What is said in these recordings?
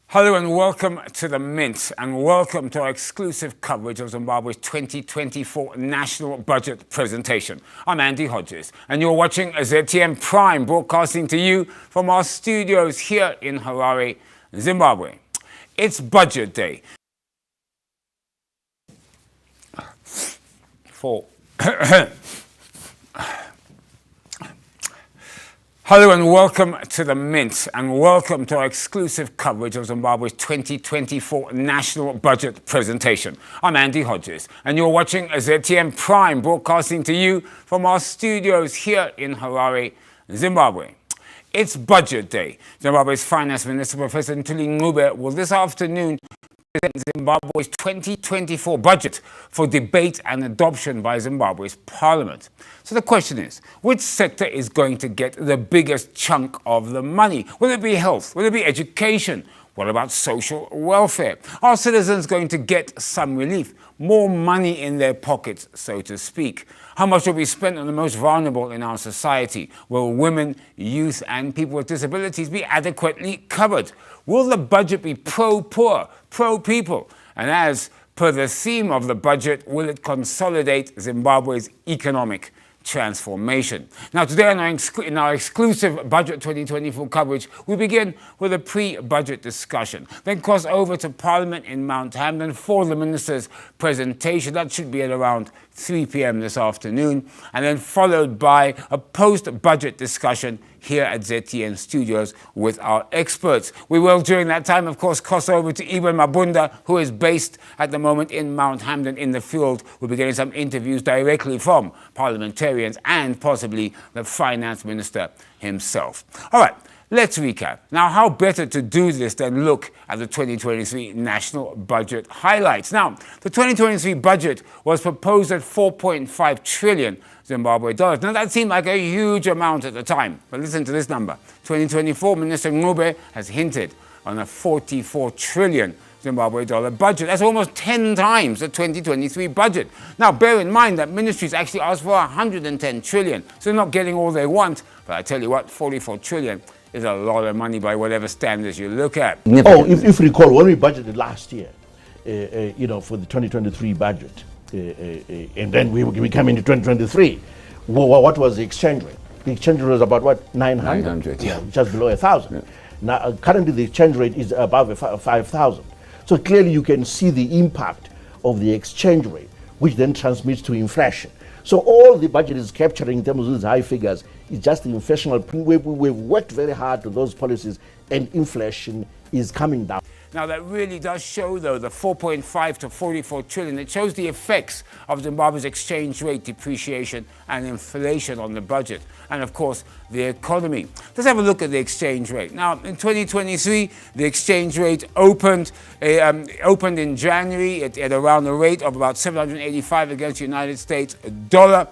Hello and welcome to The Mint, and welcome to our exclusive coverage of Zimbabwe's 2024 National Budget presentation. I'm Andy Hodges, and you're watching ZTM Prime, broadcasting to you from our studios here in Harare, Zimbabwe. It's Budget Day. Hello and welcome to The Mint, and welcome to our exclusive coverage of Zimbabwe's 2024 National Budget presentation. I'm Andy Hodges, and you're watching ZTM Prime, broadcasting to you from our studios here in Harare, Zimbabwe. It's Budget Day. Zimbabwe's Finance Minister, Professor Ntuli Ncube, will this afternoon present Zimbabwe's 2024 budget for debate and adoption by Zimbabwe's Parliament. So the question is, which sector is going to get the biggest chunk of the money? Will it be health? Will it be education? What about social welfare? Are citizens going to get some relief? More money in their pockets, so to speak? How much will be spent on the most vulnerable in our society? Will women, youth and people with disabilities be adequately covered? Will the budget be pro-poor, pro-people? And as per the theme of the budget, will it consolidate Zimbabwe's economic transformation? Now, today in our exclusive Budget 2024 coverage, we begin with a pre-budget discussion, then cross over to Parliament in Mount Hamden for the Minister's presentation. That should be at around 3 p.m. this afternoon, and then followed by a post-budget discussion here at ZTN Studios with our experts. We will, during that time, of course, cross over to Iwan Mabunda, who is based at the moment in Mount Hamden in the field. We'll be getting some interviews directly from parliamentarians and possibly the Finance Minister himself. All right. Let's recap. Now, how better to do this than look at the 2023 National Budget highlights? Now, the 2023 budget was proposed at 4.5 trillion Zimbabwe dollars. Now, that seemed like a huge amount at the time, but listen to this number. 2024, Minister Ncube has hinted on a 44 trillion Zimbabwe dollar budget. That's almost 10 times the 2023 budget. Now, bear in mind that ministries actually asked for 110 trillion, so they're not getting all they want. But I tell you what, 44 trillion is a lot of money by whatever standards you look at. Oh, if you recall, when we budgeted last year, for the 2023 budget, and then we come into 2023, what was the exchange rate? The exchange rate was about what? 900, yeah. Just below 1,000. Yeah. Now, currently the exchange rate is above 5,000. So clearly you can see the impact of the exchange rate, which then transmits to inflation. So all the budget is capturing in terms of these high figures is just the inflationary. We've worked very hard to those policies, and inflation is coming down. Now, that really does show, though, the 4.5 to 44 trillion. It shows the effects of Zimbabwe's exchange rate depreciation and inflation on the budget, and, of course, the economy. Let's have a look at the exchange rate. Now, in 2023, the exchange rate opened in January at around a rate of about 785 against the United States dollar.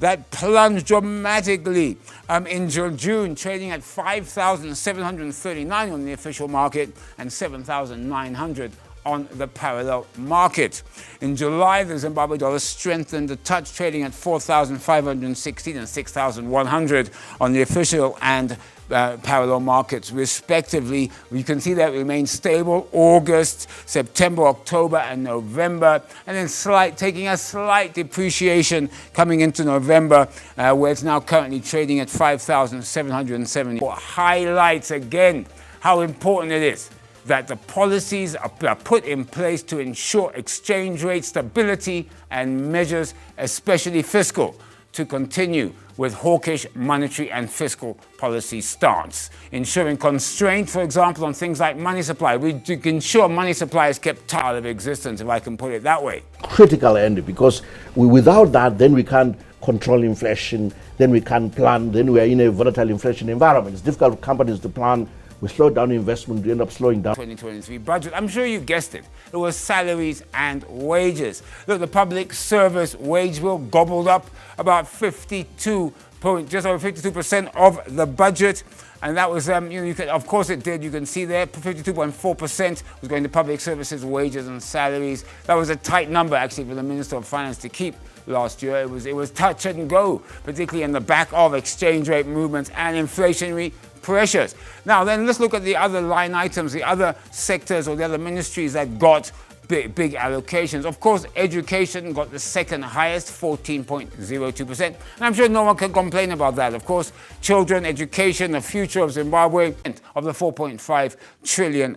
That plunged dramatically in June, trading at 5,739 on the official market and 7,900 on the parallel market. In July, the Zimbabwe dollar strengthened a touch, trading at 4,516 and 6,100 on the official and parallel markets, respectively. You can see that it remains stable August, September, October, and November, and then taking a slight depreciation coming into November, where it's now currently trading at 5,770. Highlights again how important it is that the policies are put in place to ensure exchange rate stability and measures, especially fiscal, to continue with hawkish monetary and fiscal policy stance, ensuring constraint, for example, on things like money supply. We ensure money supply is kept out of existence, if I can put it that way. Critical end, because without that, then we can't control inflation, then we can't plan, then we are in a volatile inflation environment. It's difficult for companies to plan. We slow down investment, we end up slowing down. 2023 budget, I'm sure you guessed it. It was salaries and wages. Look, the public service wage bill gobbled up about just over 52% of the budget. And that was, of course it did. You can see there, 52.4% was going to public services, wages and salaries. That was a tight number, actually, for the Minister of Finance to keep last year. It was touch and go, particularly in the back of exchange rate movements and inflationary pressures. Now then, let's look at the other line items, the other sectors or the other ministries that got big allocations. Of course, education got the second highest, 14.02%. And I'm sure no one can complain about that. Of course, children, education, the future of Zimbabwe, of the $4.5 trillion,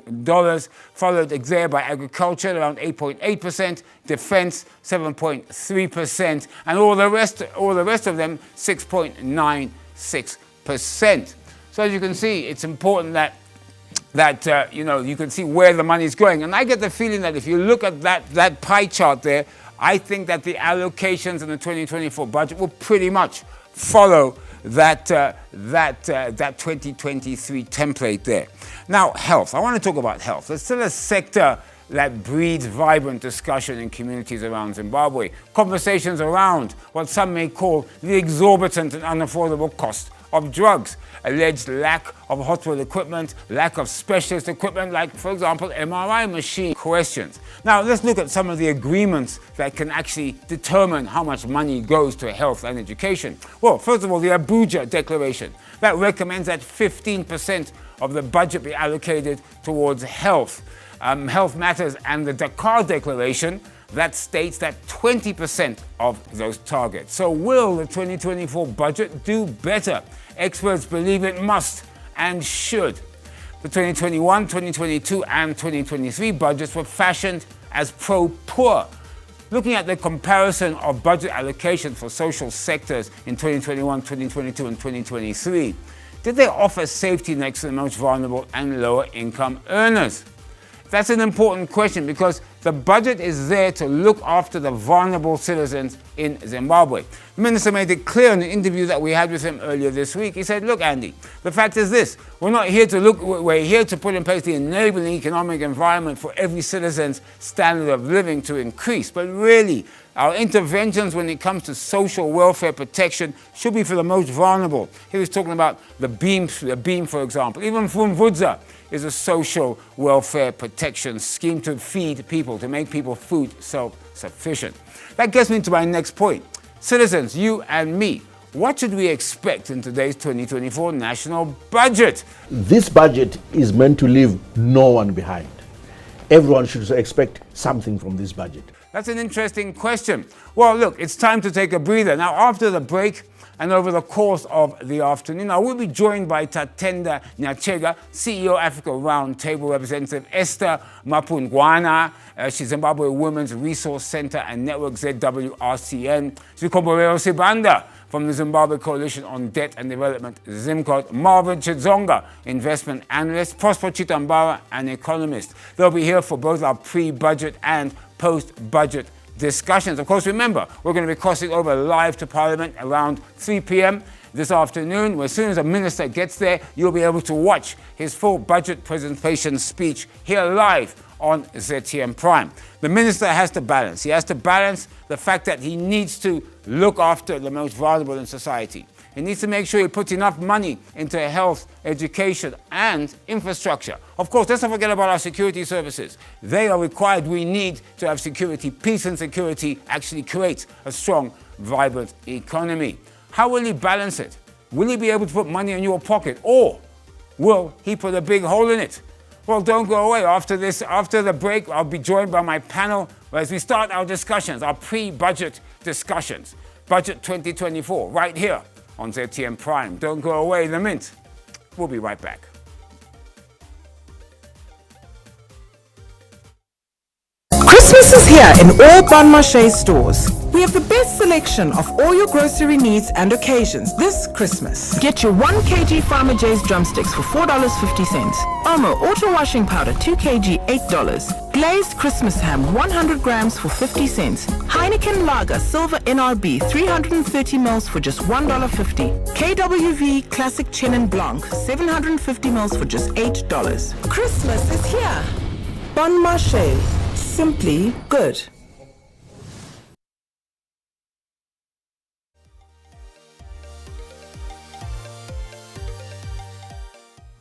followed there by agriculture, around 8.8%, defense, 7.3%, and all the rest of them, 6.96%. So as you can see, it's important that you can see where the money is going. And I get the feeling that if you look at that pie chart there, I think that the allocations in the 2024 budget will pretty much follow that 2023 template there. Now, health. I want to talk about health. It's still a sector that breeds vibrant discussion in communities around Zimbabwe. Conversations around what some may call the exorbitant and unaffordable cost of drugs, alleged lack of hospital equipment, lack of specialist equipment like, for example, MRI machine questions. Now, let's look at some of the agreements that can actually determine how much money goes to health and education. Well, first of all, the Abuja Declaration that recommends that 15% of the budget be allocated towards health matters, and the Dakar Declaration that states that 20% of those targets. So will the 2024 budget do better? Experts believe it must and should. The 2021, 2022 and 2023 budgets were fashioned as pro-poor. Looking at the comparison of budget allocation for social sectors in 2021, 2022 and 2023, did they offer safety nets to the most vulnerable and lower income earners? That's an important question because the budget is there to look after the vulnerable citizens in Zimbabwe. The minister made it clear in an interview that we had with him earlier this week. He said, look, Andy, the fact is this, we're here to put in place the enabling economic environment for every citizen's standard of living to increase. But really, our interventions when it comes to social welfare protection should be for the most vulnerable. He was talking about the beam, for example. Even Mvudza is a social welfare protection scheme to feed people, to make people food self-sufficient. That gets me to my next point. Citizens, you and me, what should we expect in today's 2024 national budget? This budget is meant to leave no one behind. Everyone should expect something from this budget. That's an interesting question. Well, look, it's time to take a breather. Now, after the break and over the course of the afternoon, I will be joined by Tatenda Nyachega, CEO Africa Roundtable Representative Esther Mapungwana, she's Zimbabwe Women's Resource Center and Network ZWRCN, Zikomborero Sibanda from the Zimbabwe Coalition on Debt and Development, ZIMCOD, Marvin Chidzonga, investment analyst, Prosper Chitambara, an economist. They'll be here for both our pre-budget and post-budget discussions. Of course, remember, we're going to be crossing over live to Parliament around 3 p.m. this afternoon. As soon as the minister gets there, you'll be able to watch his full budget presentation speech here live on ZTM Prime. The minister has to balance. He has to balance the fact that he needs to look after the most vulnerable in society. He needs to make sure he puts enough money into health, education, and infrastructure. Of course, let's not forget about our security services. They are required. We need to have security. Peace and security actually creates a strong, vibrant economy. How will he balance it? Will he be able to put money in your pocket, or will he put a big hole in it? Well, don't go away. After the break, I'll be joined by my panel as we start our discussions, our pre-budget discussions. Budget 2024, right here on ZTM Prime. Don't go away, The Mint. We'll be right back. Christmas is here in all Bon Marché stores. We have the best selection of all your grocery needs and occasions this Christmas. Get your 1 kg Farmer J's drumsticks for $4.50. Omo Auto Washing Powder 2 kg $8. Glazed Christmas ham 100 grams for 50 cents. Heineken Lager Silver NRB 330 ml for just $1.50. KWV Classic Chenin Blanc 750 ml for just $8. Christmas is here. Bon Marché. Simply good.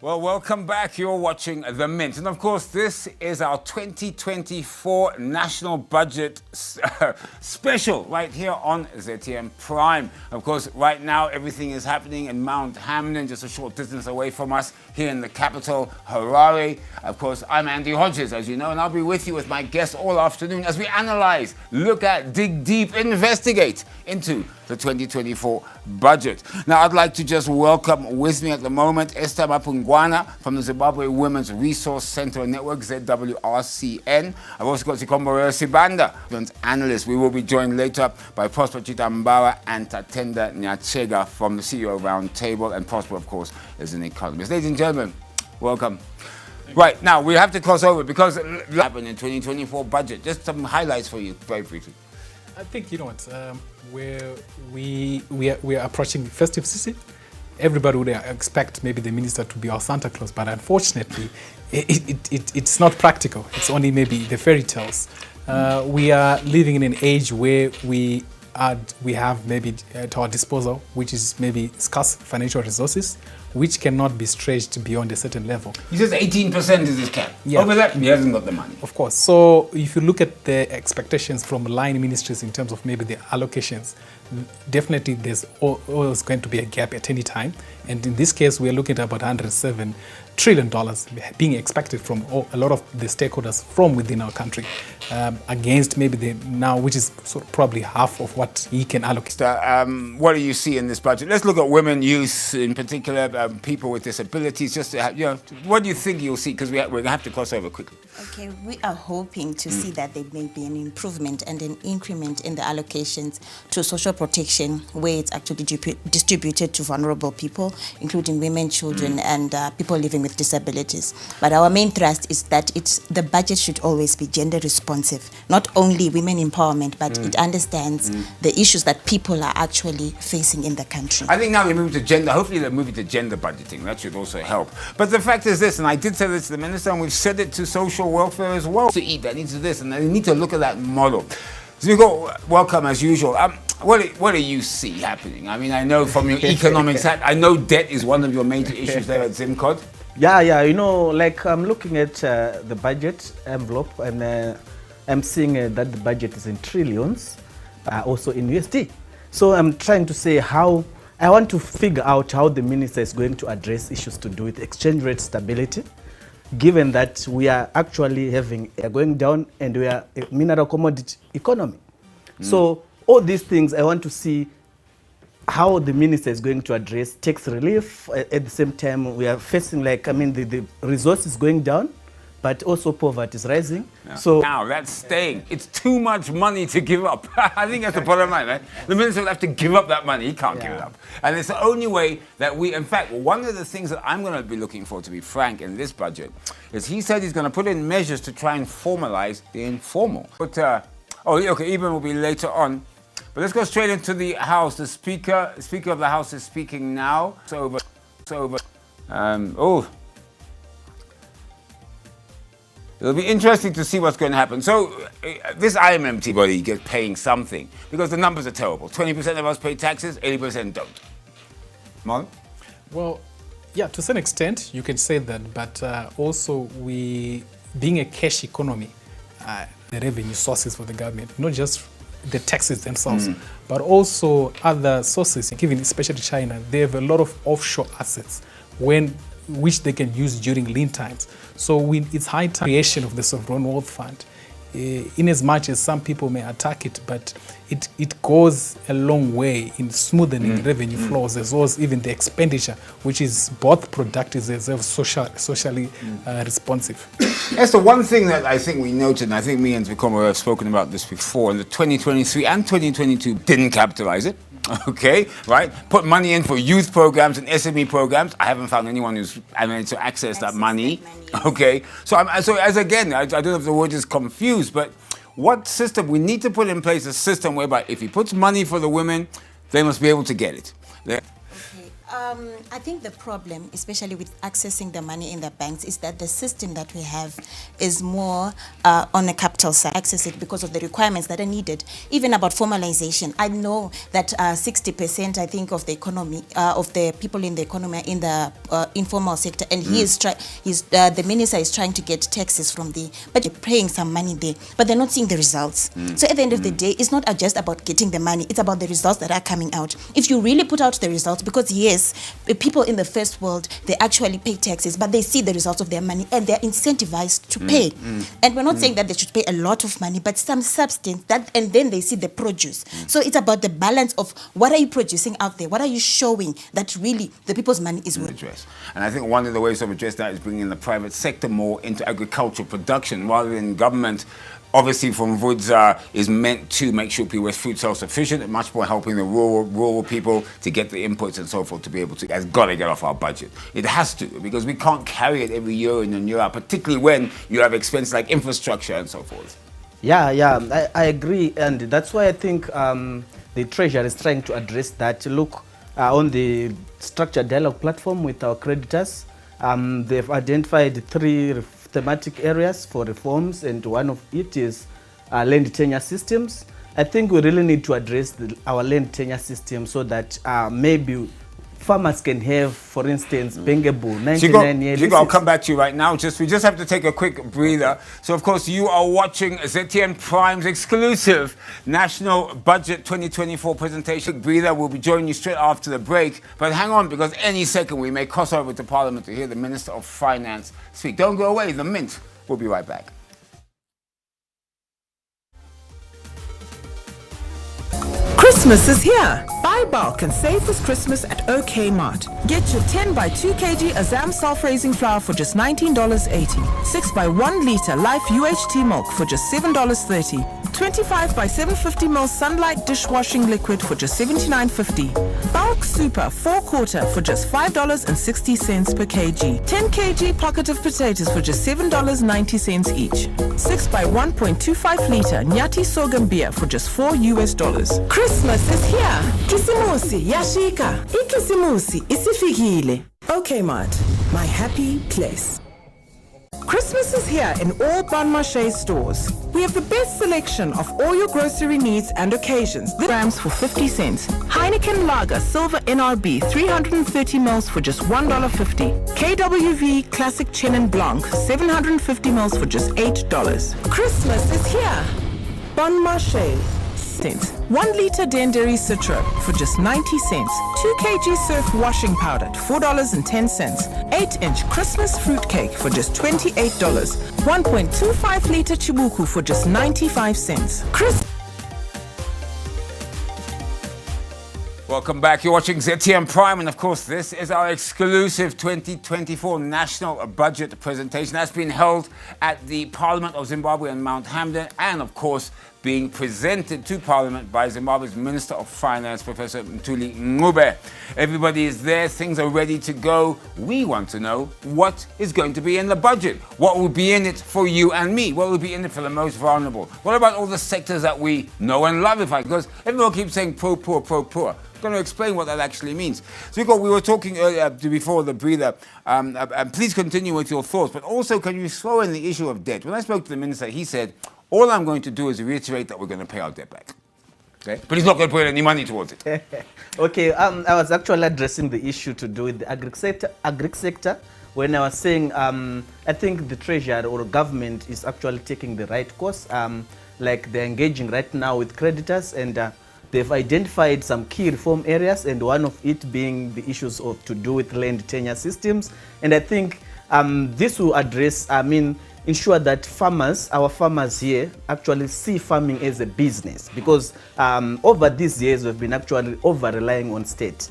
Well, welcome back. You're watching The Mint. And of course, this is our 2024 National Budget special right here on ZTM Prime. Of course, right now, everything is happening in Mount Hamlin, just a short distance away from us here in the capital, Harare. Of course, I'm Andy Hodges, as you know, and I'll be with you with my guests all afternoon as we analyze, look at, dig deep, investigate into the 2024 budget. Now, I'd like to just welcome with me at the moment Esther Mapungwana from the Zimbabwe Women's Resource Center Network, ZWRCN. I've also got Sikomborero Sibanda, analyst. We will be joined later by Prosper Chitambawa and Tatenda Nyachega from the CEO Roundtable, and Prosper, of course, is an economist. Ladies and gentlemen, welcome. Right, now we have to cross over because what happened in 2024 budget. Just some highlights for you, very briefly. I think, you know what, we are approaching the festive season. Everybody would expect maybe the minister to be our Santa Claus, but unfortunately, it's not practical. It's only maybe the fairy tales. We are living in an age where we have maybe at our disposal, which is maybe scarce financial resources, which cannot be stretched beyond a certain level. He says 18% is his cap. Yeah. Over that, he hasn't got the money. Of course. So if you look at the expectations from line ministries in terms of maybe the allocations, definitely there's always going to be a gap at any time. And in this case, we are looking at about $107 trillion being expected from a lot of the stakeholders from within our country, against maybe the now, which is sort of probably half of what he can allocate. What do you see in this budget? Let's look at women, youth in particular, people with disabilities. Just to have, what do you think you'll see? Because we're going to have to cross over quickly. Okay, we are hoping to see that there may be an improvement and an increment in the allocations to social protection, where it's actually distributed to vulnerable people, including women, children, and people living with disabilities. But our main thrust is that the budget should always be gender responsive, not only women empowerment, but it understands the issues that people are actually facing in the country. I think now we move to gender. Hopefully they're moving to gender budgeting. That should also help. But the fact is this, and I did say this to the minister, and we've said it to social welfare as well. To eat, that needs to this, and they need to look at that model. So you go, welcome as usual. What do you see happening? I mean, I know from your economics, I know debt is one of your major issues there at Zimcod. Yeah, like I'm looking at the budget envelope, and I'm seeing that the budget is in trillions, also in USD. So I'm trying to say I want to figure out how the minister is going to address issues to do with exchange rate stability, given that we are actually going down and we are a mineral commodity economy. So all these things, I want to see how the minister is going to address tax relief. At the same time, we are facing the resources going down, but also poverty is rising. Yeah. So now that's staying. It's too much money to give up. I think that's the bottom line, right? The minister will have to give up that money. He can't give it up. And it's the only way that in fact, one of the things that I'm going to be looking for, to be frank, in this budget, is he said he's going to put in measures to try and formalize the informal. But, Eben will be later on. But let's go straight into the House. The Speaker of the House is speaking now. It'll be interesting to see what's going to happen. So this IMMT body gets paying something because the numbers are terrible. 20% of us pay taxes, 80% don't. Molly? Well, yeah, to some extent you can say that, but also we, being a cash economy, the revenue sources for the government, not just the taxes themselves, but also other sources, given especially China, they have a lot of offshore assets which they can use during lean times. So it's high time creation of the Sovereign Wealth Fund. In as much as some people may attack it, but it goes a long way in smoothing revenue flows, as well as even the expenditure, which is both productive as well as socially responsive. That's the one thing that I think we noted, and I think me and Vikomo have spoken about this before, and the 2023 and 2022 didn't capitalize it. Okay, right? Put money in for youth programs and SME programs. I haven't found anyone who's managed to access that money. Okay, I don't know if the word is confused, but what system? We need to put in place a system whereby if he puts money for the women, they must be able to get it. I think the problem, especially with accessing the money in the banks, is that the system that we have is more on the capital side. Access it because of the requirements that are needed. Even about formalization, I know that 60%, I think, of the economy, of the people in the economy are in the informal sector, and the minister is trying to get taxes from there, but they're paying some money there, but they're not seeing the results. So at the end of the day, it's not just about getting the money, it's about the results that are coming out. If you really put out the results, because yes, people in the first world, they actually pay taxes, but they see the results of their money and they're incentivized to pay. And we're not saying that they should pay a lot of money, but some substance, and then they see the produce. So it's about the balance of what are you producing out there, what are you showing that really the people's money is worth. And I think one of the ways to address that is bringing the private sector more into agricultural production rather than government. Obviously, from Woods is meant to make sure people are food self-sufficient and much more helping the rural people to get the inputs and so forth to be able to. It's got to get off our budget. It has to, because we can't carry it every year in and year out, particularly when you have expenses like infrastructure and so forth. Yeah, I agree, and that's why I think the Treasury is trying to address that. Look, on the structured dialogue platform with our creditors, they've identified 3 thematic areas for reforms, and one of it is land tenure systems. I think we really need to address our land tenure system so that maybe farmers can have, for instance, bankable 99-year leases. I'll come back to you right now. We just have to take a quick breather. So, of course, you are watching ZTN Prime's exclusive National Budget 2024 presentation. Breather will be joining you straight after the break. But hang on, because any second we may cross over to Parliament to hear the Minister of Finance speak. Don't go away. The Mint will be right back. Christmas is here. Buy bulk and save this Christmas at OK Mart. Get your 10 by 2 kg Azam self-raising flour for just $19.80. 6 by 1 liter Life UHT milk for just $7.30. 25 by 750 ml Sunlight dishwashing liquid for just $79.50. Bulk Super 4/4 for just $5.60 per kg. 10 kg pocket of potatoes for just $7.90 each. 6 by 1.25 liter Nyati sorghum beer for just $4. Christmas is here. Kisimusi yashika. Ikisimusi isifikile. OK Mart, my happy place. Christmas is here in all Bon Marché stores. We have the best selection of all your grocery needs and occasions. The grams for 50 cents. Heineken Lager Silver NRB 330 ml for just $1.50. KWV Classic Chenin Blanc 750 ml for just $8. Christmas is here. Bon Marché. 1 liter Denderi Citro for just 90 cents. 2 kg surf washing powder at $4.10. 8-inch Christmas fruitcake for just $28. 1.25 liter Chibuku for just 95 cents. Welcome back. You're watching ZTN Prime, and of course, this is our exclusive 2024 National Budget presentation that's been held at the Parliament of Zimbabwe in Mount Hamden, and of course, being presented to Parliament by Zimbabwe's Minister of Finance, Professor Mthuli Ncube. Everybody is there, things are ready to go. We want to know what is going to be in the budget. What will be in it for you and me? What will be in it for the most vulnerable? What about all the sectors that we know and love, because everyone keeps saying pro-poor, pro-poor. I'm going to explain what that actually means. So we were talking earlier before the breather. Please continue with your thoughts, but also can you throw in the issue of debt? When I spoke to the minister, he said, all I'm going to do is reiterate that we're going to pay our debt back. Okay? But he's not going to put any money towards it. Okay, I was actually addressing the issue to do with the agri sector when I was saying I think the Treasury or government is actually taking the right course. Like they're engaging right now with creditors, and they've identified some key reform areas, and one of it being the issues to do with land tenure systems. And I think this will address, ensure that our farmers here actually see farming as a business, because over these years we've been actually over-relying on state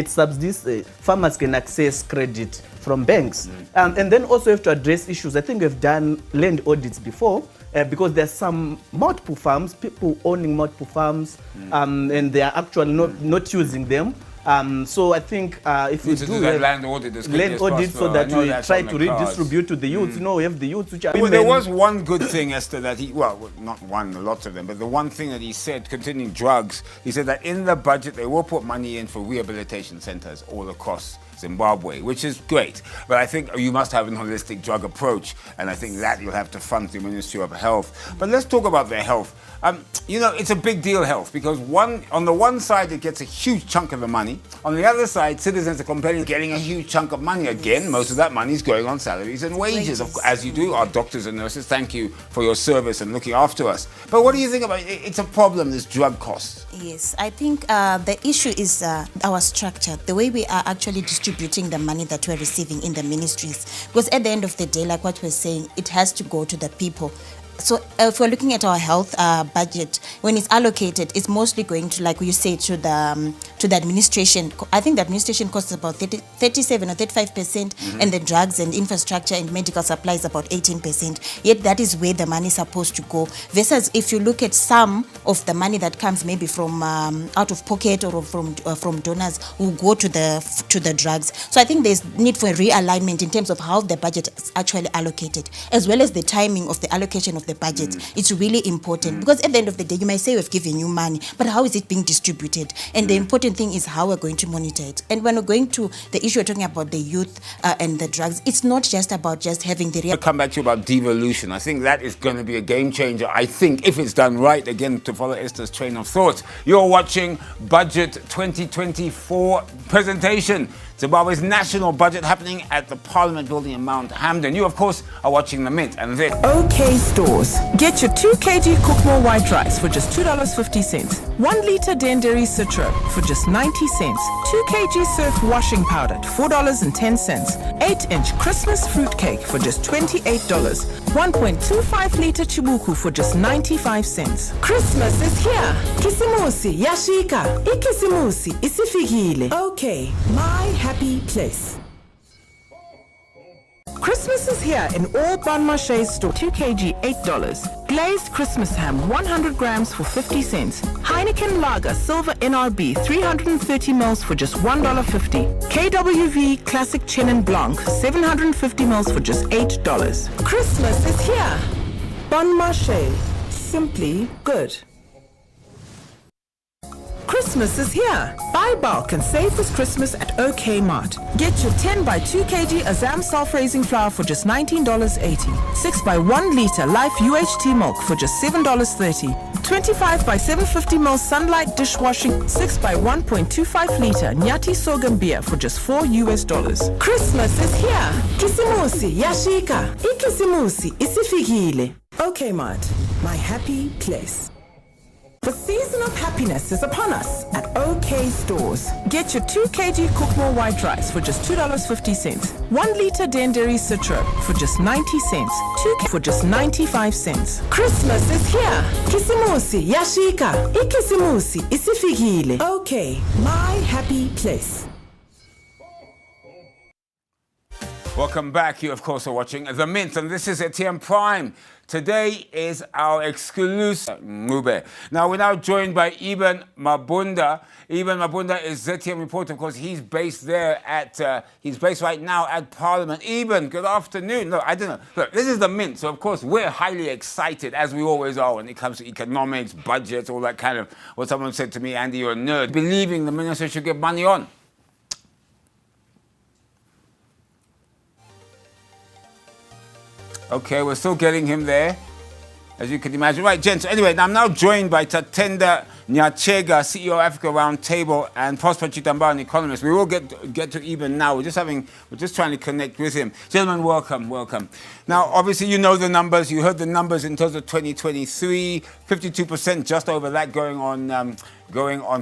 subsidies. Farmers can access credit from banks. And then also have to address issues. I think we've done land audits before, because there's some multiple farms, people owning multiple farms, and they are actually not using them So I think if we to do that have land audit as quickly land as audit, so possible. I that know we that's try on to the cards. redistribute to the youth. You know, we have the youth which are Well, there women. was one good thing, Esther, that he, well, not one, lots of them, but the one thing that he said concerning drugs, he said that in the budget they will put money in for rehabilitation centers all across Zimbabwe, which is great. But I think you must have a holistic drug approach, and I think that you'll have to fund through the Ministry of Health. But let's talk about their health. You know, it's a big deal, health, because on the one side, it gets a huge chunk of the money. On the other side, citizens are complaining getting a huge chunk of money. Again, most of that money is going on salaries and wages, as you do. Our doctors and nurses, thank you for your service and looking after us. But what do you think about it? It's a problem, this drug costs. Yes, I think the issue is our structure, the way we are actually distributing the money that we're receiving in the ministries. Because at the end of the day, like what we're saying, it has to go to the people. So if we're looking at our health budget, when it's allocated, it's mostly going to, like you say, to the administration. I think the administration costs about 37 or 35%, and the drugs and infrastructure and medical supplies about 18%. Yet that is where the money is supposed to go. Versus if you look at some of the money that comes maybe from out of pocket or from donors, will go to the drugs. So I think there's need for a realignment in terms of how the budget is actually allocated, as well as the timing of the allocation of the budget. It's really important, because at the end of the day, you might say we've given you money, but how is it being distributed? And the important thing is how we're going to monitor it. And when we're going to the issue, we're talking about the youth and the drugs, it's not just about just having the I'll come back to you about devolution. I think that is going to be a game changer. I think if it's done right, again, to follow Esther's train of thought. You're watching Budget 2024 presentation. Zimbabwe's national budget happening at the Parliament building in Mount Hamden. You, of course, are watching The Mint, and this. OK Stores. Get your 2 kg Cookmore white rice for just $2.50. 1 liter Denderi Citro for just 90 cents. 2 kg surf washing powder, $4.10. 8-inch Christmas fruitcake for just $28. 1.25 liter Chibuku for just 95 cents. Christmas is here. Kisimusi yashika. Ikisimusi isifikile. OK, my happy place. Christmas is here in all Bon Marché store. 2 kg, $8. Glazed Christmas ham, 100 grams for 50 cents. Heineken Lager Silver NRB, 330 ml for just $1.50. KWV Classic Chenin Blanc, 750 ml for just $8. Christmas is here. Bon Marché, simply good. Christmas is here. Buy bulk and save this Christmas at OK Mart. Get your 10 by 2 kg Azam self-raising flour for just $19.80. 6 by 1 liter Life UHT milk for just $7.30. 25 by 750 ml Sunlight dishwashing 6 by 1.25 liter Nyati Sorghum beer for just $4. Christmas is here. Kisimusi yashika. Ikisimusi isifikile. OK Mart, my happy place. The season of happiness is upon us at OK Stores. Get your 2 kg Cookmore white rice for just $2.50. 1 liter Denderi Citro for just 90 cents. 2 for just 95 cents. Christmas is here. Kisimusi yashika. Ikisimusi isifikile. OK, my happy place. Welcome back. You, of course, are watching The Mint, and this is ATM Prime. Today is our exclusive Ngube. Now, we're now joined by Eben Mabunda. Eben Mabunda is ZTM reporter. Of course, he's based there at, he's based right now at Parliament. Eben, good afternoon. Look, I don't know. Look, this is The Mint, so of course, we're highly excited, as we always are, when it comes to economics, budgets, all that kind of, what someone said to me, Andy, you're a nerd, believing the minister should get money on. Okay, we're still getting him there, as you can imagine. Right, gents, anyway, I'm now joined by Tatenda Nyachega, CEO of Africa Roundtable, and Prosper Chitamba, an economist. We will get to Eben now. We're just trying to connect with him. Gentlemen, welcome. Now, obviously, you know the numbers. You heard the numbers in terms of 2023, 52%, just over that, going on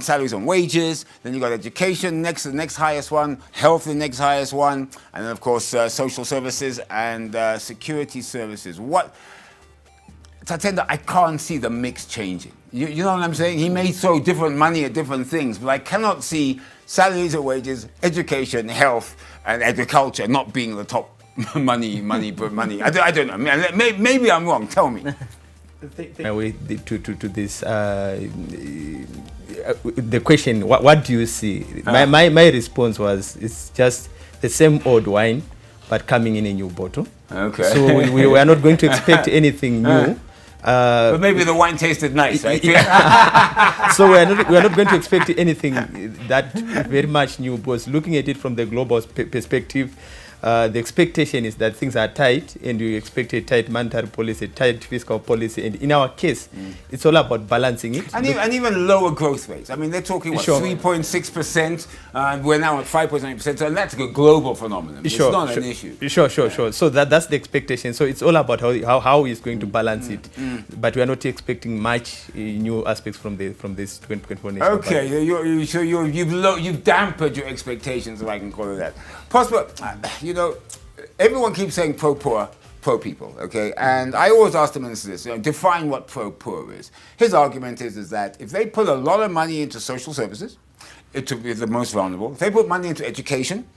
salaries and wages. Then you got education, the next highest one, health, the next highest one, and then, of course, social services and security services. Tatenda, I can't see the mix changing. You know what I'm saying? He may throw different money at different things, but I cannot see salaries and wages, education, health, and agriculture not being the top money. I don't know. I mean, maybe I'm wrong. Tell me. To this the question, what do you see? My response was, it's just the same old wine, but coming in a new bottle. Okay. So we were not going to expect anything new. But maybe the wine tasted nice, right? So we're not going to expect anything that very much new, because looking at it from the global perspective, the expectation is that things are tight, and you expect a tight monetary policy, tight fiscal policy, and in our case, it's all about balancing it. And even lower growth rates. I mean, they're talking, what, Sure. 3.6%, and we're now at 5.9%, so that's a global phenomenon. It's not an issue. Sure. So that's the expectation. So it's all about how he's going to balance it. But we are not expecting much new aspects from this 2024 national budget. Okay, so you've dampened your expectations, if I can call it that. Prosper, you know, everyone keeps saying pro-poor, pro-people, okay? And I always ask the minister this, define what pro-poor is. His argument is that if they put a lot of money into social services, it will be the most vulnerable. If they put money into education,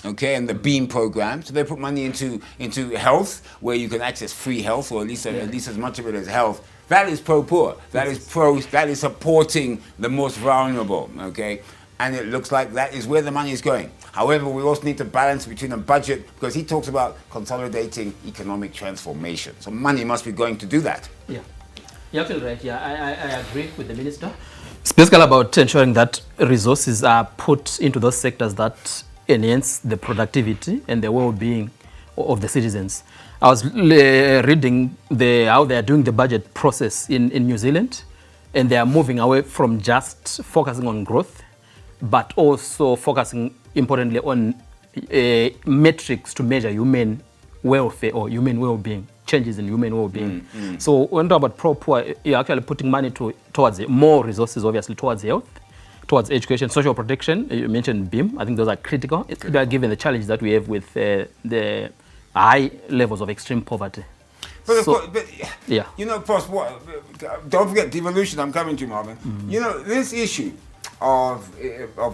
okay, and the BEAM program, so they put money into health, where you can access free health, or at least as much of it as health. That is pro-poor. That is supporting the most vulnerable, okay? And it looks like that is where the money is going. However, we also need to balance between a budget, because he talks about consolidating economic transformation. So money must be going to do that. Yeah, you're absolutely right. Yeah, I agree with the minister. It's basically about ensuring that resources are put into those sectors that enhance the productivity and the well-being of the citizens. I was reading how they are doing the budget process in New Zealand, and they are moving away from just focusing on growth, but also focusing importantly on metrics to measure human welfare or human well-being, changes in human well-being. So when we talk about pro-poor, you're actually putting money towards more resources, obviously, towards health, towards education, social protection. You mentioned BEAM. I think those are critical, given the challenge that we have with the high levels of extreme poverty. But you know, Pros, don't forget devolution. I'm coming to you, Marvin. You know, this issue of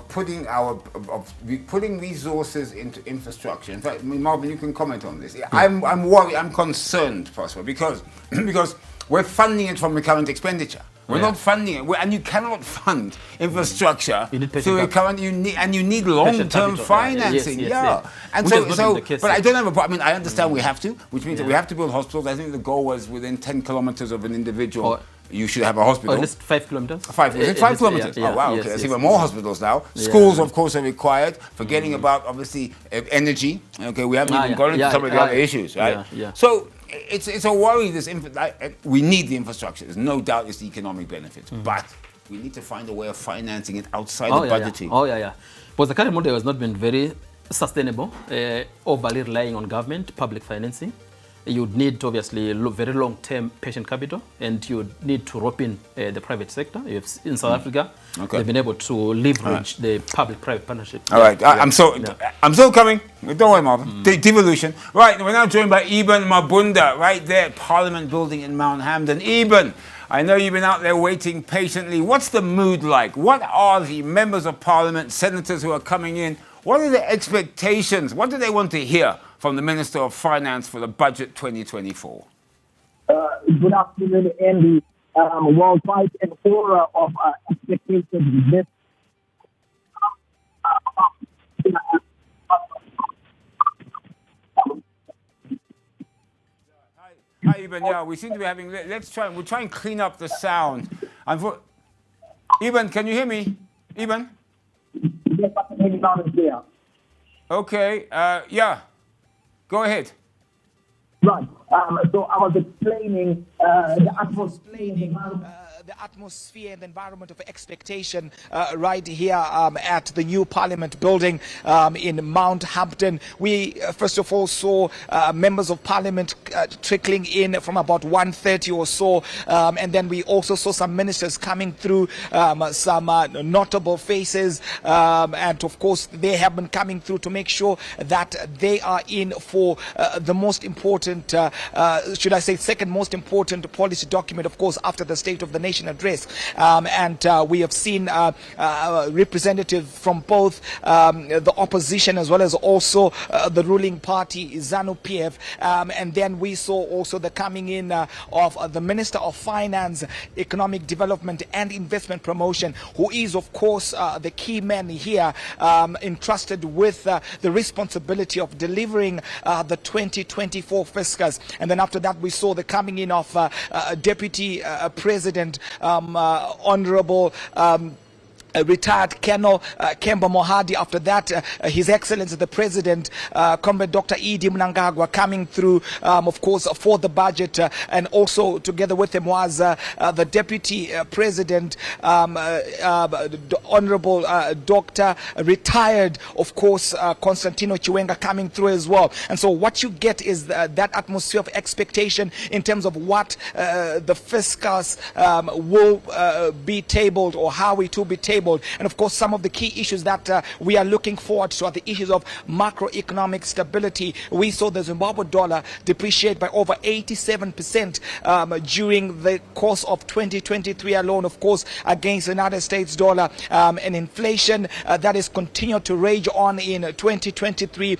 putting resources into infrastructure. In fact, Marvin, you can comment on this. I'm worried. I'm concerned, Prosper, because we're funding it from the current expenditure. We're not funding it, and you cannot fund infrastructure through a current. You need long-term financing. And but I don't have a problem. I mean, I understand we have to, which means that we have to build hospitals. I think the goal was within 10 kilometers of an individual. You should have a hospital. Or at least 5 kilometers. Is it 5 kilometers? Oh, wow, okay. There's even more hospitals now. Schools, of course, are required. Forgetting about, obviously, energy. Okay, we haven't even gone into some of the other issues, right? So it's a worry. We need the infrastructure. There's no doubt it's the economic benefits. But we need to find a way of financing it outside of budgeting. But the current model has not been very sustainable, overly relying on government, public financing. You'd need, obviously, very long-term patient capital, and you need to rope in the private sector. In South Africa, they've been able to leverage the public-private partnership. All right, I'm still coming. Don't worry, Marvin. Devolution. Right, we're now joined by Eben Mabunda, right there at Parliament Building in Mount Hampden. Eben, I know you've been out there waiting patiently. What's the mood like? What are the members of Parliament, senators who are coming in? What are the expectations? What do they want to hear from the Minister of Finance for the budget 2024? Good afternoon, Andy. Well, quite an aura of expectations. This Hi, Eben. Yeah, we seem to be having. We'll try and clean up the sound. Eben, can you hear me? Eben? Yes, I can hear you loud and clear. Okay. Yeah. Go ahead. Right. So I was explaining the atmosphere and the environment of expectation right here at the new Parliament building in Mount Hampden. We first of all saw members of Parliament trickling in from about 1:30 or so, and then we also saw some ministers coming through, some notable faces, and of course they have been coming through to make sure that they are in for the most important, should I say second most important policy document, of course, after the State of the Nation Nation address. We have seen representatives from both the opposition as well as also the ruling party, ZANU-PF. And then we saw also the coming in of the Minister of Finance, Economic Development and Investment Promotion, who is, of course, the key man here, entrusted with the responsibility of delivering the 2024 fiscus. And then after that, we saw the coming in of Deputy President, Honorable retired Colonel Kemba Mohadi. After that, His Excellency the President, Comrade Dr. Edi Mnangagwa, coming through, of course, for the budget, and also together with him was the Deputy President, Honorable Dr. Retired, of course, Constantino Chiwenga, coming through as well. And so what you get is that atmosphere of expectation in terms of what the fiscus will be tabled, or how it will be tabled. And of course, some of the key issues that we are looking forward to are the issues of macroeconomic stability. We saw the Zimbabwe dollar depreciate by over 87% during the course of 2023 alone, of course, against the United States dollar, and inflation that is continued to rage on in 2023.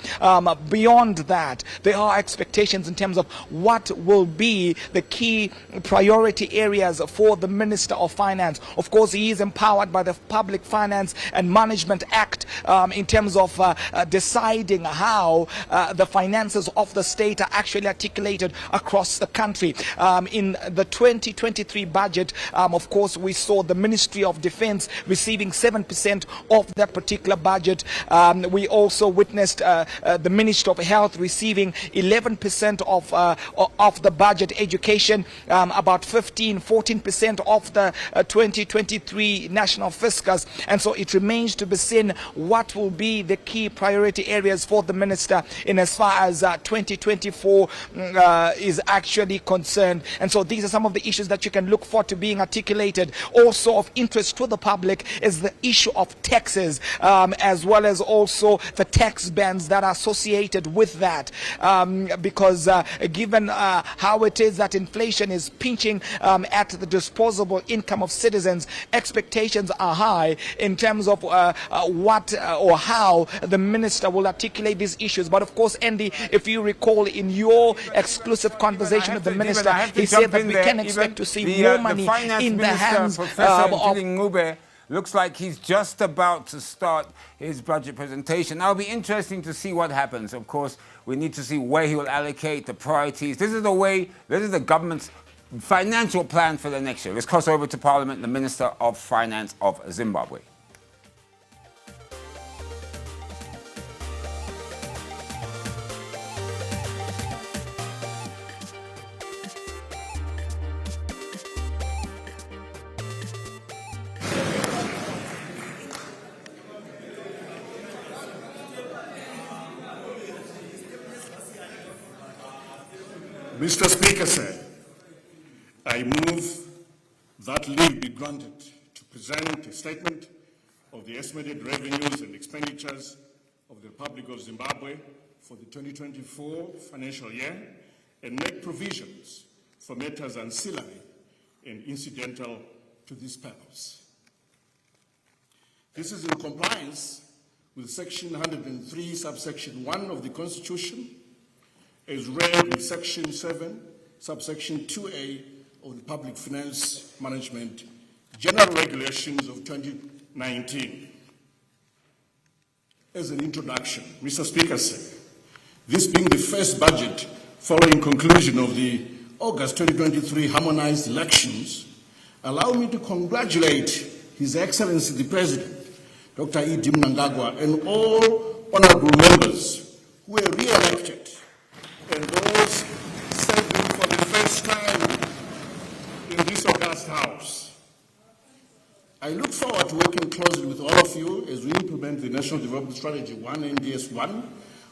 Beyond that, there are expectations in terms of what will be the key priority areas for the Minister of Finance. Of course, he is empowered by the Public Finance and Management Act in terms of deciding how the finances of the state are actually articulated across the country. In the 2023 budget, of course, we saw the Ministry of Defense receiving 7% of that particular budget. We also witnessed the Ministry of Health receiving 11% of the budget. Education, about 14% of the 2023 national fiscal. And so it remains to be seen what will be the key priority areas for the minister in as far as 2024 is actually concerned. And so these are some of the issues that you can look for to being articulated. Also of interest to the public is the issue of taxes, as well as also the tax bans that are associated with that. Because given how it is that inflation is pinching at the disposable income of citizens, expectations are high in terms of what or how the minister will articulate these issues. But of course, Andy, if you recall in your exclusive conversation with the minister, he said that we can expect to see more money in the hands of Ngube. Looks like he's just about to start his budget presentation. Now, it'll be interesting to see what happens. Of course, we need to see where he will allocate the priorities. This is the government's financial plan for the next year. Let's cross over to Parliament, the Minister of Finance of Zimbabwe. Mr. Speaker, sir, I move that leave be granted to present a statement of the estimated revenues and expenditures of the Republic of Zimbabwe for the 2024 financial year and make provisions for matters ancillary and incidental to this purpose. This is in compliance with Section 103, subsection 1 of the Constitution, as read with Section 7, subsection 2A of the Public Finance Management General Regulations of 2019. As an introduction, Mr. Speaker, sir, this being the first budget following conclusion of the August 2023 harmonized elections, allow me to congratulate His Excellency the President, Dr. Edi Mnangagwa, and all honorable members who were re-elected and those serving for the first time in this august House. I look forward to working closely with all of you as we implement the National Development Strategy 1, NDS 1,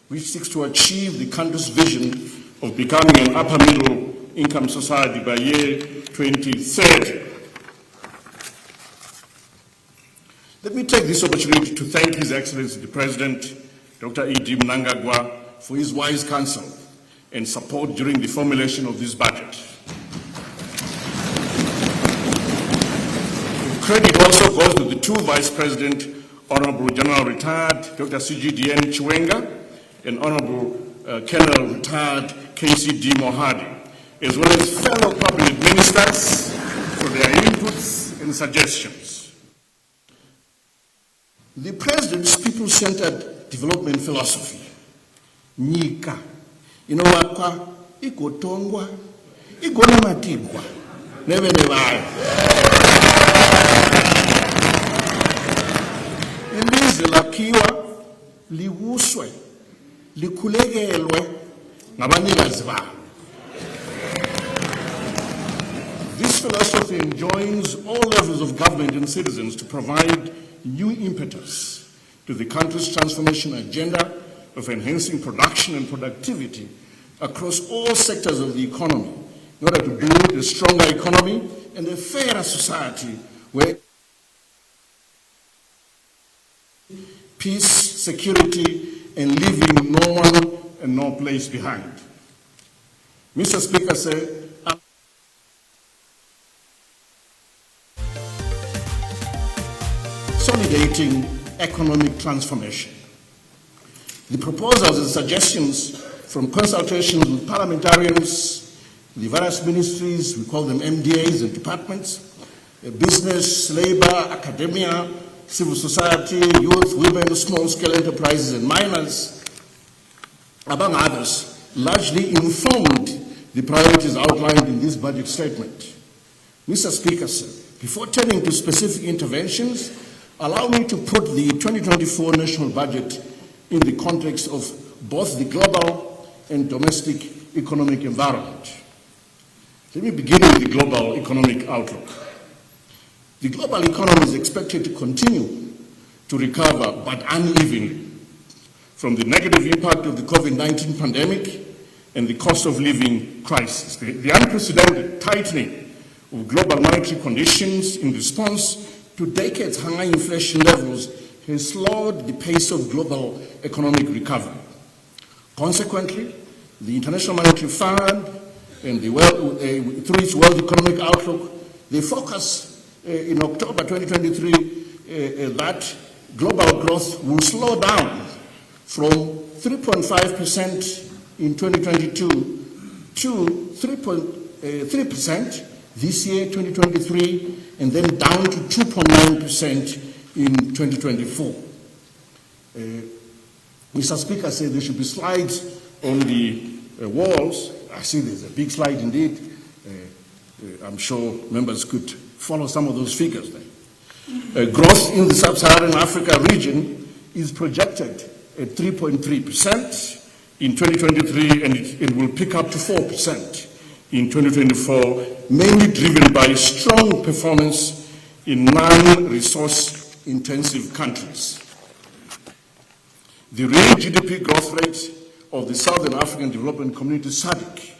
which seeks to achieve the country's vision of becoming an upper middle income society by year 2030. Let me take this opportunity to thank His Excellency the President, Dr. Edi Mnangagwa, for his wise counsel and support during the formulation of this budget. credit also goes to the two Vice President, Honorable General Retired Dr. CGDN Chiwenga and Honorable Colonel Retired KCD Mohadi, as well as fellow cabinet ministers for their inputs and suggestions. The President's people-centered development philosophy, Nika, inowakwa, ikotongwa, igonamatigwa, nevenevayo. Ilizwe lakhiwa, liwuswe, likhulekelwe ngabanikazi balo. This philosophy enjoins all levels of government and citizens to provide new impetus to the country's transformation agenda of enhancing production and productivity across all sectors of the economy in order to build a stronger economy and a fairer society where peace, security, and leaving no one and no place behind. Mr. Speaker said, consolidating economic transformation. The proposals and suggestions from consultations with parliamentarians, the various ministries, we call them MDAs and departments, business, labor, academia, civil society, youth, women, small-scale enterprises, and miners, among others, largely informed the priorities outlined in this budget statement. Mr. Speaker, sir, before turning to specific interventions, allow me to put the 2024 national budget in the context of both the global and domestic economic environment. Let me begin with the global economic outlook. The global economy is expected to continue to recover, but unevenly, from the negative impact of the COVID-19 pandemic and the cost of living crisis. The unprecedented tightening of global monetary conditions in response to decades high inflation levels has slowed the pace of global economic recovery. Consequently, the International Monetary Fund and through its World Economic Outlook, they focus in October 2023 that global growth will slow down from 3.5% in 2022 to 3% this year, 2023, and then down to 2.9% in 2024. Mr. Speaker said there should be slides on the walls. I see there's a big slide indeed. I'm sure members could follow some of those figures there. Growth in the sub-Saharan Africa region is projected at 3.3% in 2023, and it will pick up to 4% in 2024, mainly driven by strong performance in non-resource intensive countries. The real GDP growth rate of the Southern African Development Community SADC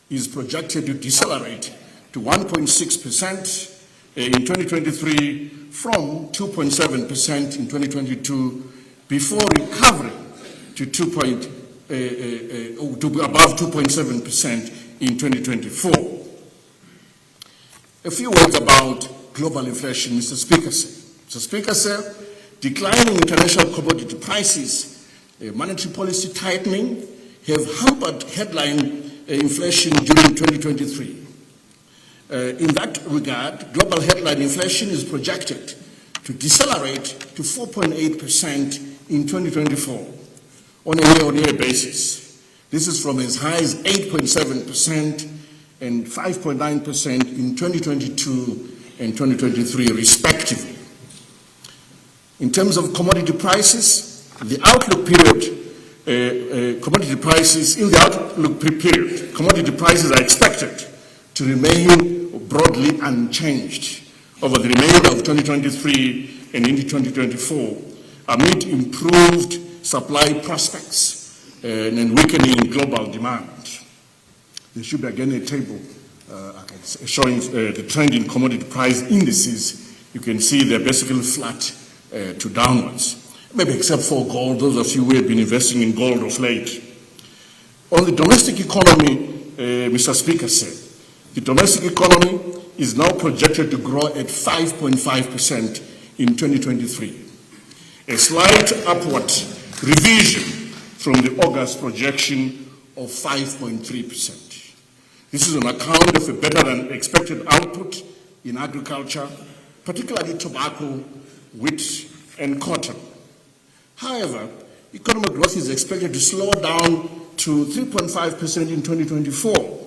is projected to decelerate to 1.6% in 2023 from 2.7% in 2022 before recovering to above 2.7% in 2024. A few words about global inflation, Mr. Speaker. Mr. Speaker, sir, declining international commodity prices, monetary policy tightening have hampered headline inflation during 2023. In that regard, global headline inflation is projected to decelerate to 4.8% in 2024 on a year-on-year basis. This is from as high as 8.7% and 5.9% in 2022 and 2023, respectively. In terms of commodity prices, the outlook period, commodity prices are expected to remain broadly unchanged over the remainder of 2023 and into 2024 amid improved supply prospects and weakening global demand. There should be again a table showing the trend in commodity price indices. You can see they're basically flat to downwards, maybe except for gold. Those of you who have been investing in gold of late. On the domestic economy, Mr. Speaker said, The domestic economy is now projected to grow at 5.5% in 2023, a slight upward revision from the August projection of 5.3%. This is on account of a better than expected output in agriculture, particularly tobacco, wheat, and cotton. However, economic growth is expected to slow down to 3.5% in 2024,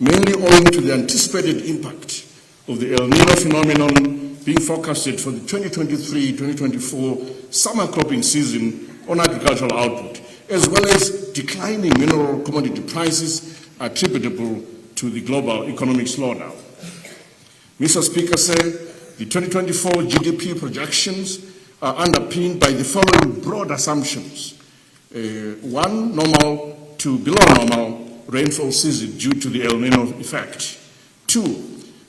mainly owing to the anticipated impact of the El Nino phenomenon being forecasted for the 2023-2024 summer cropping season on agricultural output, as well as declining mineral commodity prices attributable to the global economic slowdown. Mr. Speaker, the 2024 GDP projections are underpinned by the following broad assumptions. 1, normal to below normal rainfall season due to the El Nino effect. 2,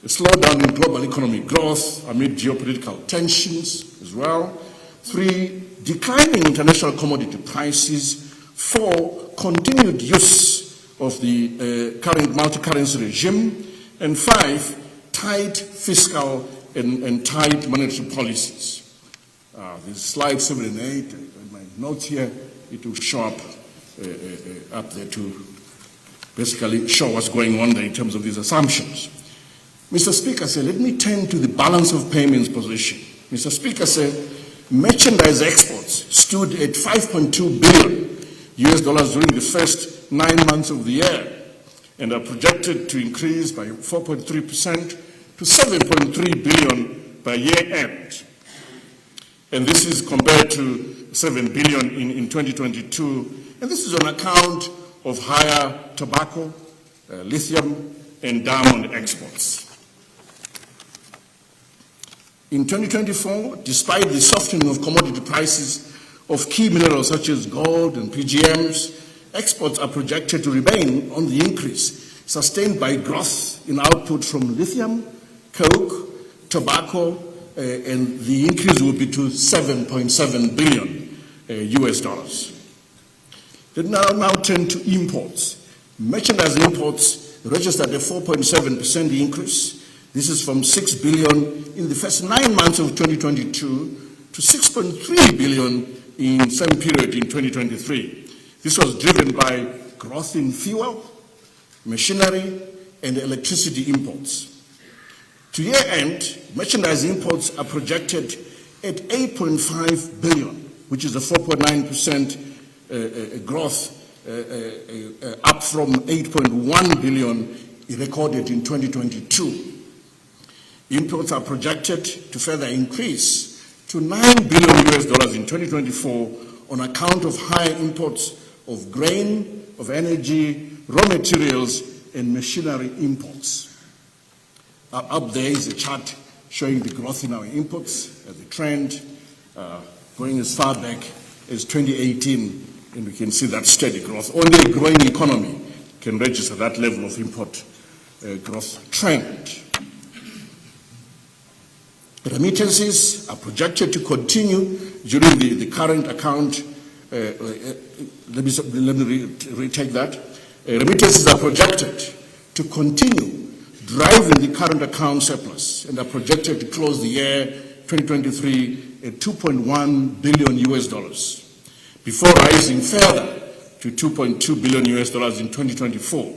a slowdown in global economic growth amid geopolitical tensions as well. 3, declining international commodity prices. 4, continued use of the current multi-currency regime. And 5, tight fiscal and tight monetary policies. This slide 7 and 8, my notes here, it will show up there to basically show what's going on there in terms of these assumptions. Mr. Speaker, let me turn to the balance of payments position. Mr. Speaker, merchandise exports stood at $5.2 billion during the first 9 months of the year and are projected to increase by 4.3% to $7.3 billion by year end. And this is compared to $7 billion in 2022. And this is on account of higher tobacco, lithium, and diamond exports. In 2024, despite the softening of commodity prices of key minerals such as gold and PGMs, exports are projected to remain on the increase, sustained by growth in output from lithium, coke, tobacco, and the increase will be to $7.7 billion US dollars. Then now turn to imports. Merchandise imports registered a 4.7% increase. This is from $6 billion in the first 9 months of 2022 to $6.3 billion in the same period in 2023. This was driven by growth in fuel, machinery, and electricity imports. To year end, merchandise imports are projected at $8.5 billion, which is a 4.9% growth, up from $8.1 billion recorded in 2022. Imports are projected to further increase to $9 billion US dollars in 2024 on account of higher imports of grain, of energy, raw materials, and machinery imports. Up there is a chart showing the growth in our imports, the trend going as far back as 2018, and we can see that steady growth. Only a growing economy can register that level of import growth trend. Remittances are projected to continue during the current account. Let me retake that. Remittances are projected to continue driving the current account surplus and are projected to close the year 2023 at $2.1 billion US dollars, before rising further to $2.2 billion US dollars in 2024.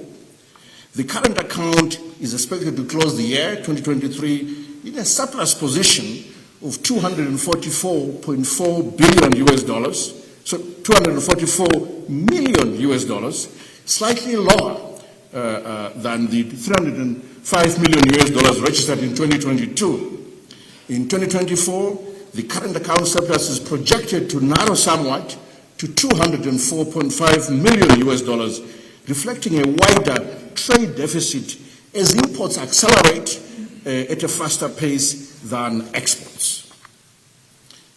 The current account is expected to close the year 2023 in a surplus position of $244.4 billion US dollars, so $244 million US dollars, slightly lower than the $305 million US dollars registered in 2022. In 2024, the current account surplus is projected to narrow somewhat to $204.5 million US dollars, reflecting a wider trade deficit as imports accelerate at a faster pace than exports.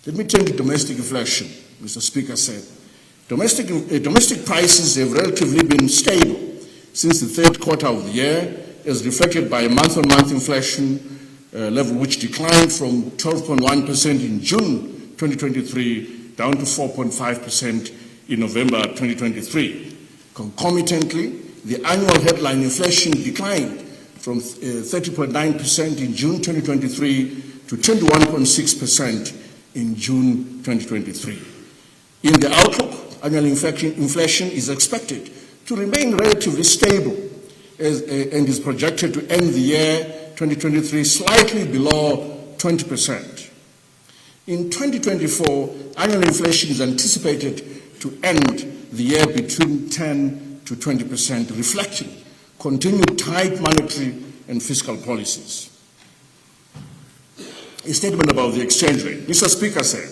Let me turn to domestic inflation. Mr. Speaker said, domestic prices have relatively been stable since the third quarter of the year, as reflected by a month-on-month inflation level which declined from 12.1% in June 2023 down to 4.5% in November 2023. Concomitantly, the annual headline inflation declined from 30.9% in June 2023 to 21.6% in June 2023. In the outlook, annual inflation is expected to remain relatively stable and is projected to end the year 2023 slightly below 20%. In 2024, annual inflation is anticipated to end the year between 10 to 20%, reflecting continued tight monetary and fiscal policies. A statement about the exchange rate. Mr. Speaker said,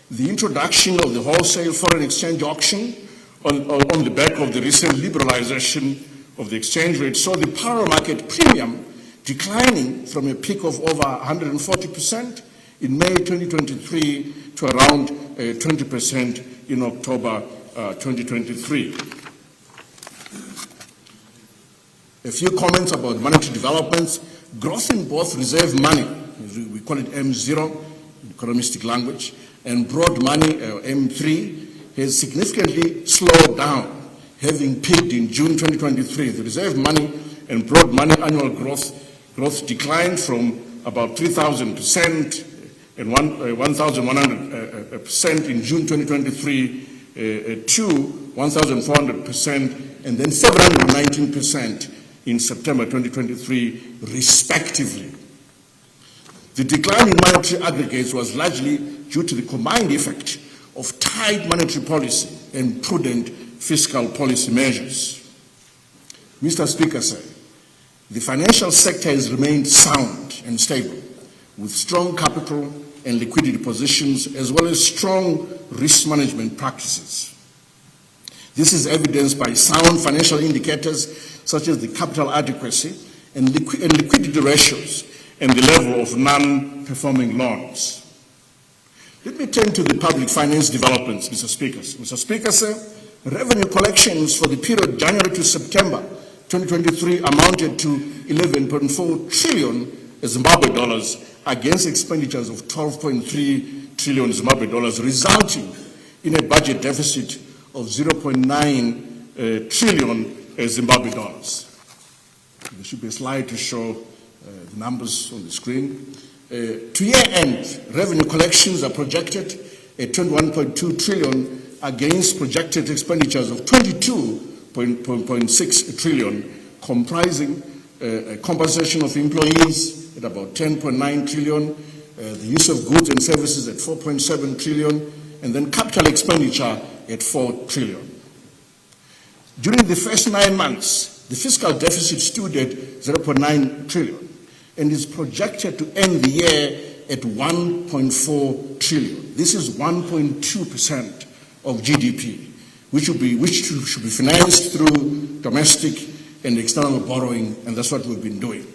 the introduction of the wholesale foreign exchange auction on the back of the recent liberalization of the exchange rate saw the power market premium declining from a peak of over 140% in May 2023 to around 20% in October 2023. A few comments about monetary developments. Growth in both reserve money, we call it M0 in economistic language, and broad money, M3, has significantly slowed down, having peaked in June 2023. The reserve money and broad money annual growth declined from about 3,000% and 1,100% in June 2023 to 1,400% and then 719% in September 2023, respectively. The decline in monetary aggregates was largely due to the combined effect of tight monetary policy and prudent fiscal policy measures. Mr. Speaker said, the financial sector has remained sound and stable, with strong capital and liquidity positions, as well as strong risk management practices. This is evidenced by sound financial indicators such as the capital adequacy and liquidity ratios and the level of non-performing loans. Let me turn to the public finance developments, Mr. Speaker. Mr. Speaker, sir, revenue collections for the period January to September 2023 amounted to 11.4 trillion Zimbabwe dollars against expenditures of 12.3 trillion Zimbabwe dollars, resulting in a budget deficit of 0.9 trillion Zimbabwe dollars. There should be a slide to show the numbers on the screen. To year end, revenue collections are projected at 21.2 trillion against projected expenditures of 22.6 trillion, comprising compensation of employees at about 10.9 trillion, the use of goods and services at 4.7 trillion, and then capital expenditure at 4 trillion. During the first 9 months, the fiscal deficit stood at 0.9 trillion and is projected to end the year at 1.4 trillion. This is 1.2% of GDP, which should be financed through domestic and external borrowing, and that's what we've been doing.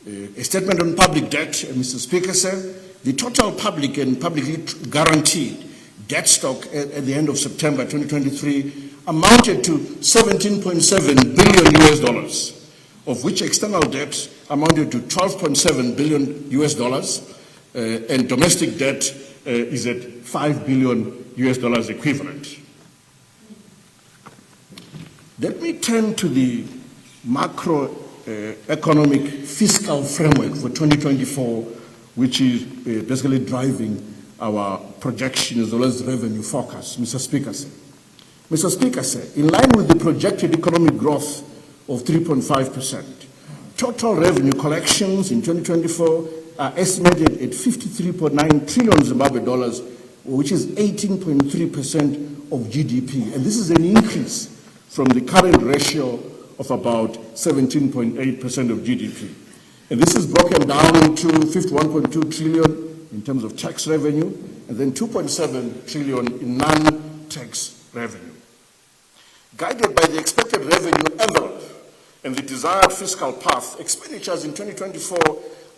A statement on public debt, Mr. Speaker, sir. The total public and publicly guaranteed debt stock at the end of September 2023 amounted to $17.7 billion US dollars, of which external debt amounted to $12.7 billion US dollars, and domestic debt is at $5 billion US dollars equivalent. Let me turn to the macroeconomic fiscal framework for 2024, which is basically driving our projection as well as revenue forecast, Mr. Speaker, sir. Mr. Speaker, sir, in line with the projected economic growth of 3.5%, total revenue collections in 2024 are estimated at 53.9 trillion Zimbabwe dollars, which is 18.3% of GDP. And this is an increase from the current ratio of about 17.8% of GDP. And this is broken down into 51.2 trillion in terms of tax revenue, and then 2.7 trillion in non-tax revenue. Guided by the expected revenue envelope and the desired fiscal path, expenditures in 2024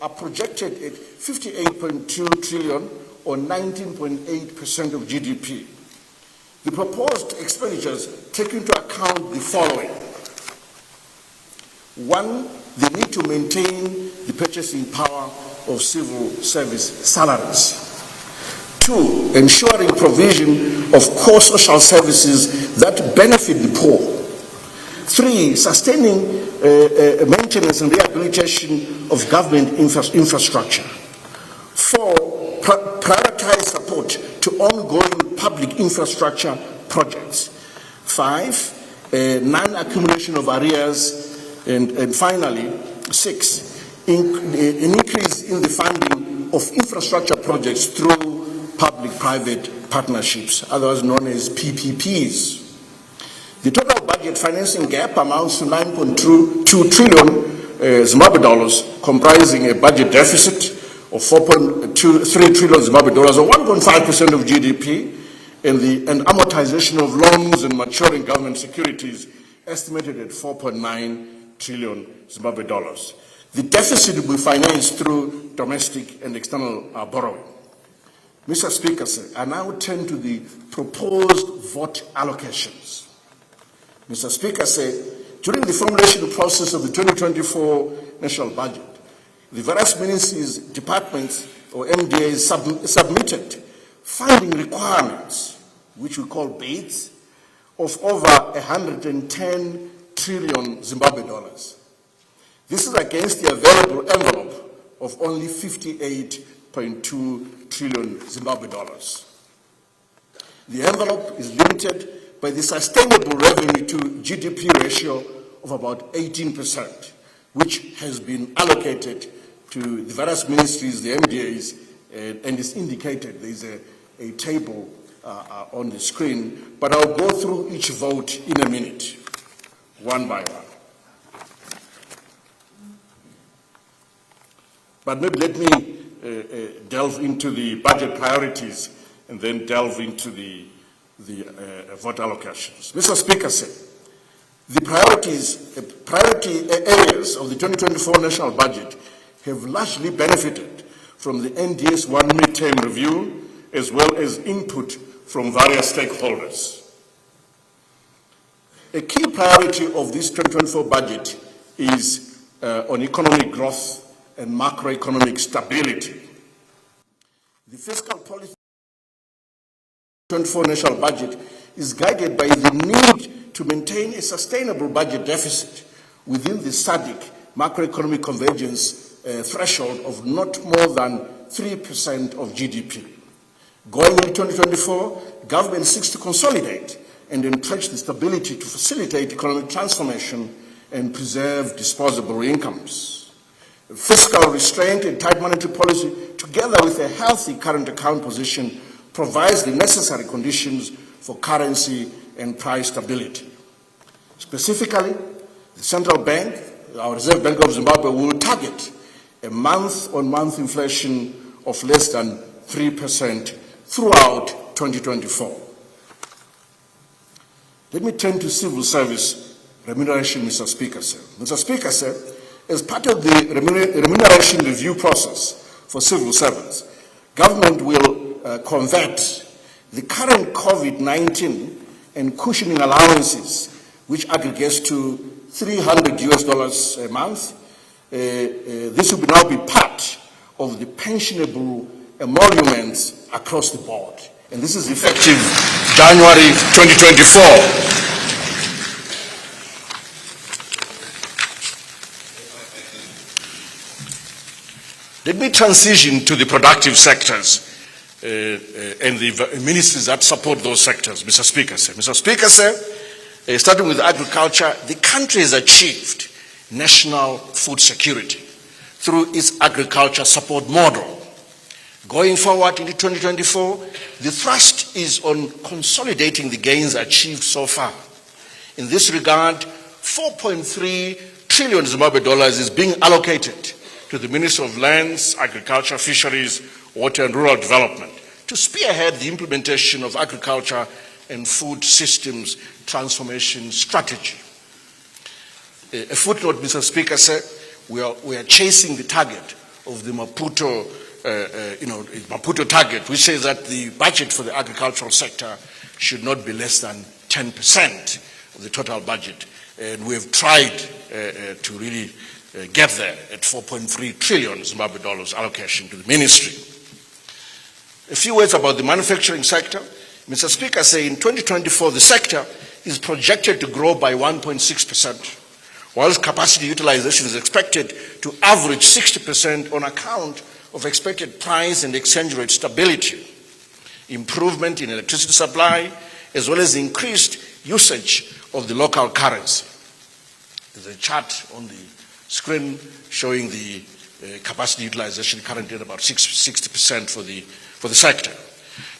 are projected at 58.2 trillion or 19.8% of GDP. The proposed expenditures take into account the following. One, the need to maintain the purchasing power of civil service salaries. Two, ensuring provision of core social services that benefit the poor. 3, sustaining maintenance and rehabilitation of government infrastructure. 4, prioritize support to ongoing public infrastructure projects. 5, non-accumulation of arrears. And finally, 6, an increase in the funding of infrastructure projects through public-private partnerships, otherwise known as PPPs. The total budget financing gap amounts to 9.2 trillion Zimbabwe dollars, comprising a budget deficit of 4.23 trillion Zimbabwe dollars, or 1.5% of GDP, and amortization of loans and maturing government securities estimated at 4.9 trillion Zimbabwe dollars. The deficit will be financed through domestic and external borrowing. Mr. Speaker, sir, I now turn to the proposed vote allocations. Mr. Speaker, sir, during the formulation process of the 2024 national budget, the various ministries, departments, or MDAs submitted funding requirements, which we call bids, of over 110 trillion Zimbabwe dollars. This is against the available envelope of only 58.2 trillion Zimbabwe dollars. The envelope is limited by the sustainable revenue to GDP ratio of about 18%, which has been allocated to the various ministries, the MDAs, and is indicated. There is a table on the screen, but I'll go through each vote in a minute, one by one. But maybe let me delve into the budget priorities and then delve into the vote allocations. Mr. Speaker, sir, the priority areas of the 2024 national budget have largely benefited from the NDS 1 midterm review, as well as input from various stakeholders. A key priority of this 2024 budget is on economic growth and macroeconomic stability. The fiscal policy 2024 national budget is guided by the need to maintain a sustainable budget deficit within the SADC macroeconomic convergence threshold of not more than 3% of GDP. Going into 2024, government seeks to consolidate and entrench the stability to facilitate economic transformation and preserve disposable incomes. Fiscal restraint and tight monetary policy, together with a healthy current account position, provides the necessary conditions for currency and price stability. Specifically, the central bank, our Reserve Bank of Zimbabwe, will target a month-on-month inflation of less than 3% throughout 2024. Let me turn to civil service remuneration, Mr. Speaker, sir. Mr. Speaker, sir, as part of the remuneration review process for civil servants, government will convert the current COVID-19 and cushioning allowances, which aggregates to $300 a month. This will now be part of the pensionable emoluments across the board. And this is effective January 2024. Let me transition to the productive sectors and the ministries that support those sectors, Mr. Speaker, sir. Mr. Speaker, sir, starting with agriculture, the country has achieved national food security through its agriculture support model. Going forward into 2024, the thrust is on consolidating the gains achieved so far. In this regard, 4.3 trillion Zimbabwe dollars is being allocated to the Ministry of Lands, Agriculture, Fisheries, Water and Rural Development to spearhead the implementation of agriculture and food systems transformation strategy. A footnote, Mr. Speaker, sir, we are chasing the target of the Maputo target, which says that the budget for the agricultural sector should not be less than 10% of the total budget. And we have tried to really get there at 4.3 trillion Zimbabwe dollars allocation to the ministry. A few words about the manufacturing sector. Mr. Speaker, say in 2024, the sector is projected to grow by 1.6%, whilst capacity utilization is expected to average 60% on account of expected price and exchange rate stability, improvement in electricity supply, as well as increased usage of the local currency. There's a chart on the screen showing the capacity utilization currently at about 60% for the sector.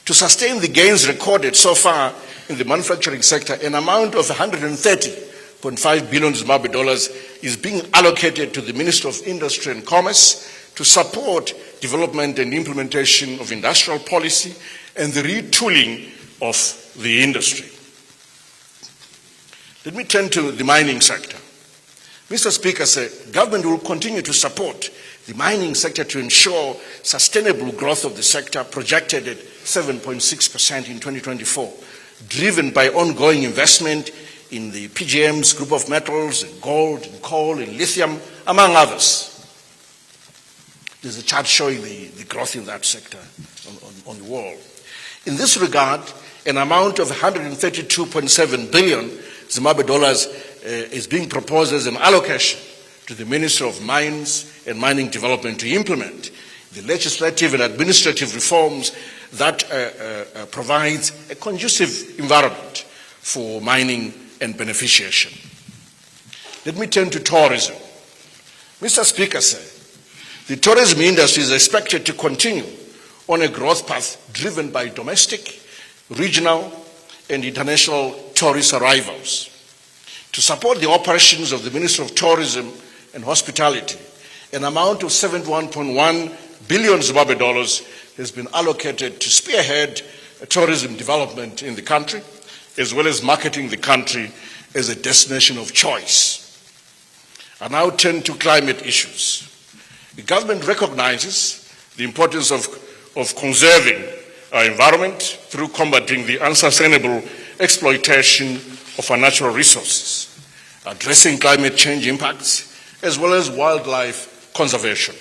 To sustain the gains recorded so far in the manufacturing sector, an amount of 130.5 billion Zimbabwe dollars is being allocated to the Ministry of Industry and Commerce to support development and implementation of industrial policy and the retooling of the industry. Let me turn to the mining sector. Mr. Speaker, government will continue to support the mining sector to ensure sustainable growth of the sector, projected at 7.6% in 2024, driven by ongoing investment in the PGMs, group of metals, in gold, in coal, in lithium, among others. There's a chart showing the growth in that sector on the wall. In this regard, an amount of 132.7 billion Zimbabwe dollars is being proposed as an allocation to the Ministry of Mines and Mining Development to implement the legislative and administrative reforms that provides a conducive environment for mining and beneficiation. Let me turn to tourism. Mr. Speaker, the tourism industry is expected to continue on a growth path driven by domestic, regional, and international tourist arrivals. To support the operations of the Ministry of Tourism and Hospitality, an amount of 71.1 billion Zimbabwe dollars has been allocated to spearhead tourism development in the country, as well as marketing the country as a destination of choice. I now turn to climate issues. The government recognizes the importance of conserving our environment through combating the unsustainable exploitation of our natural resources, addressing climate change impacts, as well as wildlife conservation.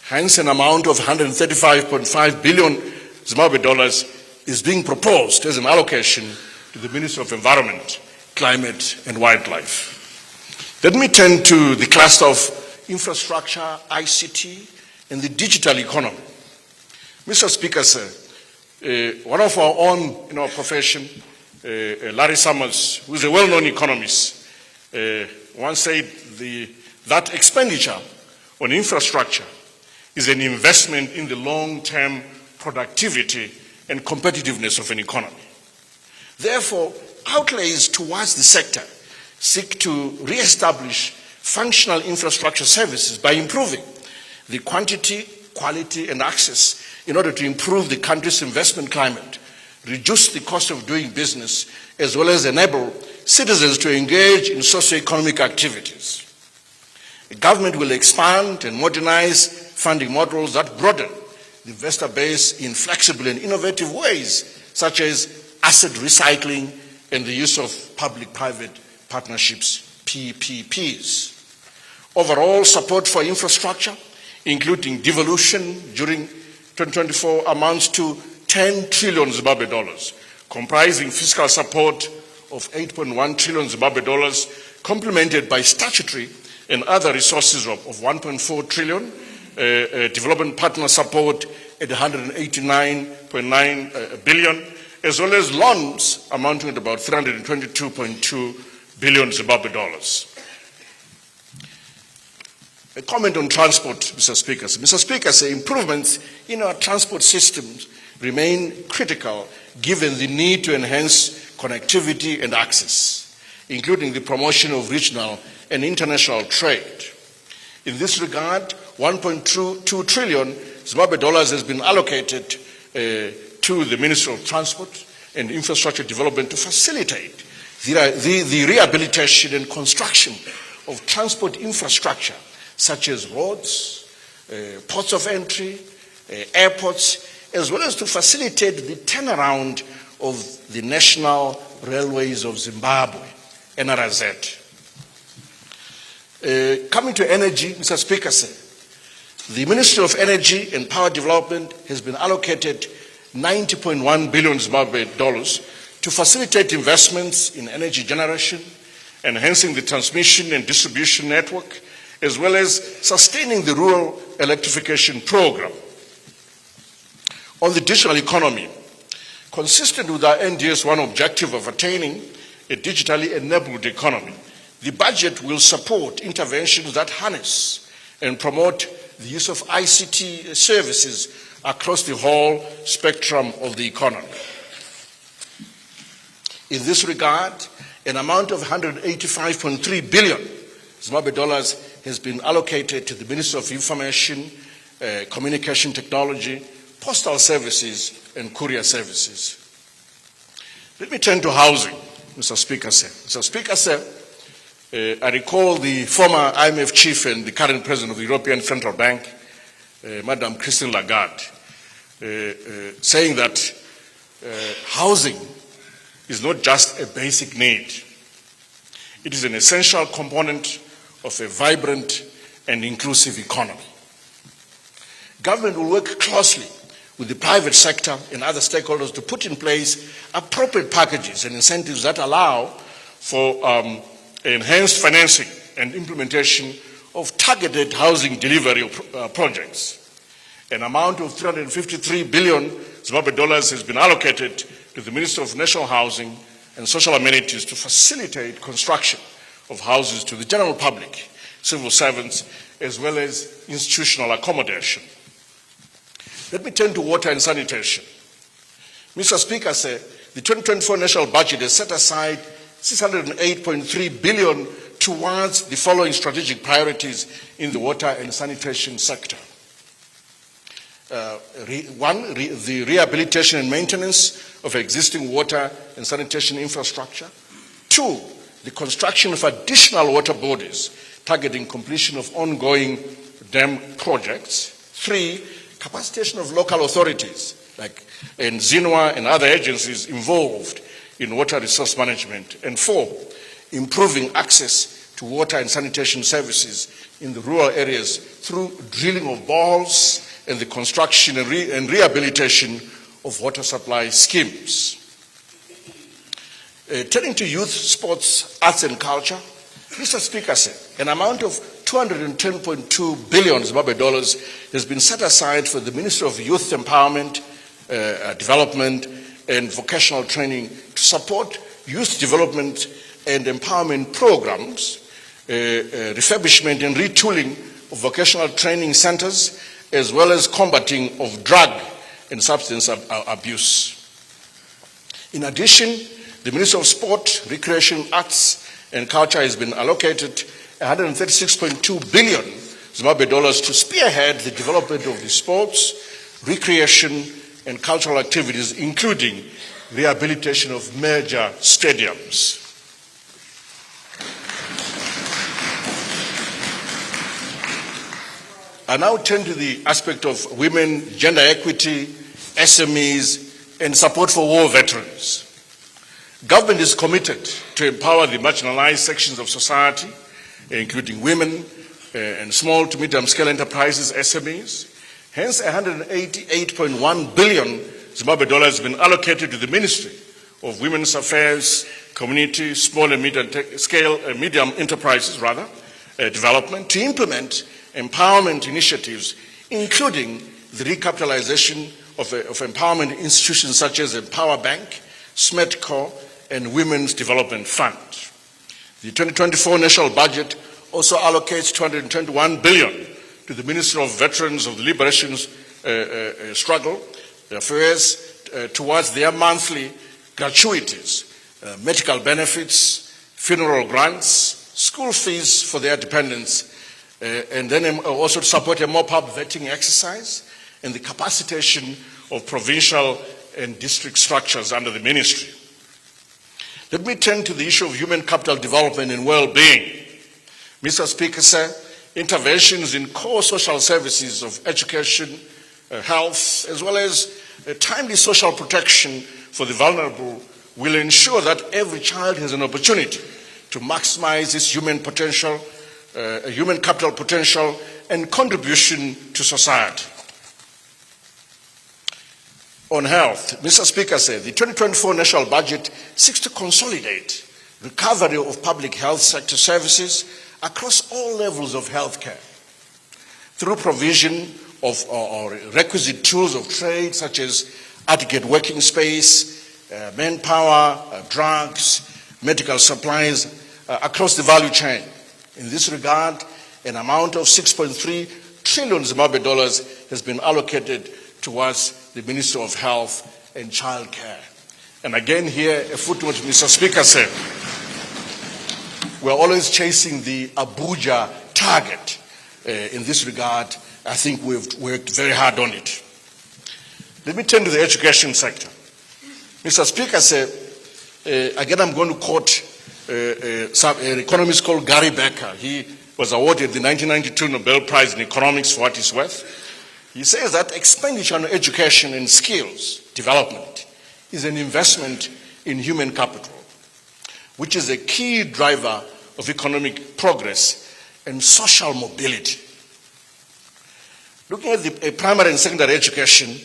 Hence, an amount of 135.5 billion Zimbabwe dollars is being proposed as an allocation to the Ministry of Environment, Climate and Wildlife. Let me turn to the cluster of infrastructure, ICT, and the digital economy. Mr. Speaker, one of our own in our profession, Larry Summers, who is a well-known economist, once said that expenditure on infrastructure is an investment in the long-term productivity and competitiveness of an economy. Therefore, outlays towards the sector seek to re-establish functional infrastructure services by improving the quantity, quality, and access in order to improve the country's investment climate, reduce the cost of doing business, as well as enable citizens to engage in socio-economic activities. The government will expand and modernize funding models that broaden the investor base in flexible and innovative ways, such as asset recycling and the use of public-private partnerships, PPPs. Overall support for infrastructure, including devolution during 2024, amounts to 10 trillion Zimbabwe dollars, comprising fiscal support of 8.1 trillion Zimbabwe dollars, complemented by statutory and other resources of 1.4 trillion, development partner support at 189.9 billion, as well as loans amounting to about 322.2 billion Zimbabwe dollars. A comment on transport, Mr. Speaker. Mr. Speaker, improvements in our transport systems remain critical given the need to enhance connectivity and access, including the promotion of regional and international trade. In this regard, 1.2 trillion Zimbabwe dollars has been allocated to the Ministry of Transport and Infrastructure Development to facilitate the rehabilitation and construction of transport infrastructure, such as roads, ports of entry, airports, as well as to facilitate the turnaround of the National Railways of Zimbabwe, NRZ. Coming to energy, Mr. Speaker, the Ministry of Energy and Power Development has been allocated 90.1 billion Zimbabwe dollars to facilitate investments in energy generation, enhancing the transmission and distribution network, as well as sustaining the rural electrification program. On the digital economy, consistent with our NDS-1 objective of attaining a digitally enabled economy, the budget will support interventions that harness and promote the use of ICT services across the whole spectrum of the economy. In this regard, an amount of 185.3 billion Zimbabwe dollars has been allocated to the Ministry of Information, Communication Technology, Postal Services, and Courier Services. Let me turn to housing, Mr. Speaker, sir. Mr. Speaker, sir, I recall the former IMF chief and the current president of the European Central Bank, Madame Christine Lagarde, saying that housing is not just a basic need. It is an essential component of a vibrant and inclusive economy. Government will work closely with the private sector and other stakeholders to put in place appropriate packages and incentives that allow for enhanced financing and implementation of targeted housing delivery projects. An amount of 353 billion Zimbabwe dollars has been allocated to the Ministry of National Housing and Social Amenities to facilitate construction of houses to the general public, civil servants, as well as institutional accommodation. Let me turn to water and sanitation. Mr. Speaker, sir, the 2024 national budget has set aside 608.3 billion towards the following strategic priorities in the water and sanitation sector. The rehabilitation and maintenance of existing water and sanitation infrastructure. 2, the construction of additional water bodies targeting completion of ongoing dam projects. 3, capacitation of local authorities like ZINWA and other agencies involved in water resource management. And 4, improving access to water and sanitation services in the rural areas through drilling of boreholes and the construction and rehabilitation of water supply schemes. Turning to youth, sports, arts and culture, Mr. Speaker, sir, an amount of 210.2 billion Zimbabwe dollars has been set aside for the Ministry of Youth Empowerment, Development and Vocational Training to support youth development and empowerment programs, refurbishment and retooling of vocational training centers, as well as combating of drug and substance abuse. In addition, the Ministry of Sport, Recreation, Arts and Culture has been allocated 136.2 billion Zimbabwe dollars to spearhead the development of the sports, recreation and cultural activities, including rehabilitation of major stadiums. I now turn to the aspect of women, gender equity, SMEs, and support for war veterans. Government is committed to empower the marginalized sections of society, including women and small to medium-scale enterprises, SMEs. Hence, 188.1 billion Zimbabwe dollars has been allocated to the Ministry of Women's Affairs, Community, Small and Medium Enterprises, Development, to implement empowerment initiatives, including the recapitalization of empowerment institutions such as Empower Bank, SMETCO, and Women's Development Fund. The 2024 national budget also allocates 221 billion to the Ministry of Veterans of the Liberation Struggle Affairs towards their monthly gratuities, medical benefits, funeral grants, school fees for their dependents, and then also to support a mop-up vetting exercise and the capacitation of provincial and district structures under the ministry. Let me turn to the issue of human capital development and well-being. Mr. Speaker, sir, interventions in core social services of education, health, as well as timely social protection for the vulnerable will ensure that every child has an opportunity to maximize its human potential, human capital potential, and contribution to society. on health, Mr. Speaker said the 2024 national budget seeks to consolidate recovery of public health sector services across all levels of healthcare through provision of requisite tools of trade such as adequate working space, manpower, drugs, medical supplies across the value chain. In this regard, an amount of 6.3 trillion Zimbabwe dollars has been allocated towards the Ministry of Health and Child Care. And again here, a footnote, Mr. Speaker said, we're always chasing the Abuja target. In this regard, I think we've worked very hard on it. Let me turn to the education sector. Mr. Speaker said, again I'm going to quote an economist called Gary Becker. He was awarded the 1992 Nobel Prize in Economics for what it's worth. He says that expenditure on education and skills development is an investment in human capital, which is a key driver of economic progress and social mobility. Looking at the primary and secondary education,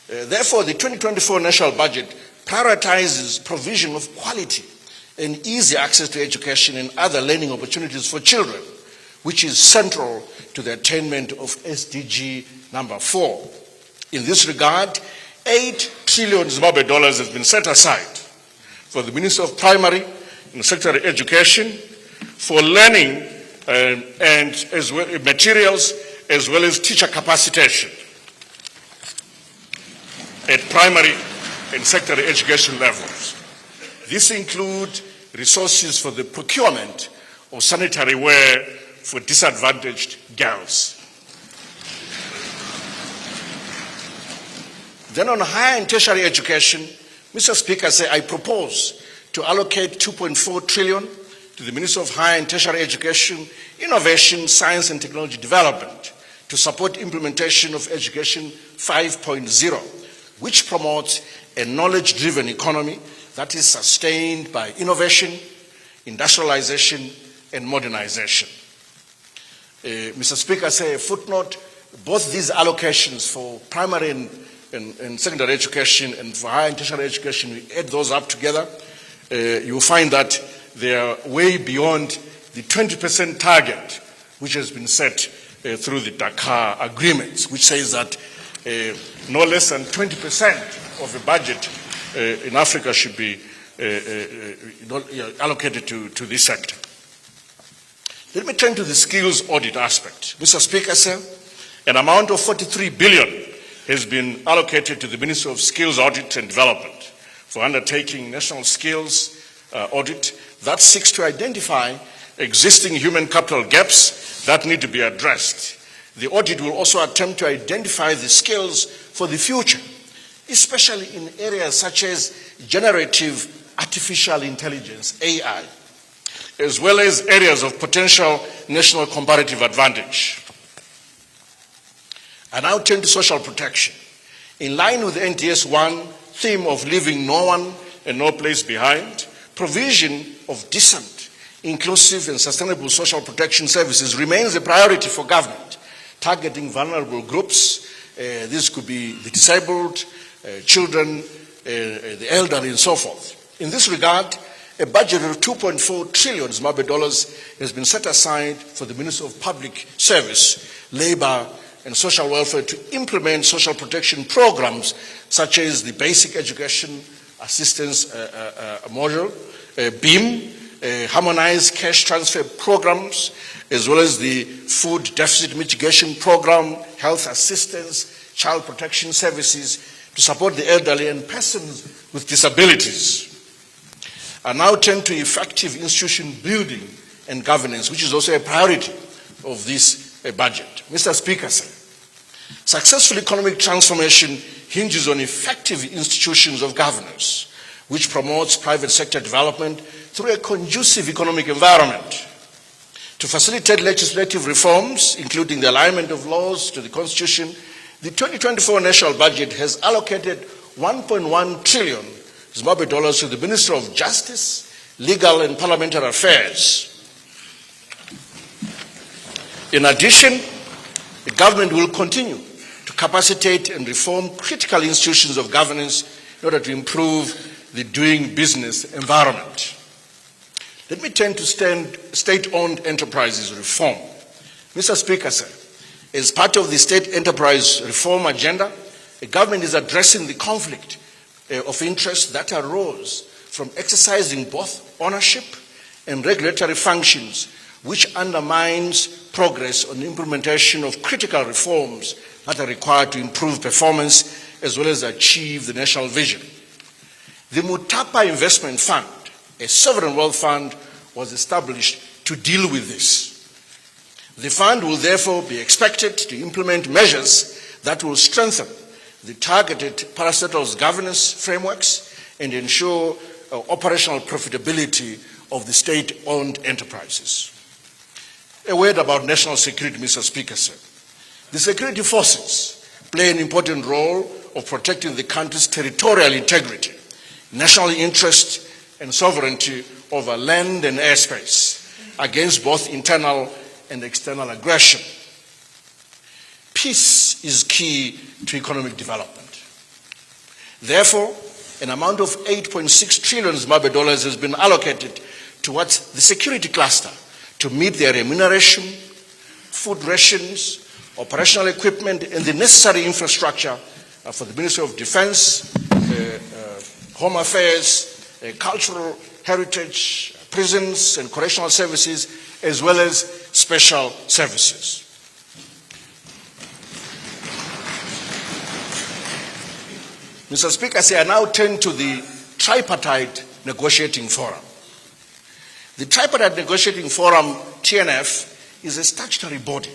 therefore the 2024 national budget prioritizes provision of quality and easy access to education and other learning opportunities for children, which is central to the attainment of SDG number 4. In this regard, 8 trillion Zimbabwe dollars has been set aside for the Ministry of Primary and Secondary Education for learning and as well materials as well as teacher capacitation at primary and secondary education levels. This includes resources for the procurement of sanitary wear for disadvantaged girls. Then on higher and tertiary education, Mr. Speaker, I propose to allocate 2.4 trillion to the Ministry of Higher and Tertiary Education, Innovation, Science and Technology Development to support implementation of Education 5.0, which promotes a knowledge-driven economy that is sustained by innovation, industrialization, and modernization. Mr. Speaker, a footnote, both these allocations for primary and secondary education and for higher and tertiary education, we add those up together, you will find that they are way beyond the 20% target which has been set through the Dakar agreements, which says that no less than 20% of the budget in Africa should be allocated to this sector. Let me turn to the skills audit aspect. Mr. Speaker, an amount of 43 billion has been allocated to the Ministry of Skills Audit and Development for undertaking national skills audit that seeks to identify existing human capital gaps that need to be addressed. The audit will also attempt to identify the skills for the future, especially in areas such as generative artificial intelligence, AI, as well as areas of potential national comparative advantage. I now turn to social protection. In line with the NDS 1 theme of leaving no one and no place behind, provision of decent, inclusive and sustainable social protection services remains a priority for government, targeting vulnerable groups. This could be the disabled, children, the elderly and so forth. In this regard, a budget of 2.4 trillion Zimbabwe dollars has been set aside for the Ministry of Public Service, Labor and Social Welfare to implement social protection programs such as the Basic Education Assistance Module, BEAM, harmonized cash transfer programs, as well as the Food Deficit Mitigation Program, health assistance, child protection services to support the elderly and persons with disabilities. I now turn to effective institution building and governance, which is also a priority of this budget. Mr. Speaker, successful economic transformation hinges on effective institutions of governance, which promotes private sector development through a conducive economic environment. To facilitate legislative reforms, including the alignment of laws to the Constitution, the 2024 national budget has allocated 1.1 trillion Zimbabwe dollars to the Ministry of Justice, Legal and Parliamentary Affairs. In addition, the government will continue to capacitate and reform critical institutions of governance in order to improve the doing business environment. Let me turn to state-owned enterprises reform. Mr. Speaker, sir, as part of the state enterprise reform agenda, the government is addressing the conflict of interest that arose from exercising both ownership and regulatory functions, which undermines progress on the implementation of critical reforms that are required to improve performance as well as achieve the national vision. The Mutapa Investment Fund, a sovereign wealth fund, was established to deal with this. The fund will therefore be expected to implement measures that will strengthen the targeted parastatals governance frameworks and ensure operational profitability of the state-owned enterprises. A word about national security, Mr. Speaker, sir. The security forces play an important role of protecting the country's territorial integrity, national interest, and sovereignty over land and airspace against both internal and external aggression. Peace is key to economic development. Therefore, an amount of 8.6 trillion Zimbabwe dollars has been allocated towards the security cluster to meet their remuneration, food rations, operational equipment, and the necessary infrastructure for the Ministry of Defense, Home Affairs, cultural heritage, prisons and correctional services, as well as special services. Mr. Speaker, I now turn to the Tripartite Negotiating Forum. The Tripartite Negotiating Forum, TNF, is a statutory body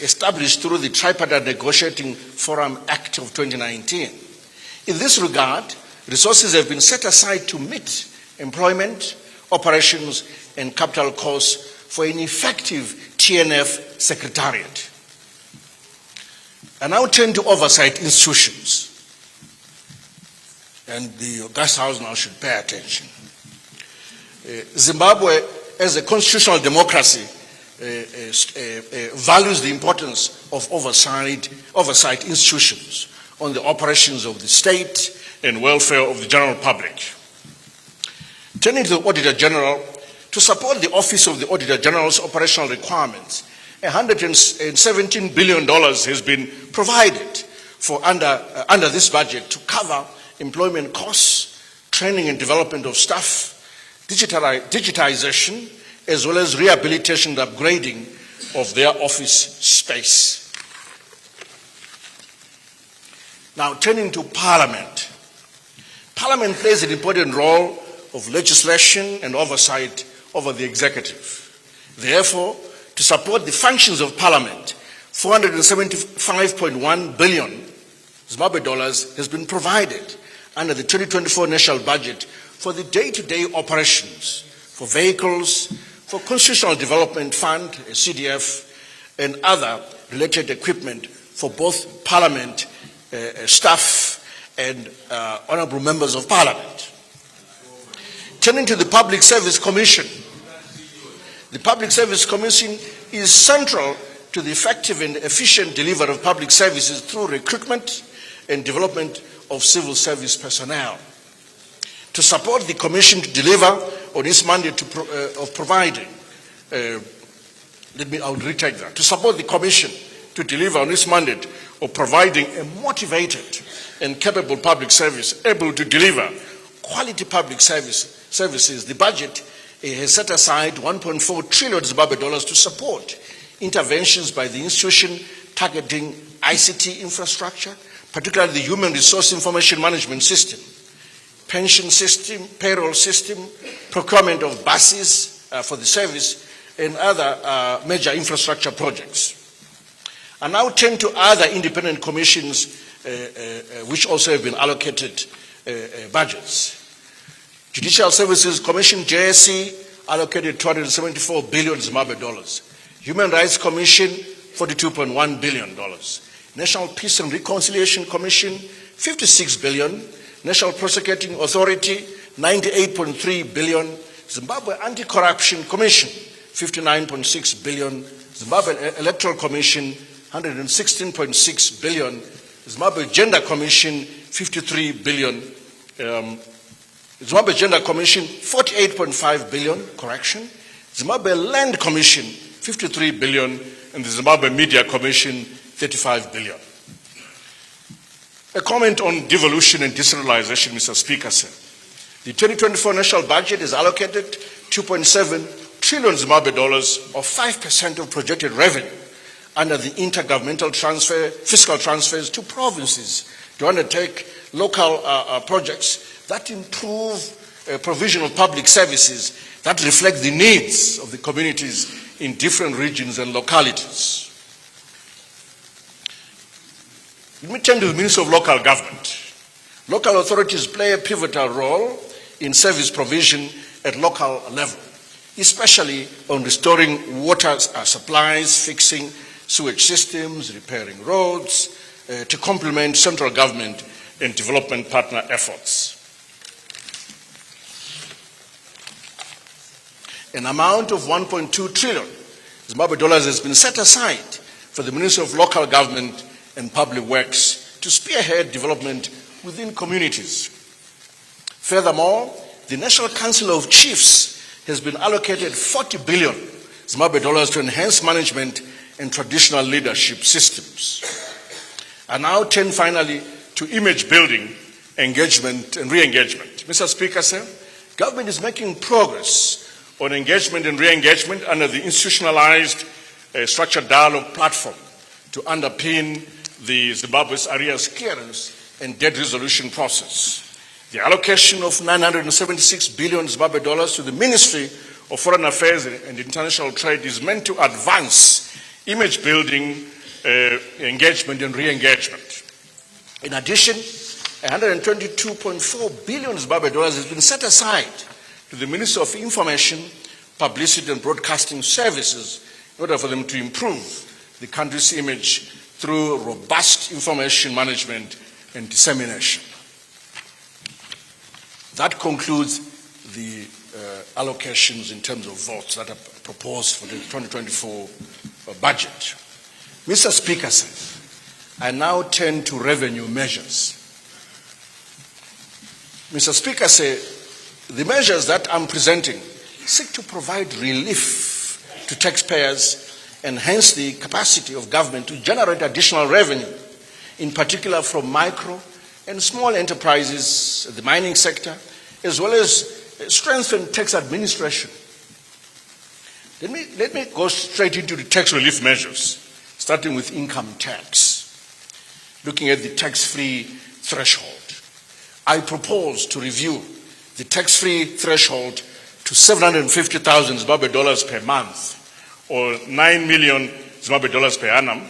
established through the Tripartite Negotiating Forum Act of 2019. In this regard, resources have been set aside to meet employment, operations, and capital costs for an effective TNF secretariat. I now turn to oversight institutions. And the August House now should pay attention. Zimbabwe, as a constitutional democracy, values the importance of oversight institutions on the operations of the state and welfare of the general public. Turning to the Auditor General, to support the Office of the Auditor General's operational requirements, $117 billion has been provided for under this budget to cover employment costs, training and development of staff, digitization, as well as rehabilitation and upgrading of their office space. Now, turning to Parliament. Parliament plays an important role of legislation and oversight over the executive. Therefore, to support the functions of Parliament, $475.1 billion Zimbabwe dollars has been provided under the 2024 national budget for the day-to-day operations, for vehicles, for Constitutional Development Fund, CDF, and other related equipment for both Parliament staff and honourable members of Parliament. Turning to the Public Service Commission. The Public Service Commission is central to the effective and efficient delivery of public services through recruitment and development of civil service personnel. To support the Commission to deliver on its mandate of providing, I'll retake that. To support the Commission to deliver on its mandate of providing a motivated and capable public service able to deliver quality public services, the budget has set aside 1.4 trillion Zimbabwe dollars to support interventions by the institution targeting ICT infrastructure, particularly the Human Resource Information Management System, pension system, payroll system, procurement of buses for the service, and other major infrastructure projects. I now turn to other independent commissions which also have been allocated budgets. Judicial Services Commission, JSC, allocated 274 billion Zimbabwe dollars. Human Rights Commission, $42.1 billion. National Peace and Reconciliation Commission, 56 billion. National Prosecuting Authority, 98.3 billion. Zimbabwe Anti-Corruption Commission, 59.6 billion. Zimbabwe Electoral Commission, 116.6 billion. Zimbabwe Gender Commission, 53 billion. Zimbabwe Gender Commission, 48.5 billion, correction. Zimbabwe Land Commission, 53 billion, and the Zimbabwe Media Commission, 35 billion. A comment on devolution and decentralization, Mr. Speaker, sir. The 2024 national budget is allocated 2.7 trillion Zimbabwe dollars, or 5% of projected revenue, under the intergovernmental fiscal transfers to provinces to undertake local projects that improve provision of public services that reflect the needs of the communities in different regions and localities. Let me turn to the Ministry of Local Government. Local authorities play a pivotal role in service provision at local level, especially on restoring water supplies, fixing sewage systems, repairing roads, to complement central government and development partner efforts. An amount of 1.2 trillion Zimbabwe dollars has been set aside for the Ministry of Local Government and Public Works to spearhead development within communities. Furthermore, the National Council of Chiefs has been allocated 40 billion Zimbabwe dollars to enhance management and traditional leadership systems. I now turn finally to image building, engagement and re-engagement. Mr. Speaker, sir, government is making progress on engagement and re-engagement under the institutionalized structured dialogue platform to underpin the Zimbabwe's arrears clearance and debt resolution process. The allocation of 976 billion Zimbabwe dollars to the Ministry of Foreign Affairs and International Trade is meant to advance image building, engagement and re-engagement. In addition, 122.4 billion Zimbabwe dollars has been set aside to the Ministry of Information, Publicity and Broadcasting Services in order for them to improve the country's image through robust information management and dissemination. That concludes the allocations in terms of votes that are proposed for the 2024 budget. Mr. Speaker, sir, I now turn to revenue measures. Mr. Speaker, sir, the measures that I'm presenting seek to provide relief to taxpayers, enhance the capacity of government to generate additional revenue, in particular from micro and small enterprises, the mining sector, as well as strengthen tax administration. Let me go straight into the tax relief measures, starting with income tax. Looking at the tax-free threshold, I propose to review the tax-free threshold to 750,000 Zimbabwe dollars per month, or 9 million Zimbabwe dollars per annum,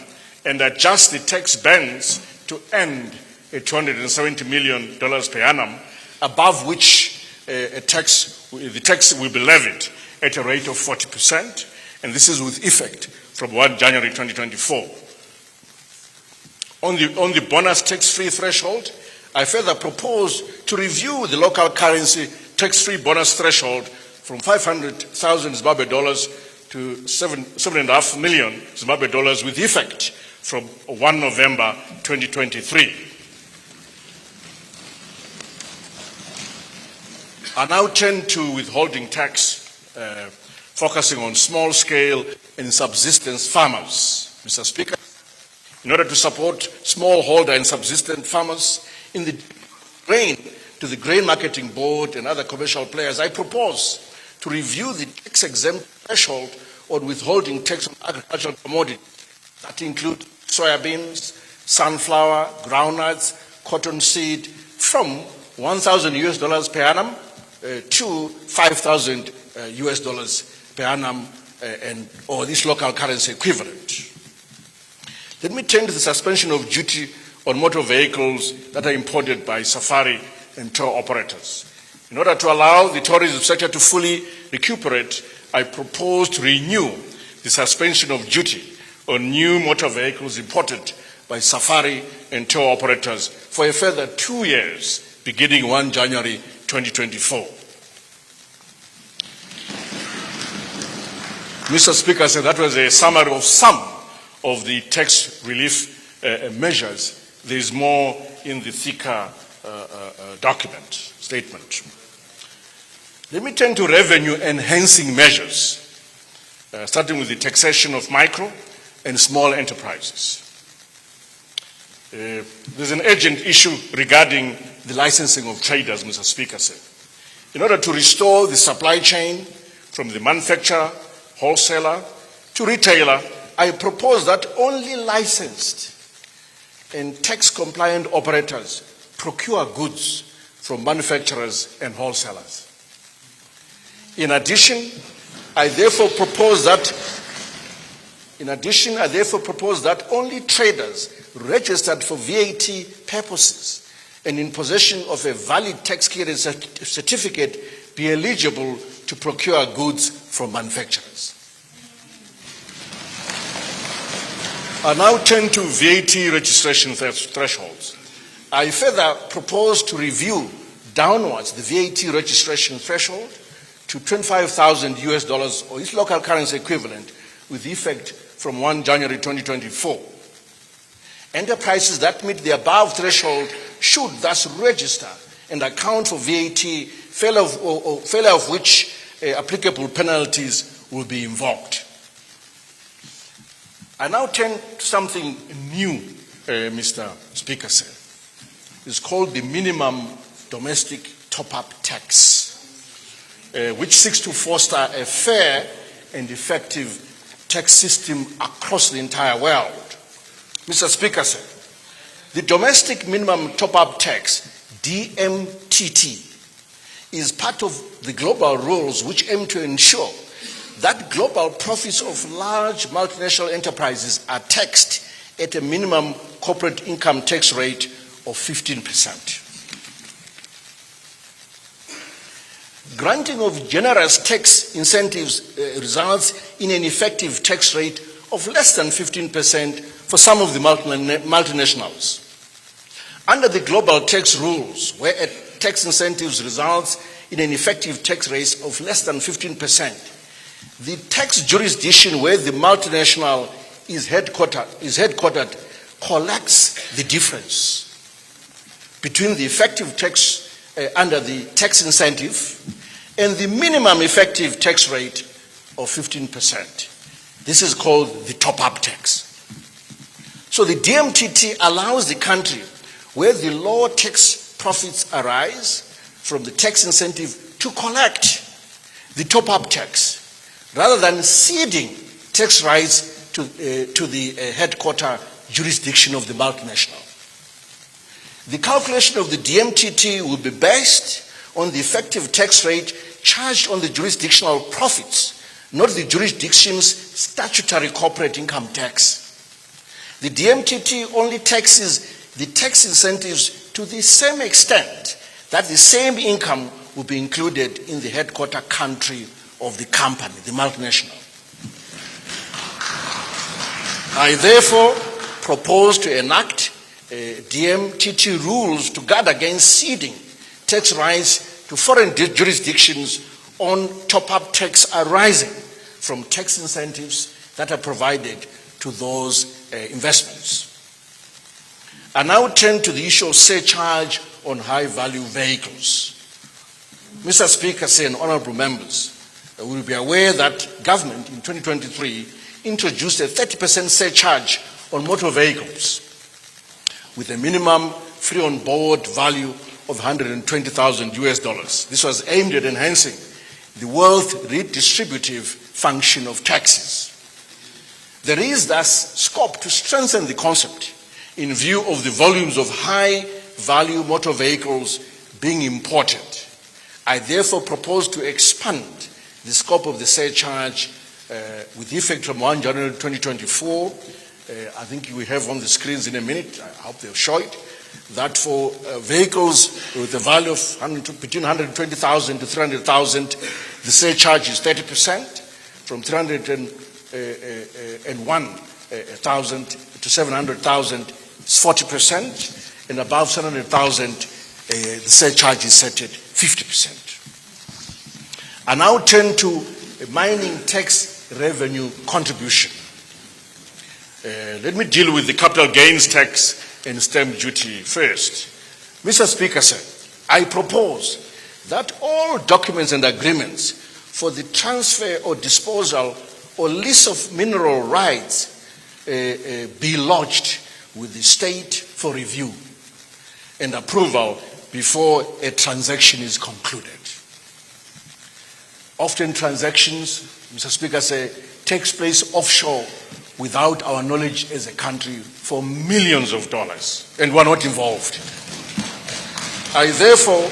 and adjust the tax bands to end at $270 million per annum, above which the tax will be levied at a rate of 40%, and this is with effect from 1 January 2024. On the bonus tax-free threshold, I further propose to review the local currency tax-free bonus threshold from 500,000 Zimbabwe dollars to 7.5 million Zimbabwe dollars with effect from 1 November 2023. I now turn to withholding tax, focusing on small-scale and subsistence farmers. Mr. Speaker, in order to support smallholder and subsistence farmers in the grain, to the Grain Marketing Board and other commercial players, I propose to review the tax-exempt threshold on withholding tax on agricultural commodities that include soybeans, sunflower, groundnuts, cottonseed, from $1,000 per annum to $5,000 per annum, or this local currency equivalent. Let me turn to the suspension of duty on motor vehicles that are imported by safari and tour operators. In order to allow the tourism sector to fully recuperate, I propose to renew the suspension of duty on new motor vehicles imported by safari and tour operators for a further 2 years, beginning 1 January 2024. Mr. Speaker, so that was a summary of some of the tax relief measures, there is more in the thicker statement. Let me turn to revenue enhancing measures, starting with the taxation of micro and small enterprises. There's an urgent issue regarding the licensing of traders, Mr. Speaker said. In order to restore the supply chain from the manufacturer, wholesaler to retailer, I propose that only licensed and tax-compliant operators procure goods from manufacturers and wholesalers. In addition, I therefore propose that only traders registered for VAT purposes and in possession of a valid tax clearance certificate be eligible to procure goods from manufacturers. I now turn to VAT registration thresholds. I further propose to review downwards the VAT registration threshold to $25,000 or its local currency equivalent with effect from 1 January 2024. Enterprises that meet the above threshold should thus register and account for VAT, failure of which applicable penalties will be invoked. I now turn to something new, Mr. Speaker said. It's called the minimum domestic top-up tax, which seeks to foster a fair and effective tax system across the entire world. Mr. Speaker said, the domestic minimum top-up tax, DMTT, is part of the global rules which aim to ensure that global profits of large multinational enterprises are taxed at a minimum corporate income tax rate of 15%. Granting of generous tax incentives results in an effective tax rate of less than 15% for some of the multinationals. Under the global tax rules, where tax incentives results in an effective tax rate of less than 15%, the tax jurisdiction where the multinational is headquartered collects the difference between the effective tax under the tax incentive and the minimum effective tax rate of 15%. This is called the top-up tax. So the DMTT allows the country where the low tax profits arise from the tax incentive to collect the top-up tax rather than ceding tax rights to the headquarter jurisdiction of the multinational. The calculation of the DMTT will be based on the effective tax rate charged on the jurisdictional profits, not the jurisdiction's statutory corporate income tax. The DMTT only taxes the tax incentives to the same extent that the same income will be included in the headquarter country of the company, the multinational. I therefore propose to enact DMTT rules to guard against ceding tax rights to foreign jurisdictions on top-up tax arising from tax incentives that are provided to those investments. I now turn to the issue of surcharge on high-value vehicles. Mr. Speaker, and honourable members, will be aware that government in 2023 introduced a 30% surcharge on motor vehicles with a minimum free on board value of $120,000. This was aimed at enhancing the wealth redistributive function of taxes. There is thus scope to strengthen the concept in view of the volumes of high-value motor vehicles being imported. I therefore propose to expand the scope of the surcharge with effect from 1 January 2024. I think we have on the screens in a minute, I hope they'll show it, that for vehicles with a value of between 120,000 to 300,000, the surcharge is 30%, from 301,000 to 700,000, it's 40%, and above 700,000, the surcharge is set at 50%. I now turn to mining tax revenue contribution. Let me deal with the capital gains tax and stamp duty first. Mr. Speaker, sir, I propose that all documents and agreements for the transfer or disposal or lease of mineral rights be lodged with the state for review and approval before a transaction is concluded. Often transactions, Mr. Speaker, takes place offshore without our knowledge as a country for millions of dollars, and we're not involved. I therefore,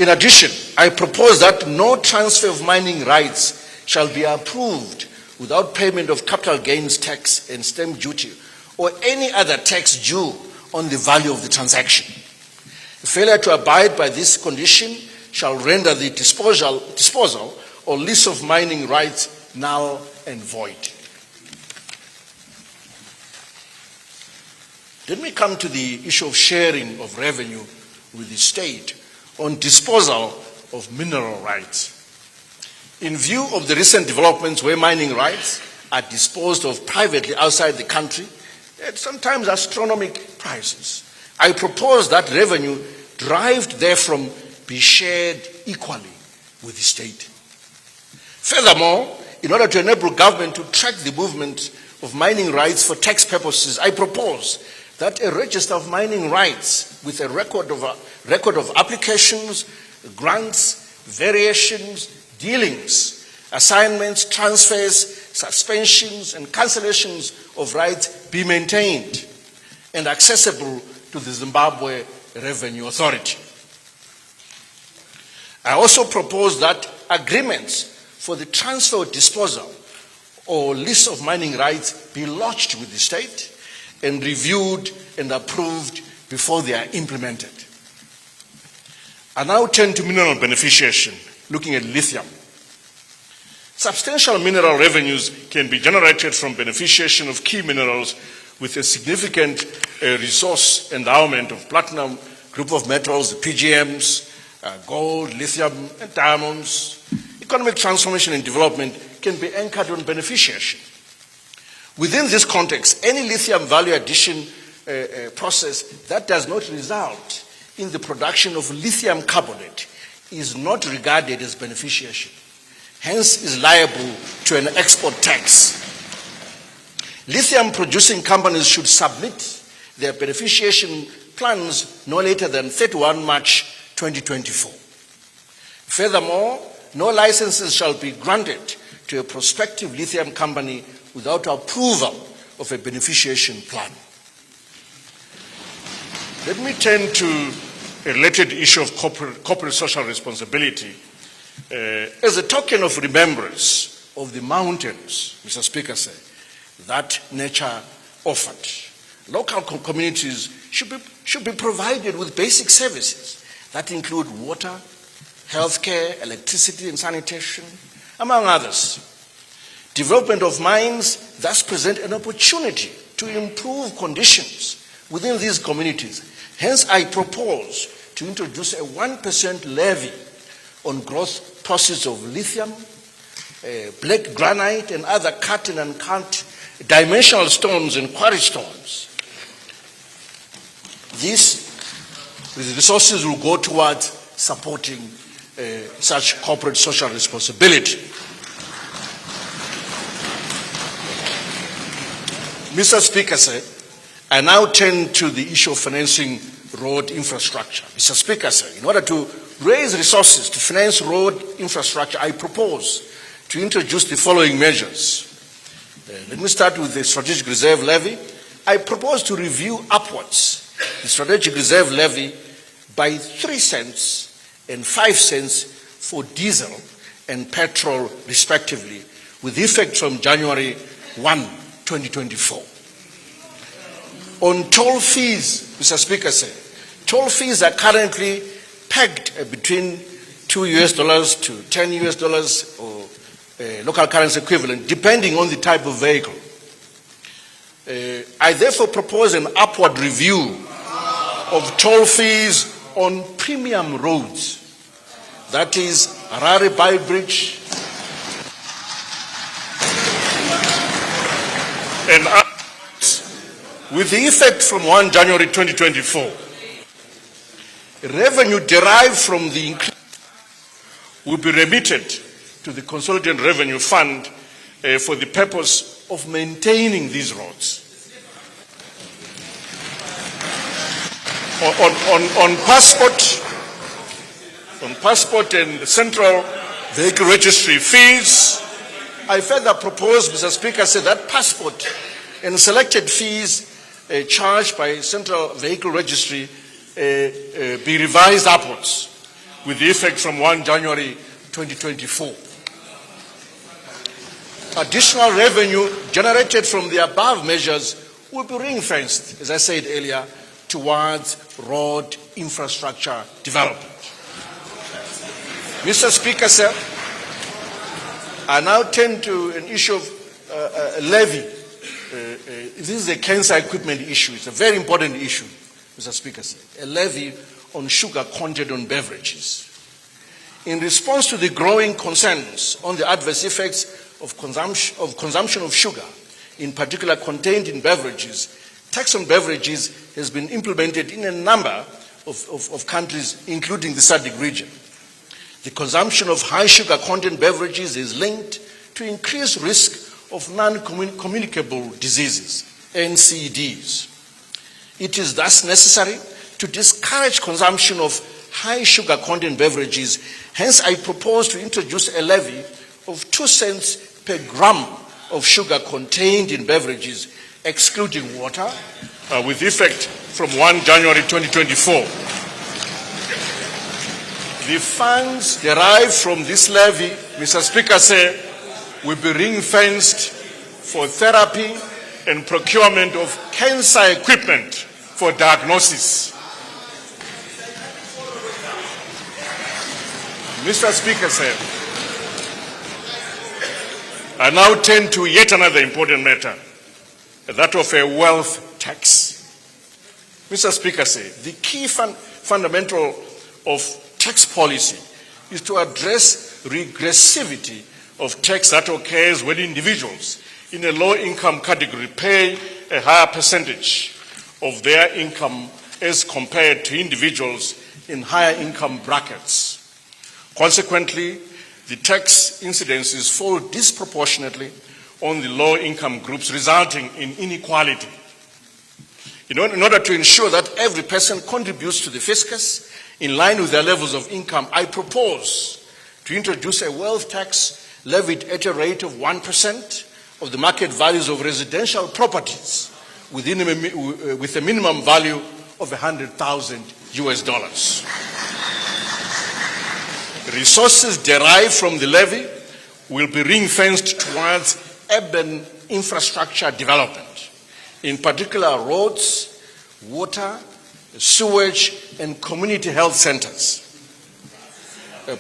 in addition, I propose that no transfer of mining rights shall be approved without payment of capital gains tax and stamp duty or any other tax due on the value of the transaction. Failure to abide by this condition shall render the disposal or lease of mining rights null and void. Let me come to the issue of sharing of revenue with the state on disposal of mineral rights. In view of the recent developments where mining rights are disposed of privately outside the country at sometimes astronomical prices, I propose that revenue derived therefrom be shared equally with the state. Furthermore, in order to enable government to track the movement of mining rights for tax purposes, I propose that a register of mining rights with a record of applications, grants, variations, dealings, assignments, transfers, suspensions, and cancellations of rights be maintained and accessible to the Zimbabwe Revenue Authority. I also propose that agreements for the transfer or disposal or lease of mining rights be lodged with the state and reviewed and approved before they are implemented. I now turn to mineral beneficiation, looking at lithium. Substantial mineral revenues can be generated from beneficiation of key minerals with a significant resource endowment of platinum, group of metals, the PGMs, gold, lithium, and diamonds. Economic transformation and development can be anchored on beneficiation. Within this context, any lithium value addition process that does not result in the production of lithium carbonate is not regarded as beneficiation, hence is liable to an export tax. Lithium producing companies should submit their beneficiation plans no later than 31 March 2024. Furthermore, no licenses shall be granted to a prospective lithium company without approval of a beneficiation plan. Let me turn to a related issue of corporate social responsibility. As a token of remembrance of the mountains, Mr. Speaker said, that nature offered, local communities should be provided with basic services that include water, healthcare, electricity and sanitation, among others. Development of mines thus present an opportunity to improve conditions within these communities. Hence, I propose to introduce a 1% levy on gross proceeds of lithium, black granite and other cut and uncut dimensional stones and quarry stones. These resources will go towards supporting such corporate social responsibility. Mr. Speaker, sir, I now turn to the issue of financing road infrastructure. Mr. Speaker, sir, in order to raise resources to finance road infrastructure, I propose to introduce the following measures. Let me start with the strategic reserve levy. I propose to review upwards the strategic reserve levy by 3 cents and 5 cents for diesel and petrol respectively, with effect from January 1, 2024. On toll fees, Mr. Speaker said, toll fees are currently pegged between $2 to $10 or local currency equivalent, depending on the type of vehicle. I therefore propose an upward review of toll fees on premium roads, that is Harare Bay Bridge and others, With the effect from 1 January 2024, revenue derived from the increase will be remitted to the Consolidated Revenue Fund for the purpose of maintaining these roads. On passport and central vehicle registry fees, I further propose, Mr. Speaker, that passport and selected fees charged by central vehicle registry be revised upwards with the effect from 1 January 2024. Additional revenue generated from the above measures will be ring-fenced, as I said earlier, towards road infrastructure development. Mr. Speaker, sir, I now turn to an issue of levy. This is a cancer equipment issue. It's a very important issue, Mr. Speaker, sir. A levy on sugar content on beverages. In response to the growing concerns on the adverse effects of consumption of sugar, in particular contained in beverages, tax on beverages has been implemented in a number of countries, including the SADC region. The consumption of high sugar content beverages is linked to increased risk of non-communicable diseases, NCDs. It is thus necessary to discourage consumption of high sugar content beverages. Hence, I propose to introduce a levy of 2 cents per gram of sugar contained in beverages, excluding water, with effect from 1 January 2024. The funds derived from this levy, Mr. Speaker, will be ring-fenced for therapy and procurement of cancer equipment for diagnosis. Mr. Speaker, I now turn to yet another important matter, that of a wealth tax. Mr. Speaker, the key fundamental of tax policy is to address regressivity of tax that occurs when individuals in a low-income category pay a higher percentage of their income as compared to individuals in higher income brackets. Consequently, the tax incidences fall disproportionately on the low-income groups, resulting in inequality. In order to ensure that every person contributes to the fiscus in line with their levels of income, I propose to introduce a wealth tax levied at a rate of 1% of the market values of residential properties with a minimum value of $100,000 US. Resources derived from the levy will be ring-fenced towards urban infrastructure development, in particular roads, water, sewage, and community health centers.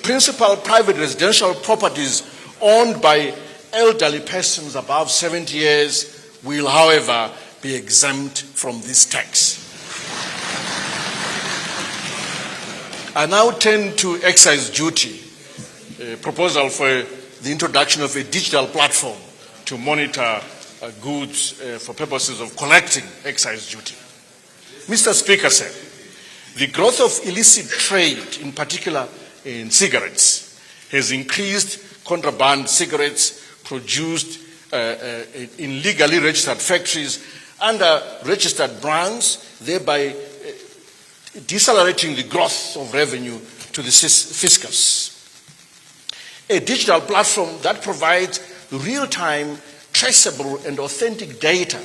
Principal private residential properties owned by elderly persons above 70 years will, however, be exempt from this tax. I now turn to excise duty, a proposal for the introduction of a digital platform to monitor goods for purposes of collecting excise duty. Mr. Speaker, the growth of illicit trade, in particular in cigarettes, has increased contraband cigarettes produced in legally registered factories under registered brands, thereby decelerating the growth of revenue to the fiscus. A digital platform that provides real-time, traceable, and authentic data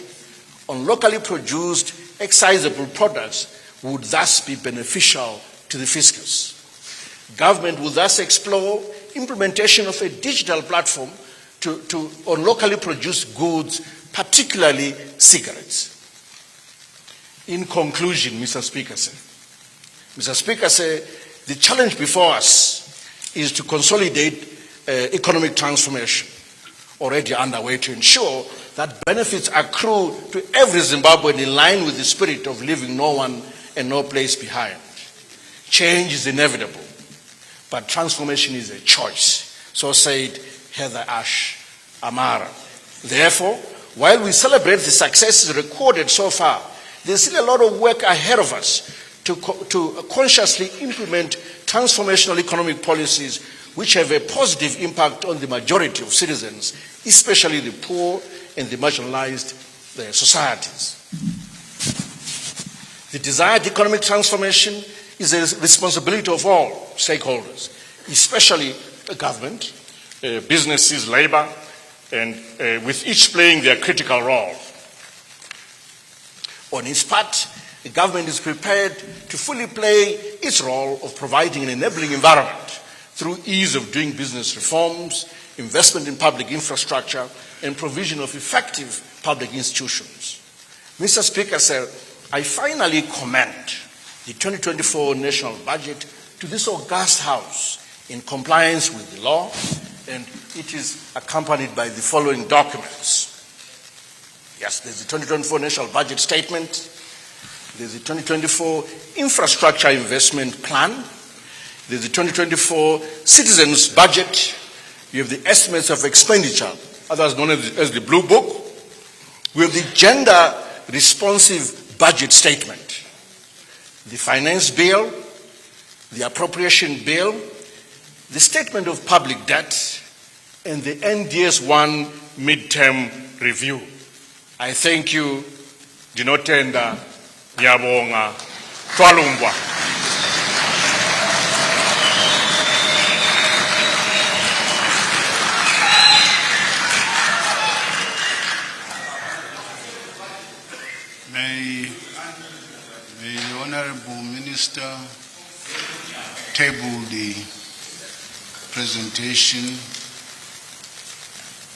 on locally produced excisable products would thus be beneficial to the fiscus. Government will thus explore implementation of a digital platform on locally produced goods, particularly cigarettes. In conclusion, Mr. Speaker, the challenge before us is to consolidate economic transformation already underway to ensure that benefits accrue to every Zimbabwean in line with the spirit of leaving no one and no place behind. Change is inevitable, but transformation is a choice. So said Heather Ash Amara. Therefore, while we celebrate the successes recorded so far, there's still a lot of work ahead of us to consciously implement transformational economic policies which have a positive impact on the majority of citizens, especially the poor and the marginalized societies. The desired economic transformation is a responsibility of all stakeholders, especially the government, businesses, labor, and with each playing their critical role. On its part, the government is prepared to fully play its role of providing an enabling environment through ease of doing business reforms, investment in public infrastructure, and provision of effective public institutions. Mr. Speaker, sir, I finally commend the 2024 national budget to this august House in compliance with the law, and it is accompanied by the following documents. Yes, there's the 2024 national budget statement, there's the 2024 infrastructure investment plan, there's the 2024 citizens budget, you have the estimates of expenditure, otherwise known as the Blue Book, we have the gender responsive budget statement, the finance bill, the appropriation bill, the statement of public debt, and the NDS1 midterm review. I thank you. Dinotenda Nyabonga Twalumbwa. May the Honorable Minister table the presentation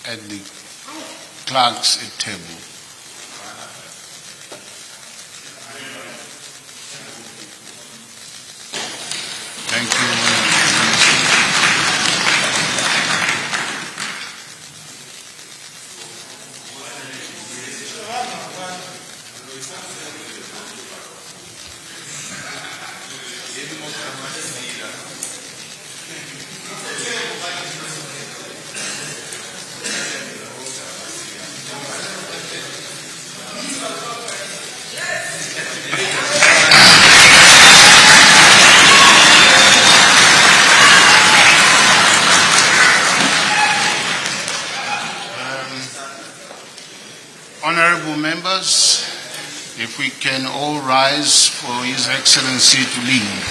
at the clerk's table. Thank you, Honorable Minister. Honorable members, if we can all rise for His Excellency to lead.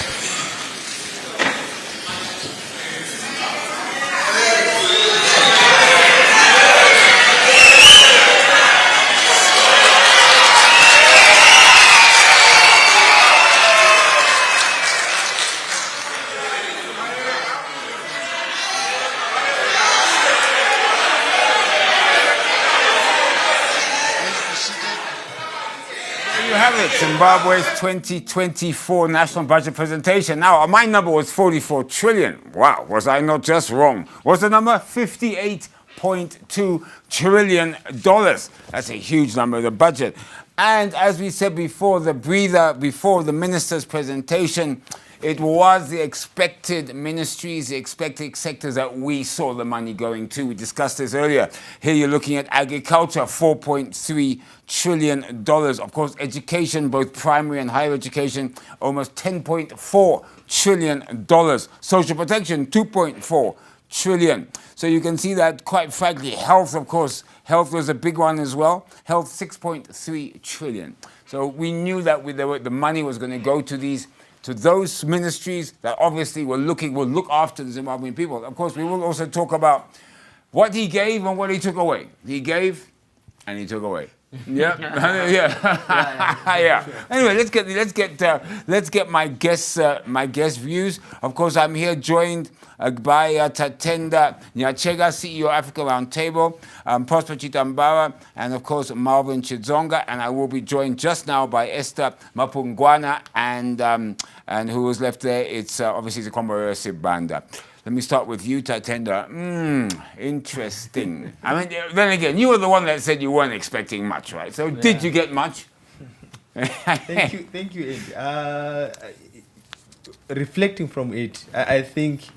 Zimbabwe's 2024 national budget presentation. Now, my number was 44 trillion. Wow, was I not just wrong? What's the number? $58.2 trillion. That's a huge number, the budget. And as we said before, the breather, before the minister's presentation, it was the expected ministries, the expected sectors that we saw the money going to. We discussed this earlier. Here you're looking at agriculture, $4.3 trillion. Of course, education, both primary and higher education, almost $10.4 trillion. Social protection, $2.4 trillion. So you can see that, quite frankly, health, of course, health was a big one as well. Health, $6.3 trillion. So we knew that the money was going to go to those ministries that obviously will look after the Zimbabwean people. Of course, we will also talk about what he gave and what he took away. He gave and he took away. Yeah, yeah. Anyway, let's get my guest views. Of course, I'm here joined by Tatenda Nyachega, CEO Africa Roundtable, Prosper Chitambara, and of course Marvin Chidzonga. And I will be joined just now by Esther Mapungwana, and who was left there? It's obviously the Komborero Sibanda. Let me start with you, Tatenda. Interesting. I mean, then again, you were the one that said you weren't expecting much, right? So did you get much? Thank you, Eddie. Reflecting from it, I think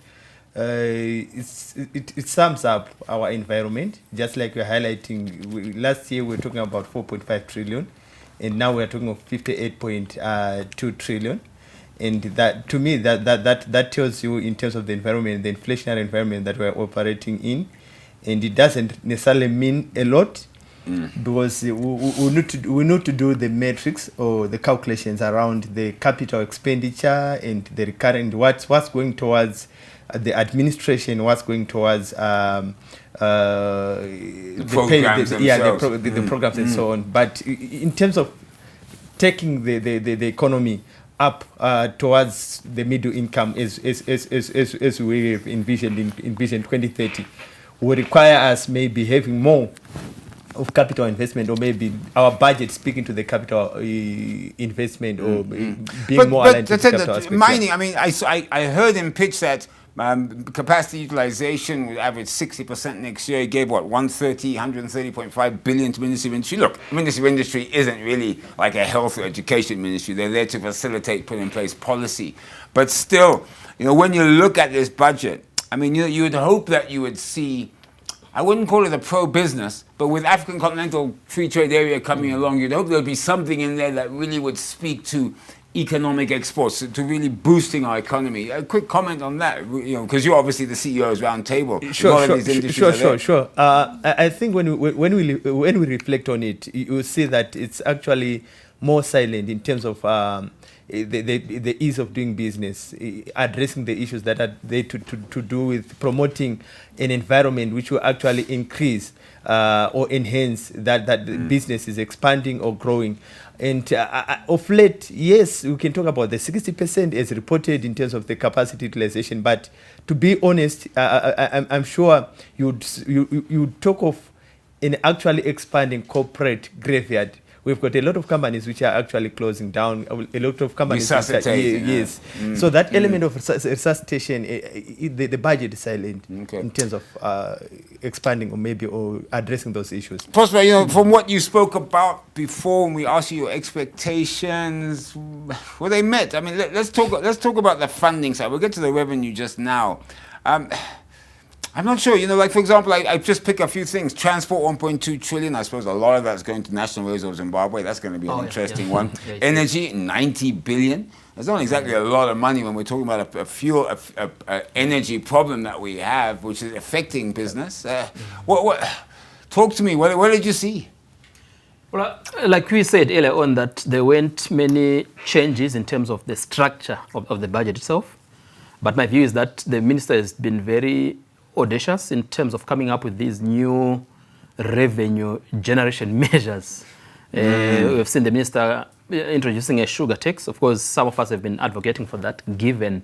it sums up our environment, just like we're highlighting. Last year we were talking about 4.5 trillion, and now we're talking of 58.2 trillion. And that, to me, that tells you in terms of the environment, the inflationary environment that we're operating in. And it doesn't necessarily mean a lot, because we need to do the metrics or the calculations around the capital expenditure and the recurrent, what's going towards the administration, what's going towards the programs the programs and so on. But in terms of taking the economy up towards the middle income, as we have envisioned in Vision 2030, will require us maybe having more of capital investment, or maybe our budget speaking to the capital investment, or being more aligned to the capital aspect. Mining, I mean, I heard him pitch that capacity utilization would average 60% next year. He gave, what, 130.5 billion to Ministry of Industry. Look, Ministry of Industry isn't really like a health or education ministry. They're there to facilitate, put in place policy. But still, you know, when you look at this budget, I mean, you would hope that you would see, I wouldn't call it a pro-business, but with African Continental Free Trade Area coming along, you'd hope there'd be something in there that really would speak to economic exports, to really boosting our economy. A quick comment on that, you know, because you're obviously the CEO's round table. Sure. I think when we reflect on it, you will see that it's actually more silent in terms of the ease of doing business, addressing the issues that are there to do with promoting an environment which will actually increase or enhance that the business is expanding or growing. And of late, yes, we can talk about the 60% as reported in terms of the capacity utilization. But to be honest, I'm sure you'd talk of an actually expanding corporate graveyard. We've got a lot of companies which are actually closing down, a lot of companies which are, yes. So that element of resuscitation, the budget is silent in terms of expanding or addressing those issues. Prosper, you know, from what you spoke about before, when we asked you your expectations, were they met? I mean, let's talk about the funding side. We'll get to the revenue just now. I'm not sure, you know, like, for example, I just pick a few things. Transport, 1.2 trillion. I suppose a lot of that's going to National Rails of Zimbabwe. That's going to be an interesting one. Energy, 90 billion. That's not exactly a lot of money when we're talking about a energy problem that we have, which is affecting business. Talk to me. What did you see? Well, like we said earlier on, that there weren't many changes in terms of the structure of the budget itself. But my view is that the minister has been very audacious in terms of coming up with these new revenue generation measures. We've seen the minister introducing a sugar tax. Of course, some of us have been advocating for that, given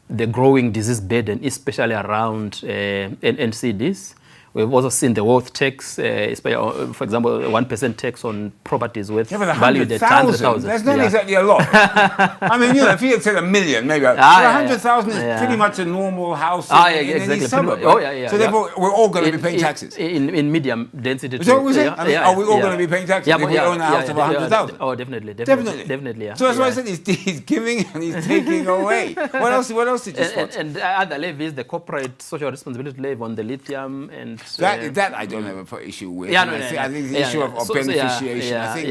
the growing disease burden, especially around NCDs. We've also seen the wealth tax, for example, 1% tax on properties worth valued at 100,000. That's not exactly a lot. I mean, you know, if you had said 1 million, maybe 100,000 is pretty much a normal house in any suburb. So therefore, we're all going to be paying taxes. In medium density. Is that what we're saying? I mean, are we all going to be paying taxes if we own a house of 100,000? Oh, definitely. Yeah. So that's why I said he's giving and he's taking away. What else did you spot? And other levies, the corporate social responsibility levy on the lithium and that I don't have a issue with. I think the issue of beneficiation, I think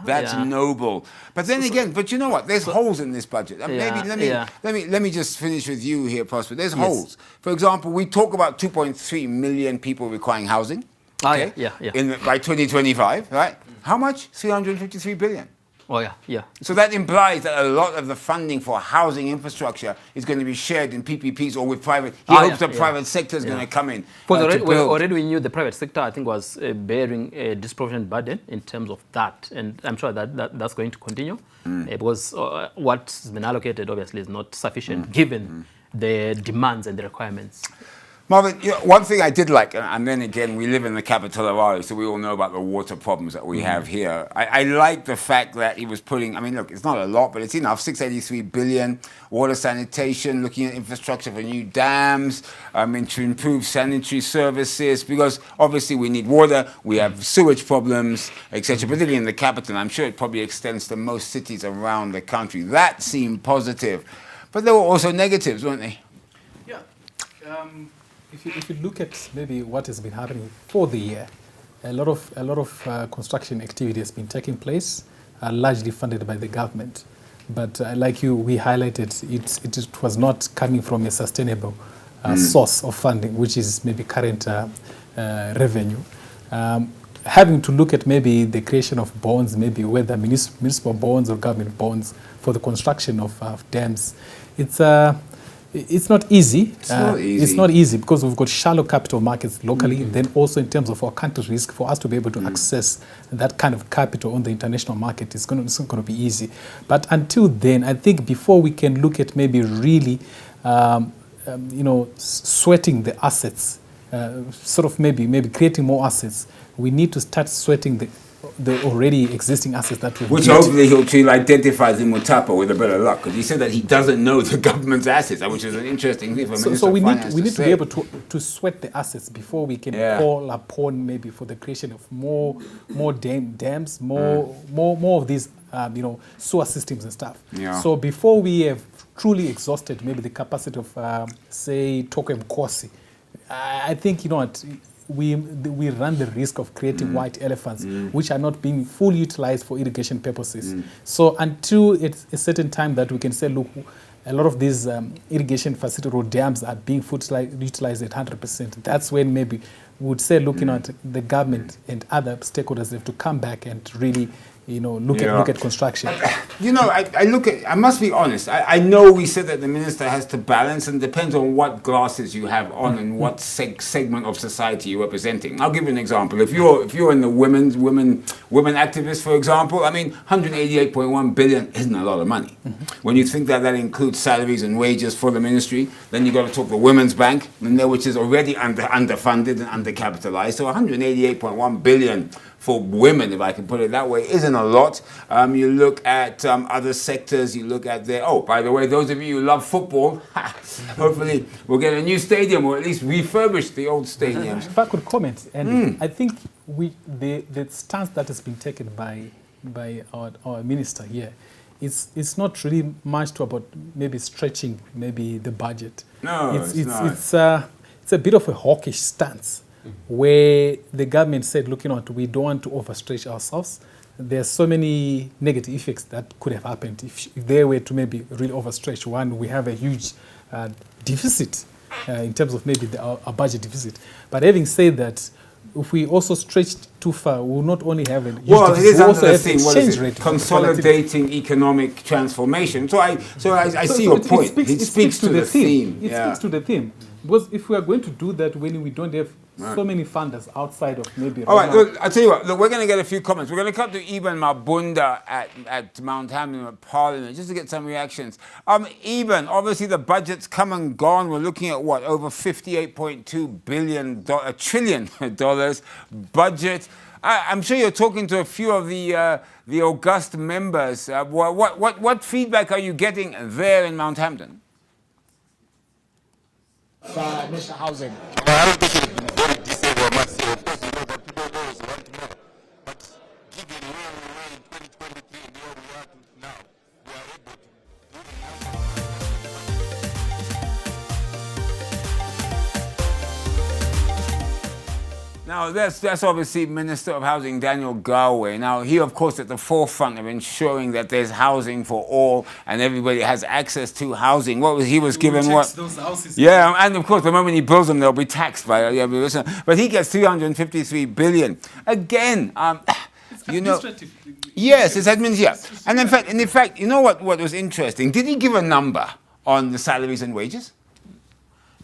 that's noble. But then again, but you know what? There's holes in this budget. Let me just finish with you here, Prosper. There's holes. For example, we talk about 2.3 million people requiring housing. By 2025, right? How much? 353 billion. So that implies that a lot of the funding for housing infrastructure is going to be shared in PPPs or with private. He hopes the private sector is going to come in. Already we knew the private sector, I think, was bearing a disproportionate burden in terms of that. And I'm sure that's going to continue. Because what's been allocated, obviously, is not sufficient given the demands and the requirements. Marvin, you know, one thing I did like, and then again, we live in the capital of Harare, so we all know about the water problems that we have here. I like the fact that he was putting, I mean, look, it's not a lot, but it's enough, 683 billion, water sanitation, looking at infrastructure for new dams, to improve sanitary services, because obviously we need water, we have sewage problems, etc., particularly in the capital. I'm sure it probably extends to most cities around the country. That seemed positive. But there were also negatives, weren't they? If you look at maybe what has been happening for the year, a lot of construction activity has been taking place, largely funded by the government. But like we highlighted, it was not coming from a sustainable source of funding, which is maybe current revenue. Having to look at maybe the creation of bonds, maybe whether municipal bonds or government bonds for the construction of dams, it's not easy. It's not easy because we've got shallow capital markets locally. Then also in terms of our country risk, for us to be able to access that kind of capital on the international market, it's not going to be easy. But until then, I think before we can look at maybe really, sweating the assets, sort of maybe creating more assets, we need to start sweating the already existing assets that we've Which built. hopefully he'll identify the Mutapa with a bit of luck, because he said that he doesn't know the government's assets, which is an interesting thing for Minister So we of need Finance we need to say. be able to sweat the assets before we can call upon maybe for the creation of more dams, more of these sewer systems and stuff. Yeah. So before we have truly exhausted maybe the capacity of say Toko Mkosi, I think we run the risk of creating white elephants which are not being fully utilized for irrigation purposes. So until it's a certain time that we can say, look, a lot of these irrigation facility or dams are being utilized at 100%. That's when maybe we would say, looking at the government and other stakeholders have to come back and really look at construction. I must be honest, I know we said that the minister has to balance, and depends on what glasses you have on and what segment of society you're representing. I'll give you an example. If you're in the women activists, for example, I mean, 188.1 billion isn't a lot of money. When you think that includes salaries and wages for the ministry, then you've got to talk the Women's Bank, which is already underfunded and undercapitalized. So 188.1 billion for women, if I can put it that way, isn't a lot. You look at other sectors, you look at by the way, those of you who love football, hopefully we'll get a new stadium, or at least refurbish the old stadiums. If I could comment, and I think the stance that has been taken by our minister here, it's not really much about maybe stretching maybe the budget. No, it's not. It's a bit of a hawkish stance, where the government said, look, we don't want to overstretch ourselves. There's so many negative effects that could have happened if they were to maybe really overstretch. One, we have a huge deficit in terms of maybe our budget deficit. But having said that, if we also stretch too far, we will not only have a huge deficit, it is we'll under also the have thing, exchange rate consolidating economic transformation. So I see your point. It speaks to the theme. It speaks to the theme. Because if we are going to do that when we don't have so many funders outside of maybe... All right, look, I'll tell you what, we're going to get a few comments. We're going to come to Eben Mabunda at Mount Hamden at Parliament, just to get some reactions. Eben, obviously the budget's come and gone. We're looking at what, over $58.2 trillion budget. I'm sure you're talking to a few of the august members. What feedback are you getting there in Mount Hamden? National housing. I don't think it's been very disabled, I must say. Of course, that people always want more. But given where we were in 2023 and where we are now, we are able to do Now, that's obviously Minister of Housing Daniel Garwe. Now, he, of course, at the forefront of ensuring that there's housing for all and everybody has access to housing. He was given what? Those houses. Yeah, and of course, the moment he builds them, they'll be taxed by. But he gets 353 billion again. Yes, it's administrative. And in fact, you know what was interesting? Did he give a number on the salaries and wages?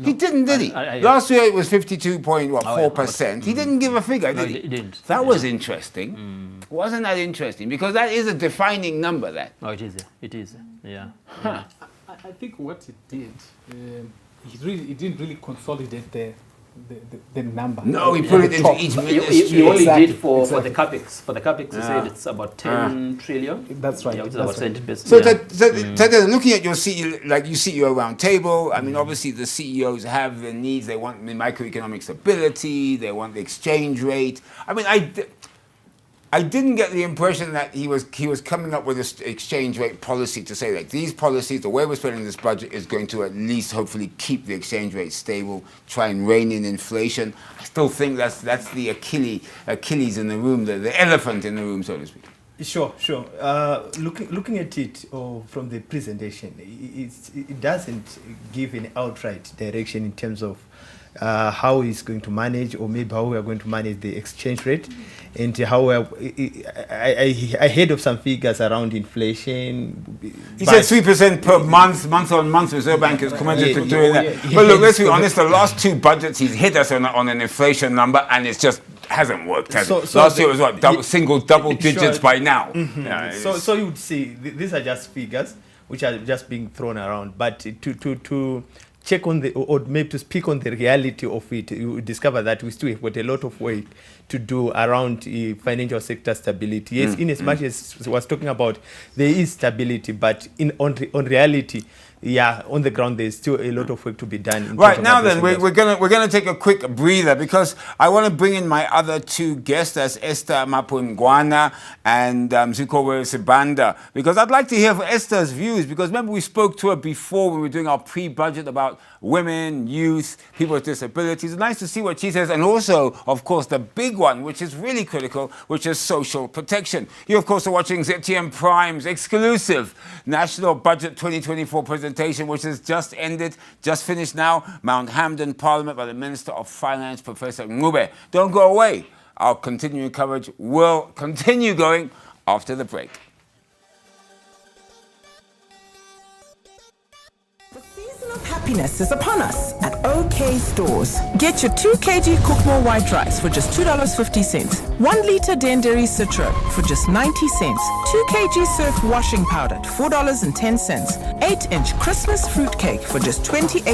No. He didn't, did he? Last year it was 52.4%. He didn't give a figure, did he? He didn't. That was interesting. Wasn't that interesting? Because that is a defining number, that. Oh, it is. It is. Yeah. I think what it did, he didn't really consolidate the number. No, he put it into each ministry. He only did for the capex. For the capex, he said it's about 10 trillion. That's right. Yeah, which is about 70%. So looking at your CEO, like you CEO round table, I mean, obviously the CEOs have the needs. They want the microeconomic stability. They want the exchange rate. I mean, I didn't get the impression that he was coming up with an exchange rate policy to say that these policies, the way we're spending this budget, is going to at least hopefully keep the exchange rate stable, try and rein in inflation. I still think that's the Achilles in the room, the elephant in the room, so to speak. Sure. Looking at it from the presentation, it doesn't give an outright direction in terms of how he's going to manage, or maybe how we are going to manage the exchange rate, and how I heard of some figures around inflation. He said 3% per month on month. Reserve Bank is committed to doing that. But look, let's be honest. The last two budgets, he's hit us on an inflation number, and it's just hasn't worked. Last year was what, double digits by now. Mm-hmm. Yeah, so you would see these are just figures which are just being thrown around, but to check on or maybe to speak on the reality of it, you discover that we still have got a lot of work to do around financial sector stability. Yes, in as much as I was talking about, there is stability, but on reality, yeah, on the ground, there's still a lot of work to be done. Right now, then we're gonna take a quick breather, because I want to bring in my other two guests, as Esther Mapungwana and Zikowe Sibanda, because I'd like to hear Esther's views. Because remember, we spoke to her before when we were doing our pre-budget about women, youth, people with disabilities. It's nice to see what she says, and also, of course, the big one, which is really critical, which is social protection. You, of course, are watching ZTM Prime's exclusive National Budget 2024 presentation, which has just ended, just finished now, Mount Hamden Parliament, by the Minister of Finance, Professor Ngube. Don't go away. Our continuing coverage will continue going after the break. Happiness is upon us at OK Stores. Get your 2 kg Cookmore white rice for just $2.50. 1 liter Denderi Citro for just 90 cents. 2 kg Surf washing powder at $4.10. 8-inch Christmas fruitcake for just $28.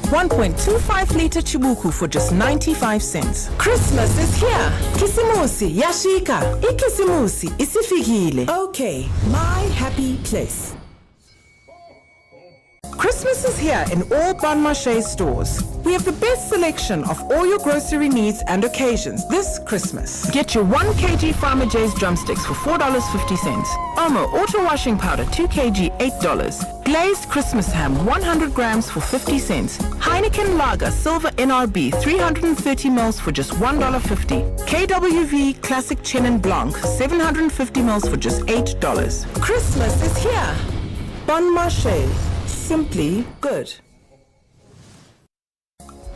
1.25 liter Chibuku for just 95 cents. Christmas is here. Kisimusi yashika. Ikisimusi isifikile. OK, my happy place. Christmas is here in all Bon Marché stores. We have the best selection of all your grocery needs and occasions this Christmas. Get your 1 kg Farmer J's drumsticks for $4.50. Omo auto washing powder 2 kg $8. Glazed Christmas ham 100 grams for 50 cents. Heineken Lager Silver NRB 330 ml for just $1.50. KWV Classic Chenin Blanc 750 ml for just $8. Christmas is here. Bon Marché. Simply good.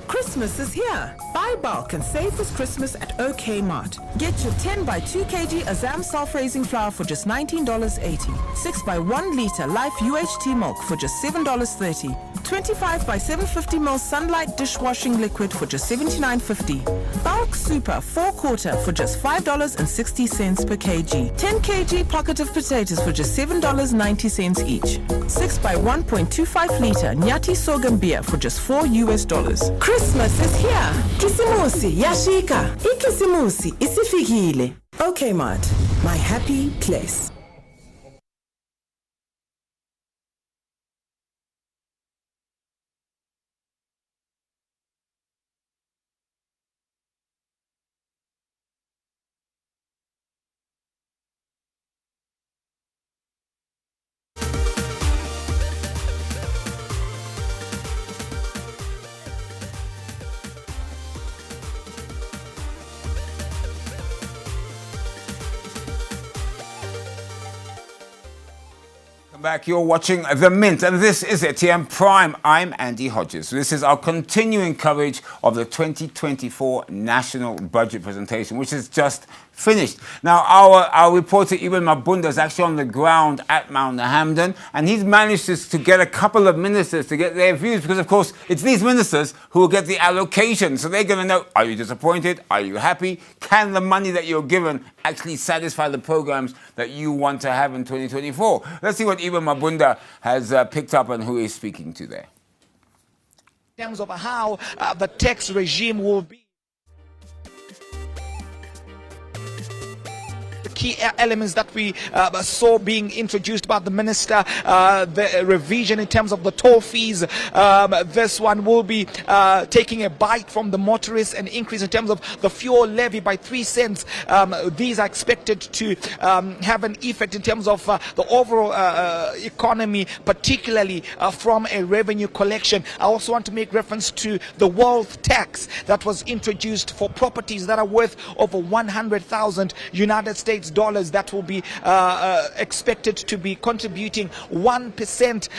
Christmas is here. Buy bulk and save this Christmas at OK Mart. Get your 10 by 2 kg Azam self-raising flour for just $19.80. 6 by 1 liter Life UHT milk for just $7.30. 25 by 750 ml Sunlight dishwashing liquid for just $79.50. Bulk Super 4 quarter for just $5.60 per kg. 10 kg pocket of potatoes for just $7.90 each. 6 by 1.25 liter Nyati sorghum beer for just $4. Christmas is here. Kisimusi yashika. Ikisimusi isifikile. OK Mart, my happy place. Back, you're watching The Mint, and this is ZTM Prime. I'm Andy Hodges. This is our continuing coverage of the 2024 National Budget presentation, which is just finished. Now, our reporter Iwan Mabunda is actually on the ground at Mount Hamden, and he's managed to get a couple of ministers to get their views, because, of course, it's these ministers who will get the allocation. So they're going to know, are you disappointed? Are you happy? Can the money that you're given actually satisfy the programs that you want to have in 2024? Let's see what Iwan Mabunda has picked up and who he's speaking to there. In terms of how the tax regime will be. key elements that we saw being introduced by the minister, the revision in terms of the toll fees. This one will be taking a bite from the motorists, an increase in terms of the fuel levy by 3 cents. These are expected to have an effect in terms of the overall economy, particularly from a revenue collection. I also want to make reference to the wealth tax that was introduced for properties that are worth over 100,000 United States dollars. That will be expected to be contributing 1%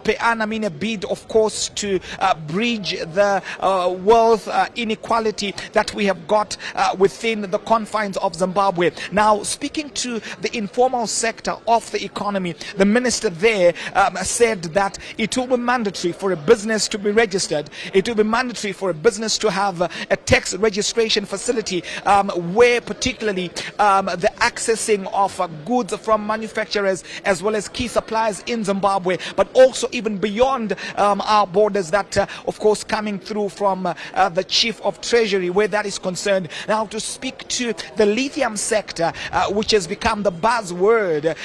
per annum in a bid, of course, to bridge the wealth inequality that we have got within the confines of Zimbabwe. Now, speaking to the informal sector of the economy, the minister there said that it will be mandatory for a business to be registered. It will be mandatory for a business to have a tax registration facility where particularly the accessing of goods from manufacturers as well as key suppliers in Zimbabwe, but also even beyond our borders, that of course coming through from the Chief of Treasury where that is concerned. Now, to speak to the lithium sector, which has become the buzzword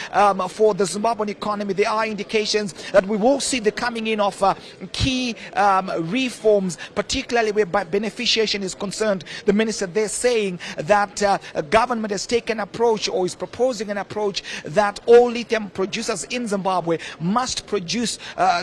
for the Zimbabwean economy, there are indications that we will see the coming in of key reforms, particularly where beneficiation is concerned. The minister there saying that government has taken an approach, or is proposing an approach, that all lithium producers in Zimbabwe must produce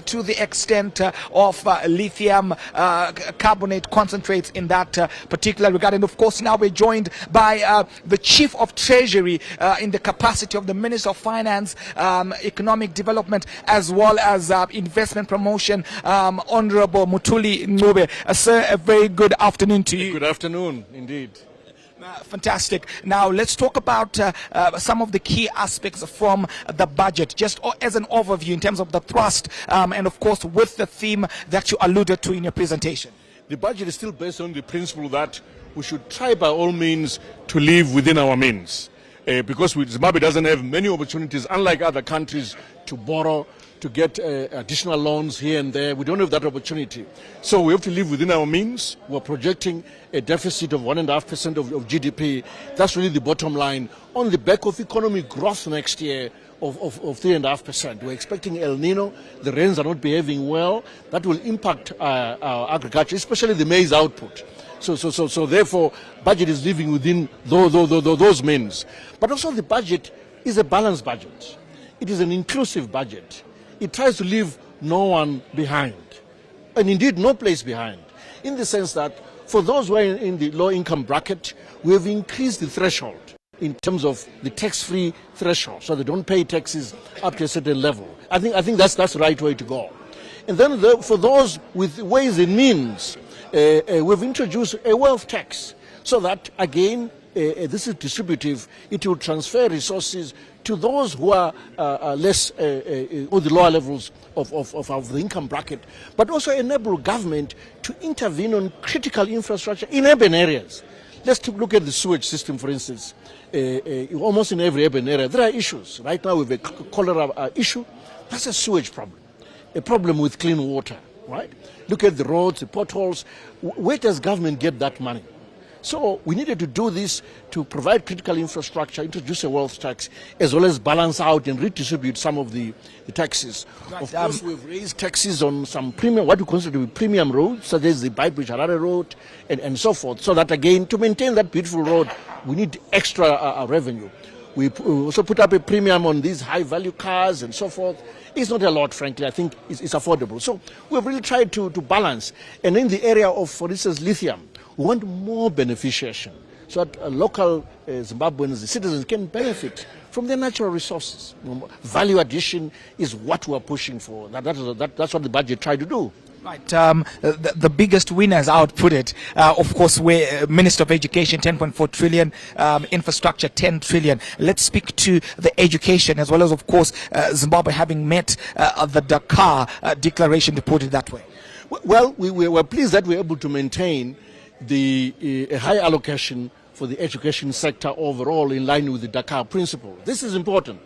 to the extent of lithium carbonate concentrates in that particular regard. And of course, now we're joined by the Chief of Treasury in the capacity of the Minister of Finance, Economic Development, as well as Investment Promotion, Honorable Mutuli Ncube. Sir, a very good afternoon to you. Good afternoon, indeed. Fantastic. Now let's talk about some of the key aspects from the budget, just as an overview in terms of the thrust, and of course with the theme that you alluded to in your presentation. The budget is still based on the principle that we should try by all means to live within our means, because Zimbabwe doesn't have many opportunities, unlike other countries, to borrow, to get additional loans here and there. We don't have that opportunity. So we have to live within our means. We're projecting a deficit of 1.5% of GDP. That's really the bottom line. On the back of economic growth next year of 3.5%. We're expecting El Nino. The rains are not behaving well. That will impact our agriculture, especially the maize output. So therefore, budget is living within those means. But also the budget is a balanced budget. It is an inclusive budget. It tries to leave no one behind, and indeed no place behind, in the sense that for those who are in the low income bracket, we have increased the threshold in terms of the tax-free threshold, so they don't pay taxes up to a certain level. I think that's the right way to go. And then for those with ways and means, we've introduced a wealth tax, so that again, this is distributive. It will transfer resources to those who are less, or the lower levels of the income bracket, but also enable government to intervene on critical infrastructure in urban areas. Let's look at the sewage system, for instance. Almost in every urban area, there are issues. Right now we have a cholera issue. That's a sewage problem, a problem with clean water, right? Look at the roads, the potholes. Where does government get that money? So we needed to do this to provide critical infrastructure, introduce a wealth tax, as well as balance out and redistribute some of the taxes. Right, of course, we've raised taxes on some premium, what we consider to be premium roads, such as the Beitbridge Harare Road and so forth. So that again, to maintain that beautiful road, we need extra revenue. We also put up a premium on these high-value cars and so forth. It's not a lot, frankly. I think it's affordable. So we've really tried to balance. And in the area of, for instance, lithium, we want more beneficiation so that local Zimbabweans, the citizens, can benefit from their natural resources. Value addition is what we're pushing for. That's what the budget tried to do. Right. The biggest winners, I would put it, of course, we're Minister of Education, 10.4 trillion, infrastructure, 10 trillion. Let's speak to the education, as well as, of course, Zimbabwe having met the Dakar declaration, to put it that way. Well, we were pleased that we were able to maintain the high allocation for the education sector overall in line with the Dakar principle. This is important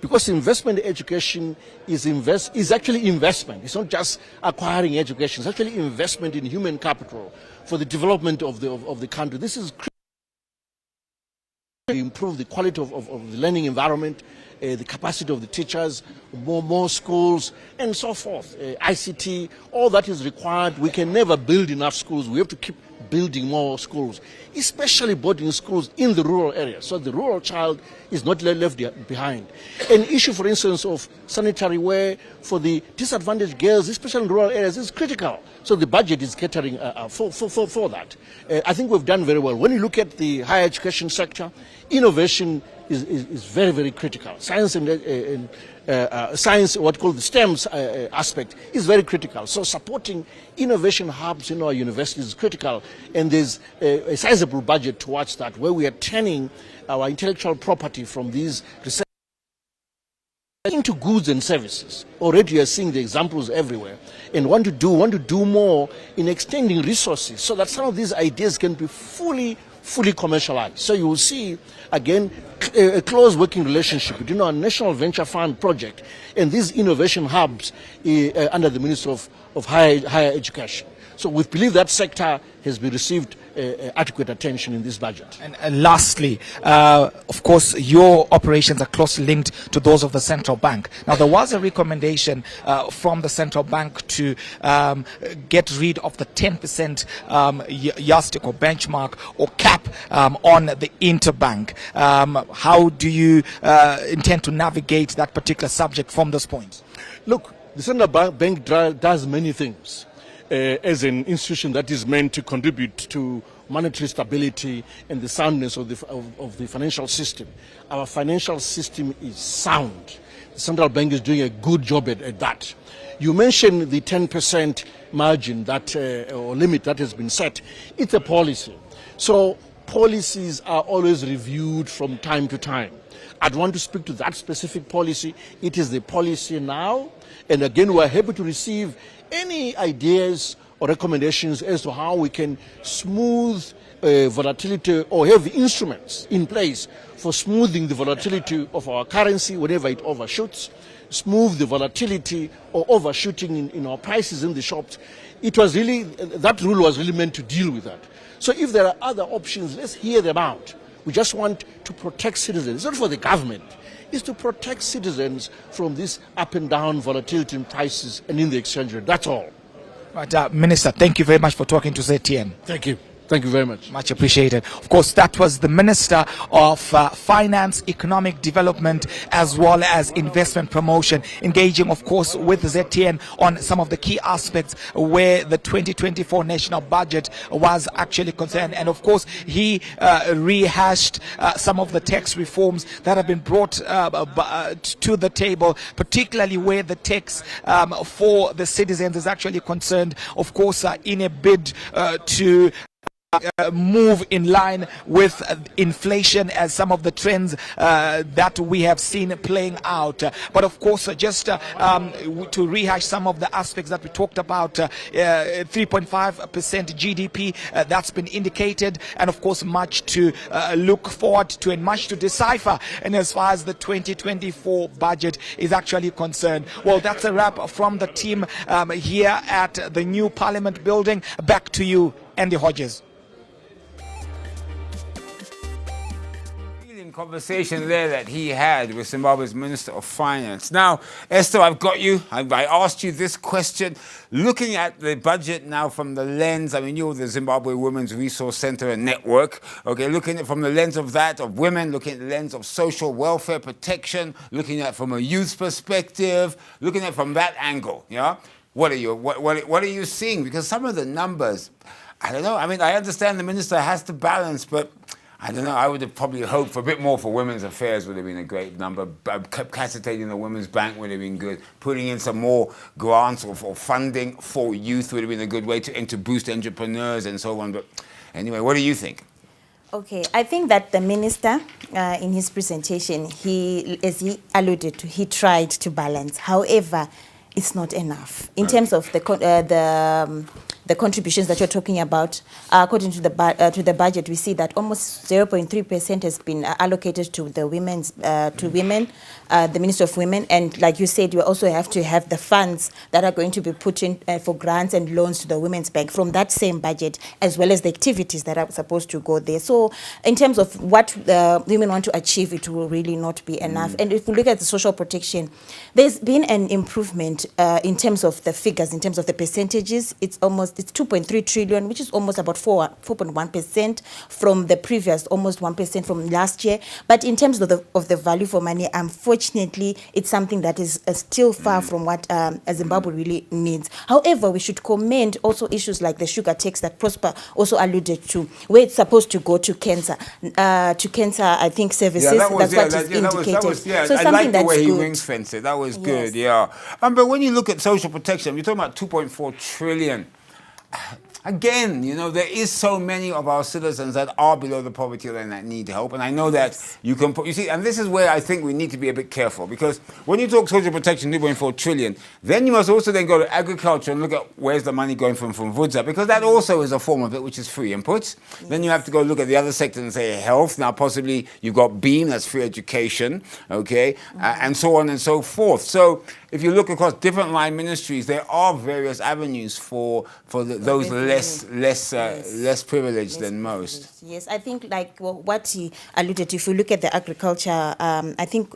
because investment in education is actually investment. It's not just acquiring education. It's actually investment in human capital for the development of the country. This is improve the quality of the learning environment, the capacity of the teachers, more schools, and so forth. ICT, all that is required. We can never build enough schools. We have to keep building more schools, especially boarding schools in the rural areas, so the rural child is not left behind. An issue, for instance, of sanitary ware for the disadvantaged girls, especially in rural areas, is critical. So the budget is catering for that. I think we've done very well. When you look at the higher education sector, innovation is very, very critical. Science and science, what called the STEM aspect, is very critical. So supporting innovation hubs in our universities is critical, and there's a sizable budget towards that, where we are turning our intellectual property from these research into goods and services. Already you are seeing the examples everywhere, and want to do more in extending resources so that some of these ideas can be fully commercialized. So you will see, again, a close working relationship between our National Venture Fund project and these innovation hubs under the Ministry of Higher Education. So we believe that sector has been received adequate attention in this budget. And lastly, of course, your operations are closely linked to those of the central bank. Now, there was a recommendation from the central bank to get rid of the 10% yardstick or benchmark or cap on the interbank. How do you intend to navigate that particular subject from this point? Look, the central bank does many things. As an institution that is meant to contribute to monetary stability and the soundness of the financial system. Our financial system is sound. The central bank is doing a good job at that. You mentioned the 10% margin that or limit that has been set. It's a policy. So policies are always reviewed from time to time. I'd want to speak to that specific policy. It is the policy now. And again, we're happy to receive any ideas or recommendations as to how we can smooth volatility or have instruments in place for smoothing the volatility of our currency whenever it overshoots, smooth the volatility or overshooting in our prices in the shops. It was really, that rule was really meant to deal with that. So if there are other options, let's hear them out. We just want to protect citizens. It's not for the government. It's to protect citizens from this up and down volatility in prices and in the exchange rate. That's all. Right, Minister, thank you very much for talking to ZTN. Thank you. Thank you very much. Much appreciated. Of course, that was the Minister of Finance, Economic Development, as well as Investment Promotion, engaging, of course, with ZTN on some of the key aspects where the 2024 national budget was actually concerned. And of course, he rehashed some of the tax reforms that have been brought to the table, particularly where the tax for the citizens is actually concerned, of course, in a bid to move in line with inflation as some of the trends that we have seen playing out. But of course, just to rehash some of the aspects that we talked about, 3.5% GDP, that's been indicated, and of course much to look forward to and much to decipher. And as far as the 2024 budget is actually concerned, well, that's a wrap from the team here at the new Parliament building. Back to you, Andy Hodges. Conversation there that he had with Zimbabwe's Minister of Finance. Now, Esther, I've got you. I asked you this question. Looking at the budget now from the lens, I mean, you're the Zimbabwe Women's Resource Center and Network. Okay, looking at it from the lens of that, of women, looking at the lens of social welfare protection, looking at it from a youth perspective, looking at it from that angle, yeah? What are you seeing? Because some of the numbers, I don't know. I mean, I understand the minister has to balance, but I don't know, I would have probably hoped for a bit more for women's affairs would have been a great number. Capacitating the Women's Bank would have been good. Putting in some more grants or funding for youth would have been a good way to boost entrepreneurs and so on. But anyway, what do you think? Okay, I think that the minister, in his presentation, as he alluded to, he tried to balance. However, it's not enough in terms of the the contributions that you're talking about, according to the budget, we see that almost 0.3% has been allocated to the women, the Minister of Women, and like you said, you also have to have the funds that are going to be put in for grants and loans to the Women's Bank from that same budget, as well as the activities that are supposed to go there. So in terms of what the women want to achieve, it will really not be enough. And if we look at the social protection, there's been an improvement in terms of the figures, in terms of the percentages. It's 2.3 trillion, which is almost about 4.1% from the previous, almost 1% from last year. But in terms of the value for money, unfortunately, it's something that is still far from what Zimbabwe really needs. However, we should commend also issues like the sugar tax that Prosper also alluded to, where it's supposed to go to cancer, I think, services. That was, that's what is indicated. So I like the way he ring fenced it. That was good, yeah. But when you look at social protection, you're talking about 2.4 trillion. Again, you know, there is so many of our citizens that are below the poverty line that need help. And I know that you can put, you see, and this is where I think we need to be a bit careful, because when you talk social protection, 2.4 trillion, then you must also then go to agriculture and look at where's the money going from Vudza, because that also is a form of it, which is free inputs. Then you have to go look at the other sectors and say health. Now, possibly you've got BEAM, that's free education, okay, and so on and so forth. So if you look across different line ministries, there are various avenues for those less privileged than most. Yes, I think like what he alluded to, if you look at the agriculture, I think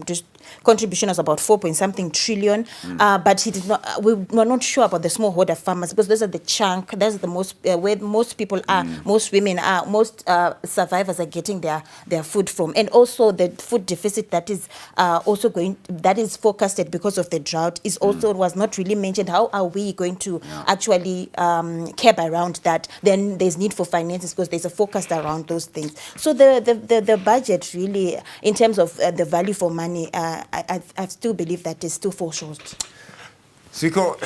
just contribution was about 4-point-something trillion, but he did not. We were not sure about the smallholder farmers, because those are the chunk. That's the most where most people are, most women are, most survivors are getting their food from, and also the food deficit that is also that is forecasted because of the drought is also was not really mentioned. How are we going to actually curb around that? Then there's need for finances, because there's a forecast around those things. So the budget really, in terms of the value for money, I still believe that it still falls short. Siko,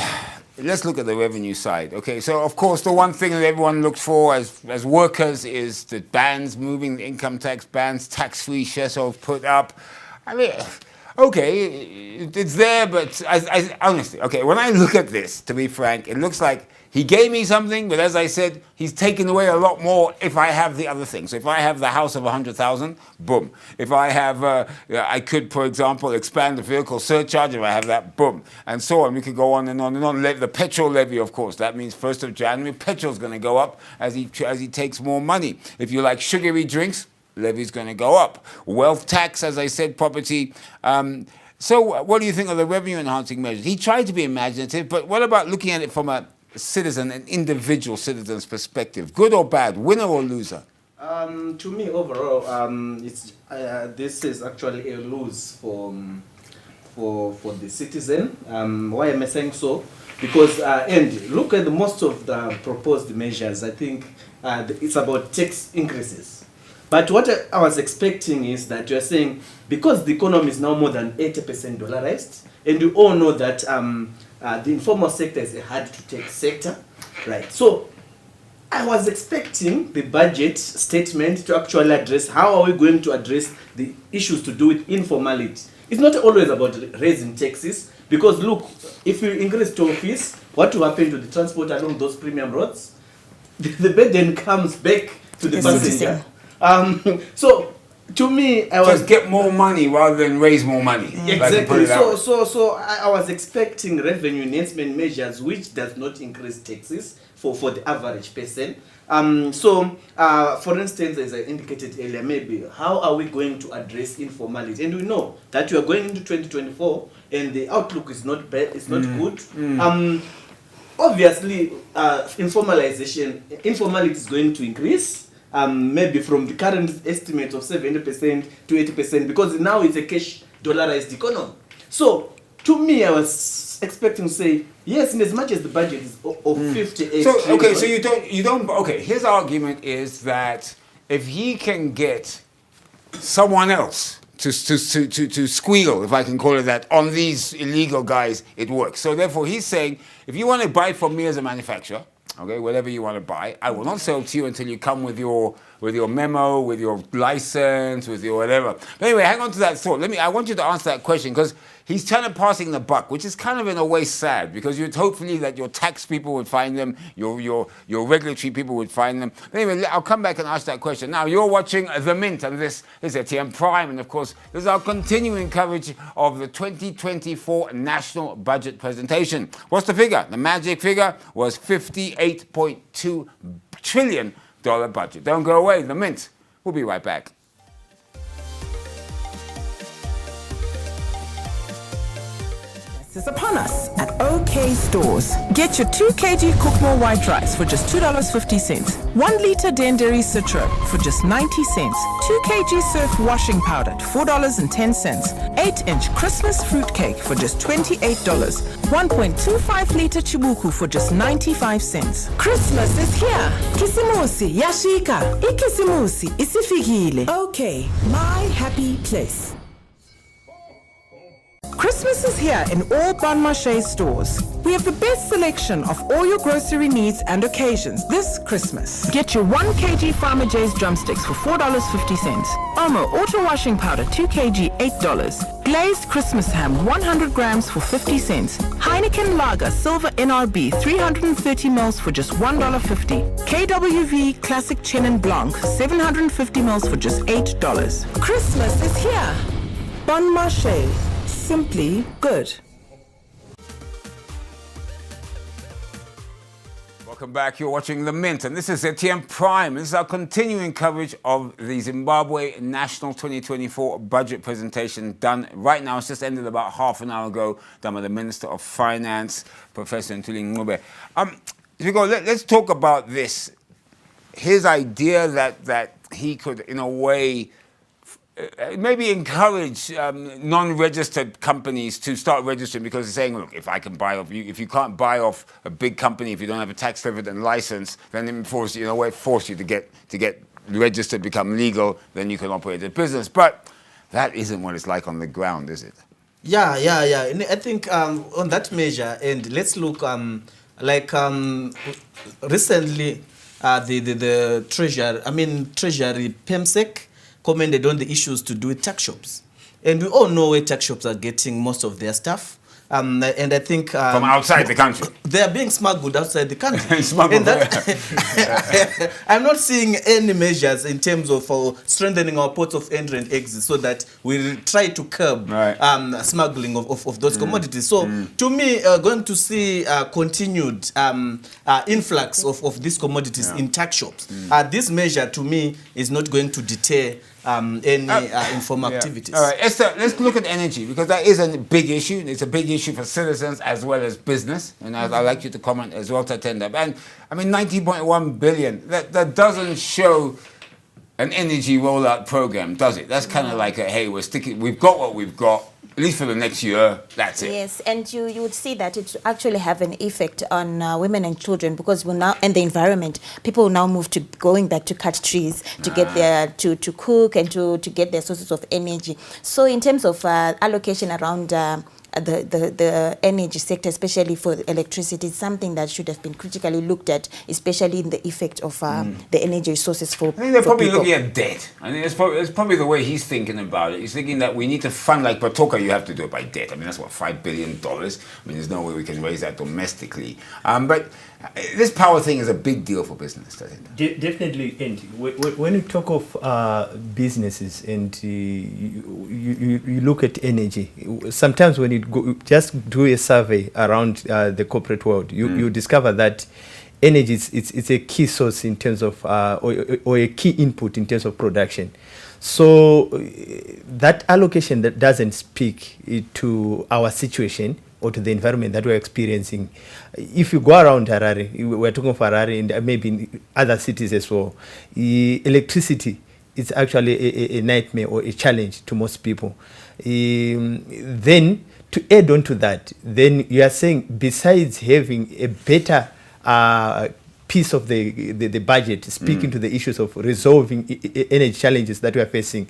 let's look at the revenue side. Okay, so of course the one thing that everyone looks for as workers is the bans, moving the income tax bans, tax-free shares put up. I mean, okay, it's there, but I honestly, okay, when I look at this, to be frank, it looks like he gave me something, but as I said, he's taken away a lot more if I have the other things. So if I have the house of 100,000, boom. If I have, I could, for example, expand the vehicle surcharge. If I have that, boom. And so on. We could go on and on and on. The petrol levy, of course, that means 1st of January, petrol's going to go up as he takes more money. If you like sugary drinks, levy's going to go up. Wealth tax, as I said, property. So what do you think of the revenue enhancing measures? He tried to be imaginative, but what about looking at it from a citizen, an individual citizen's perspective? Good or bad, winner or loser? To me, overall, this is actually a lose for the citizen. Why am I saying so? Because and look at most of the proposed measures. I think it's about tax increases. But what I was expecting is that you're saying, because the economy is now more than 80% dollarized, and we all know that the informal sector is a hard-to-take sector, right? So I was expecting the budget statement to actually address how are we going to address the issues to do with informality. It's not always about raising taxes, because look, if you increase toll fees, what will happen to the transport along those premium roads? The burden comes back to the passenger. So to me, I was just get more money rather than raise more money. Exactly. So I was expecting revenue enhancement measures which does not increase taxes for the average person. For instance, as I indicated earlier, maybe how are we going to address informality? And we know that we are going into 2024 and the outlook is not bad. It's not good. Obviously, informality is going to increase. Maybe from the current estimate of 70% to 80%, because now it's a cash dollarized economy. So, to me, I was expecting to say, yes, in as much as the budget is of 58 So, okay, so you don't, okay, his argument is that if he can get someone else to squeal, if I can call it that, on these illegal guys, it works. So, therefore, he's saying, if you want to buy from me as a manufacturer, okay, whatever you want to buy, I will not sell to you until you come with your memo, with your license, with your whatever. But anyway, hang on to that thought. I want you to answer that question, because he's kind of passing the buck, which is kind of in a way sad, because you'd hopefully that your tax people would find them, your regulatory people would find them. But anyway, I'll come back and ask that question. Now, you're watching The Mint, and this is ATM Prime, and of course, this is our continuing coverage of the 2024 National Budget Presentation. What's the figure? The magic figure was $58.2 trillion budget. Don't go away, The Mint. We'll be right back. Is upon us at OK Stores. Get your 2 kg Cookmore white rice for just $2.50. 1 liter Denderi Citro for just 90 cents. 2 kg surf washing powder at $4.10. 8-inch Christmas fruitcake for just $28. 1.25 liter Chibuku for just 95 cents. Christmas is here. Kisimusi yashika. Ikisimusi isifikile. OK, my happy place. Christmas is here in all Bon Marché stores. We have the best selection of all your grocery needs and occasions this Christmas. Get your 1 kg Farmer J's drumsticks for $4.50. Omo auto washing powder 2 kg $8. Glazed Christmas ham 100 grams for 50 cents. Heineken Lager Silver NRB 330 ml for just $1.50. KWV Classic Chenin Blanc 750 ml for just $8. Christmas is here. Bon Marché. Simply good. Welcome back. You're watching The Mint, and this is ATM Prime. This is our continuing coverage of the Zimbabwe National 2024 Budget Presentation done right now. It's just ended about half an hour ago, done by the Minister of Finance, Professor Ntuli Ngube. Let's talk about this. His idea that he could, in a way, maybe encourage non-registered companies to start registering, because he's saying, look, if I can buy off you, if you can't buy off a big company, if you don't have a tax evident license, then it force you, force you to get registered, become legal, then you can operate a business. But that isn't what it's like on the ground, is it? Yeah. And I think on that measure, and let's look recently, the Treasury PEMSEC commented on the issues to do with tax shops. And we all know where tax shops are getting most of their stuff. And I think... from outside the country. They are being smuggled outside the country. I'm not seeing any measures in terms of strengthening our ports of entry and exit so that we try to curb smuggling of those commodities. So to me, going to see continued influx of these commodities in tax shops, this measure to me is not going to deter any informal activities. All right, Esther, let's look at energy, because that is a big issue. It's a big issue for citizens as well as business. And I'd like you to comment as well, Tatenda. And I mean, 90.1 billion, that doesn't show an energy rollout program, does it? That's kind of like we've got what we've got, at least for the next year, that's it. Yes, and you would see that it actually have an effect on women and children, because and the environment, people will now move to going back to cut trees to get their, to cook and to get their sources of energy. So in terms of allocation around the energy sector, especially for electricity, is something that should have been critically looked at, especially in the effect of the energy sources for people. I think they're probably looking at debt. I think it's probably the way he's thinking about it. He's thinking that we need to fund, like Patoka, you have to do it by debt. I mean, that's what, $5 billion? I mean, there's no way we can raise that domestically. But this power thing is a big deal for business, doesn't it? Definitely. And when you talk of businesses and you look at energy, sometimes when you just do a survey around the corporate world, you discover that energy it's a key source in terms of or a key input in terms of production. So that allocation that doesn't speak to our situation or to the environment that we're experiencing. If you go around Harare, we're talking of Harare and maybe in other cities as well, electricity is actually a nightmare or a challenge to most people. Then to add on to that, then you are saying besides having a better piece of the budget speaking to the issues of resolving energy challenges that we are facing,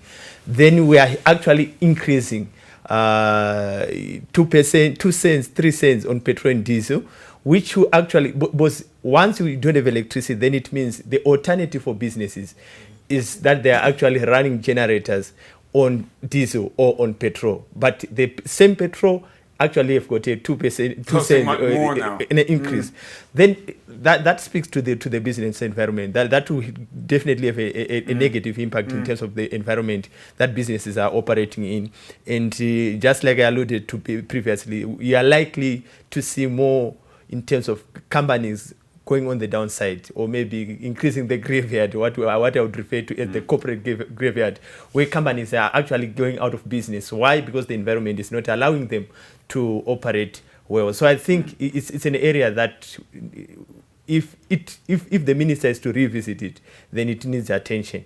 then we are actually increasing 2%, 2 cents, 3 cents on petrol and diesel, which will actually, because once we don't have electricity, then it means the alternative for businesses is that they are actually running generators on diesel or on petrol. But the same petrol actually have got a 2% an increase. Then that speaks to the business environment. That will definitely have a negative impact in terms of the environment that businesses are operating in. And just like I alluded to previously, we are likely to see more in terms of companies going on the downside, or maybe increasing the graveyard, what I would refer to as the corporate graveyard, where companies are actually going out of business. Why? Because the environment is not allowing them to operate well. So I think it's an area that if the minister is to revisit it, then it needs attention.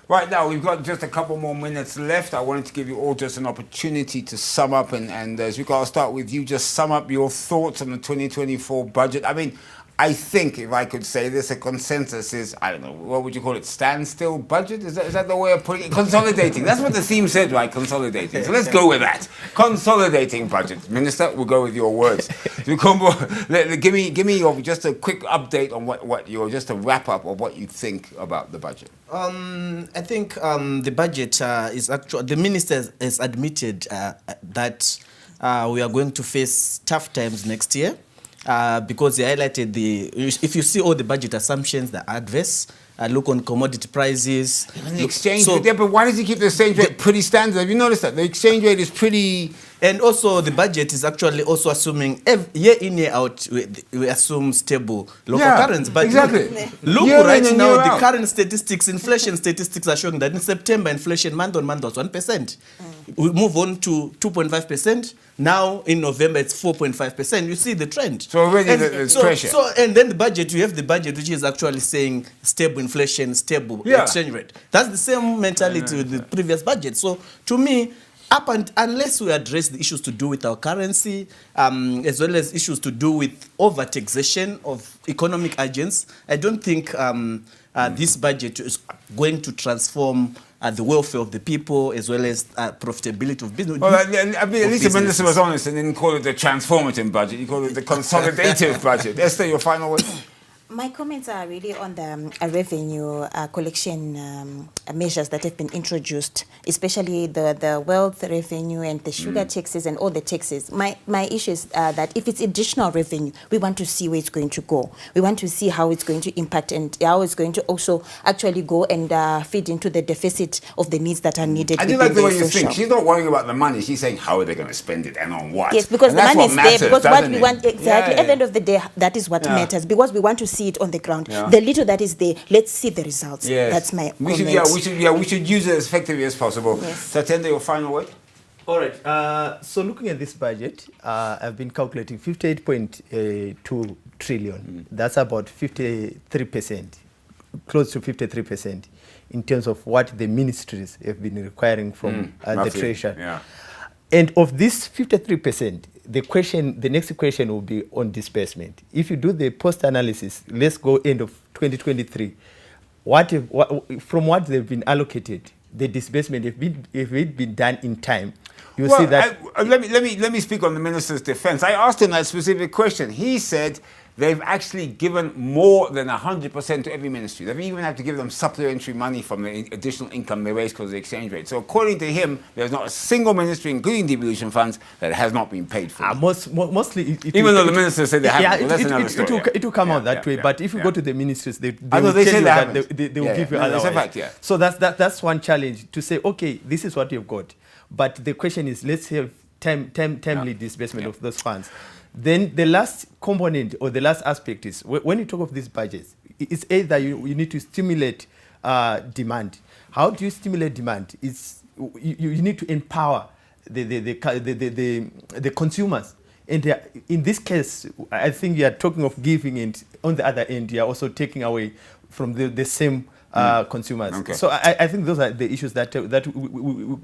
Right now, we've got just a couple more minutes left. I wanted to give you all just an opportunity to sum up, and as I'll start with you, just sum up your thoughts on the 2024 budget. I mean, I think, if I could say this, a consensus is, I don't know, what would you call it, standstill budget? Is that the way of putting it? Consolidating. That's what the theme said, right? Consolidating. So let's go with that. Consolidating budget. Minister, we'll go with your words. Give me just a quick update on what your, just a wrap up of what you think about the budget. I think the budget is actually, the minister has admitted that we are going to face tough times next year. Because they highlighted if you see all the budget assumptions, the adverse, look on commodity prices. And the exchange rate, yeah, but why does he keep the exchange rate pretty standard? Have you noticed that? The exchange rate is pretty... And also the budget is actually also assuming, year in, year out, we assume stable local currency. But exactly. Look right now, the current statistics, inflation statistics are showing that in September, inflation month on month was 1%. We move on to 2.5%. Now in November, it's 4.5%. You see the trend. So already there's pressure. And then the budget, we have the budget which is actually saying stable inflation, stable exchange rate. That's the same mentality with the previous budget. So to me, unless we address the issues to do with our currency, as well as issues to do with over-taxation of economic agents, I don't think this budget is going to transform the welfare of the people, as well as profitability of business. Well, at least the minister was honest and didn't call it the transformative budget. He called it the consolidative budget. Esther, your final word? My comments are really on the revenue collection measures that have been introduced, especially the wealth revenue and the sugar taxes and all the taxes. My issue is that if it's additional revenue, we want to see where it's going to go. We want to see how it's going to impact and how it's going to also actually go and feed into the deficit of the needs that are needed. I do like the way you think. She's not worrying about the money. She's saying, how are they going to spend it and on what? Yes, because the money is there. Because what we want, exactly, Yeah. at the end of the day, that is what matters. Because we want to see it on the ground. Yeah. The little that is there, let's see the results. Yes. That's my we comment. we should use it as effectively as possible. Yes. Satenda, your final word? All right. So looking at this budget, I've been calculating 58.2 trillion. That's about 53%, close to 53% in terms of what the ministries have been requiring from the treasury. Yeah. And of this 53%, the next question will be on disbursement. If you do the post-analysis, let's go end of 2023, from what they've been allocated, the disbursement, if it been done in time, you see that... Let me speak on the minister's defense. I asked him that specific question. He said they've actually given more than 100% to every ministry. They've even had to give them supplementary money from the additional income they raised because of the exchange rate. So according to him, there's not a single ministry, including devolution funds, that has not been paid for. Mostly... Even though the minister said they haven't. Well, that's another story. It will come out that way. But if you go to the ministries, they will tell they you that they will give you otherwise. That's a fact, yeah. So that's one challenge, to say, okay, this is what you've got. But the question is, let's have timely disbursement of those funds. Then the last component or the last aspect is, when you talk of these budgets, it's either you need to stimulate demand. How do you stimulate demand? You need to empower the consumers. And in this case, I think you are talking of giving, and on the other end, you are also taking away from the same consumers. Okay. So I think those are the issues that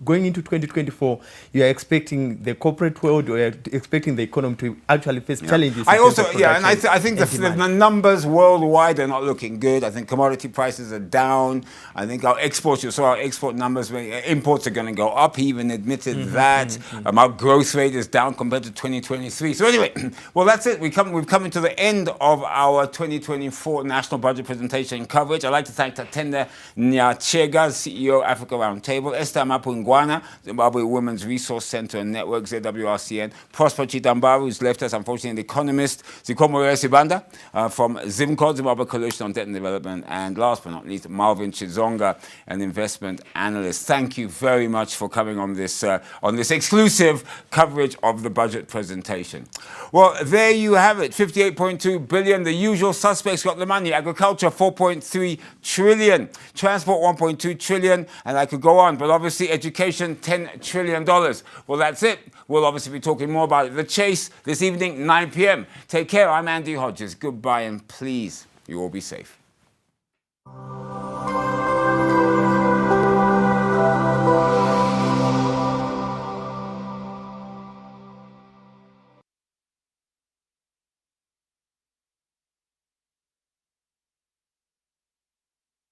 going into 2024, you are expecting the corporate world, or you are expecting the economy to actually face challenges. I also, and I think the numbers worldwide are not looking good. I think commodity prices are down. I think our exports, you saw our export numbers, imports are going to go up. He even admitted that. Our growth rate is down compared to 2023. So anyway, well, that's it. We've come into the end of our 2024 national budget presentation coverage. I'd like to thank Matenda Nyachega, CEO, Africa Roundtable, Esther Mapungwana, Zimbabwe Women's Resource Center and Network, ZWRCN, Prosper Chitambaru, who's left us, unfortunately, The Economist, Zikomo Sibanda from ZIMCO, Zimbabwe Coalition on Debt and Development, and last but not least, Marvin Chizonga, an investment analyst. Thank you very much for coming on this exclusive coverage of the budget presentation. Well, there you have it, 58.2 billion. The usual suspects got the money. Agriculture, 4.3 trillion. Transport, 1.2 trillion. And I could go on, but obviously education, $10 trillion. Well, that's it. We'll obviously be talking more about it. The Chase this evening, 9 p.m. Take care. I'm Andy Hodges. Goodbye, and please, you all be safe.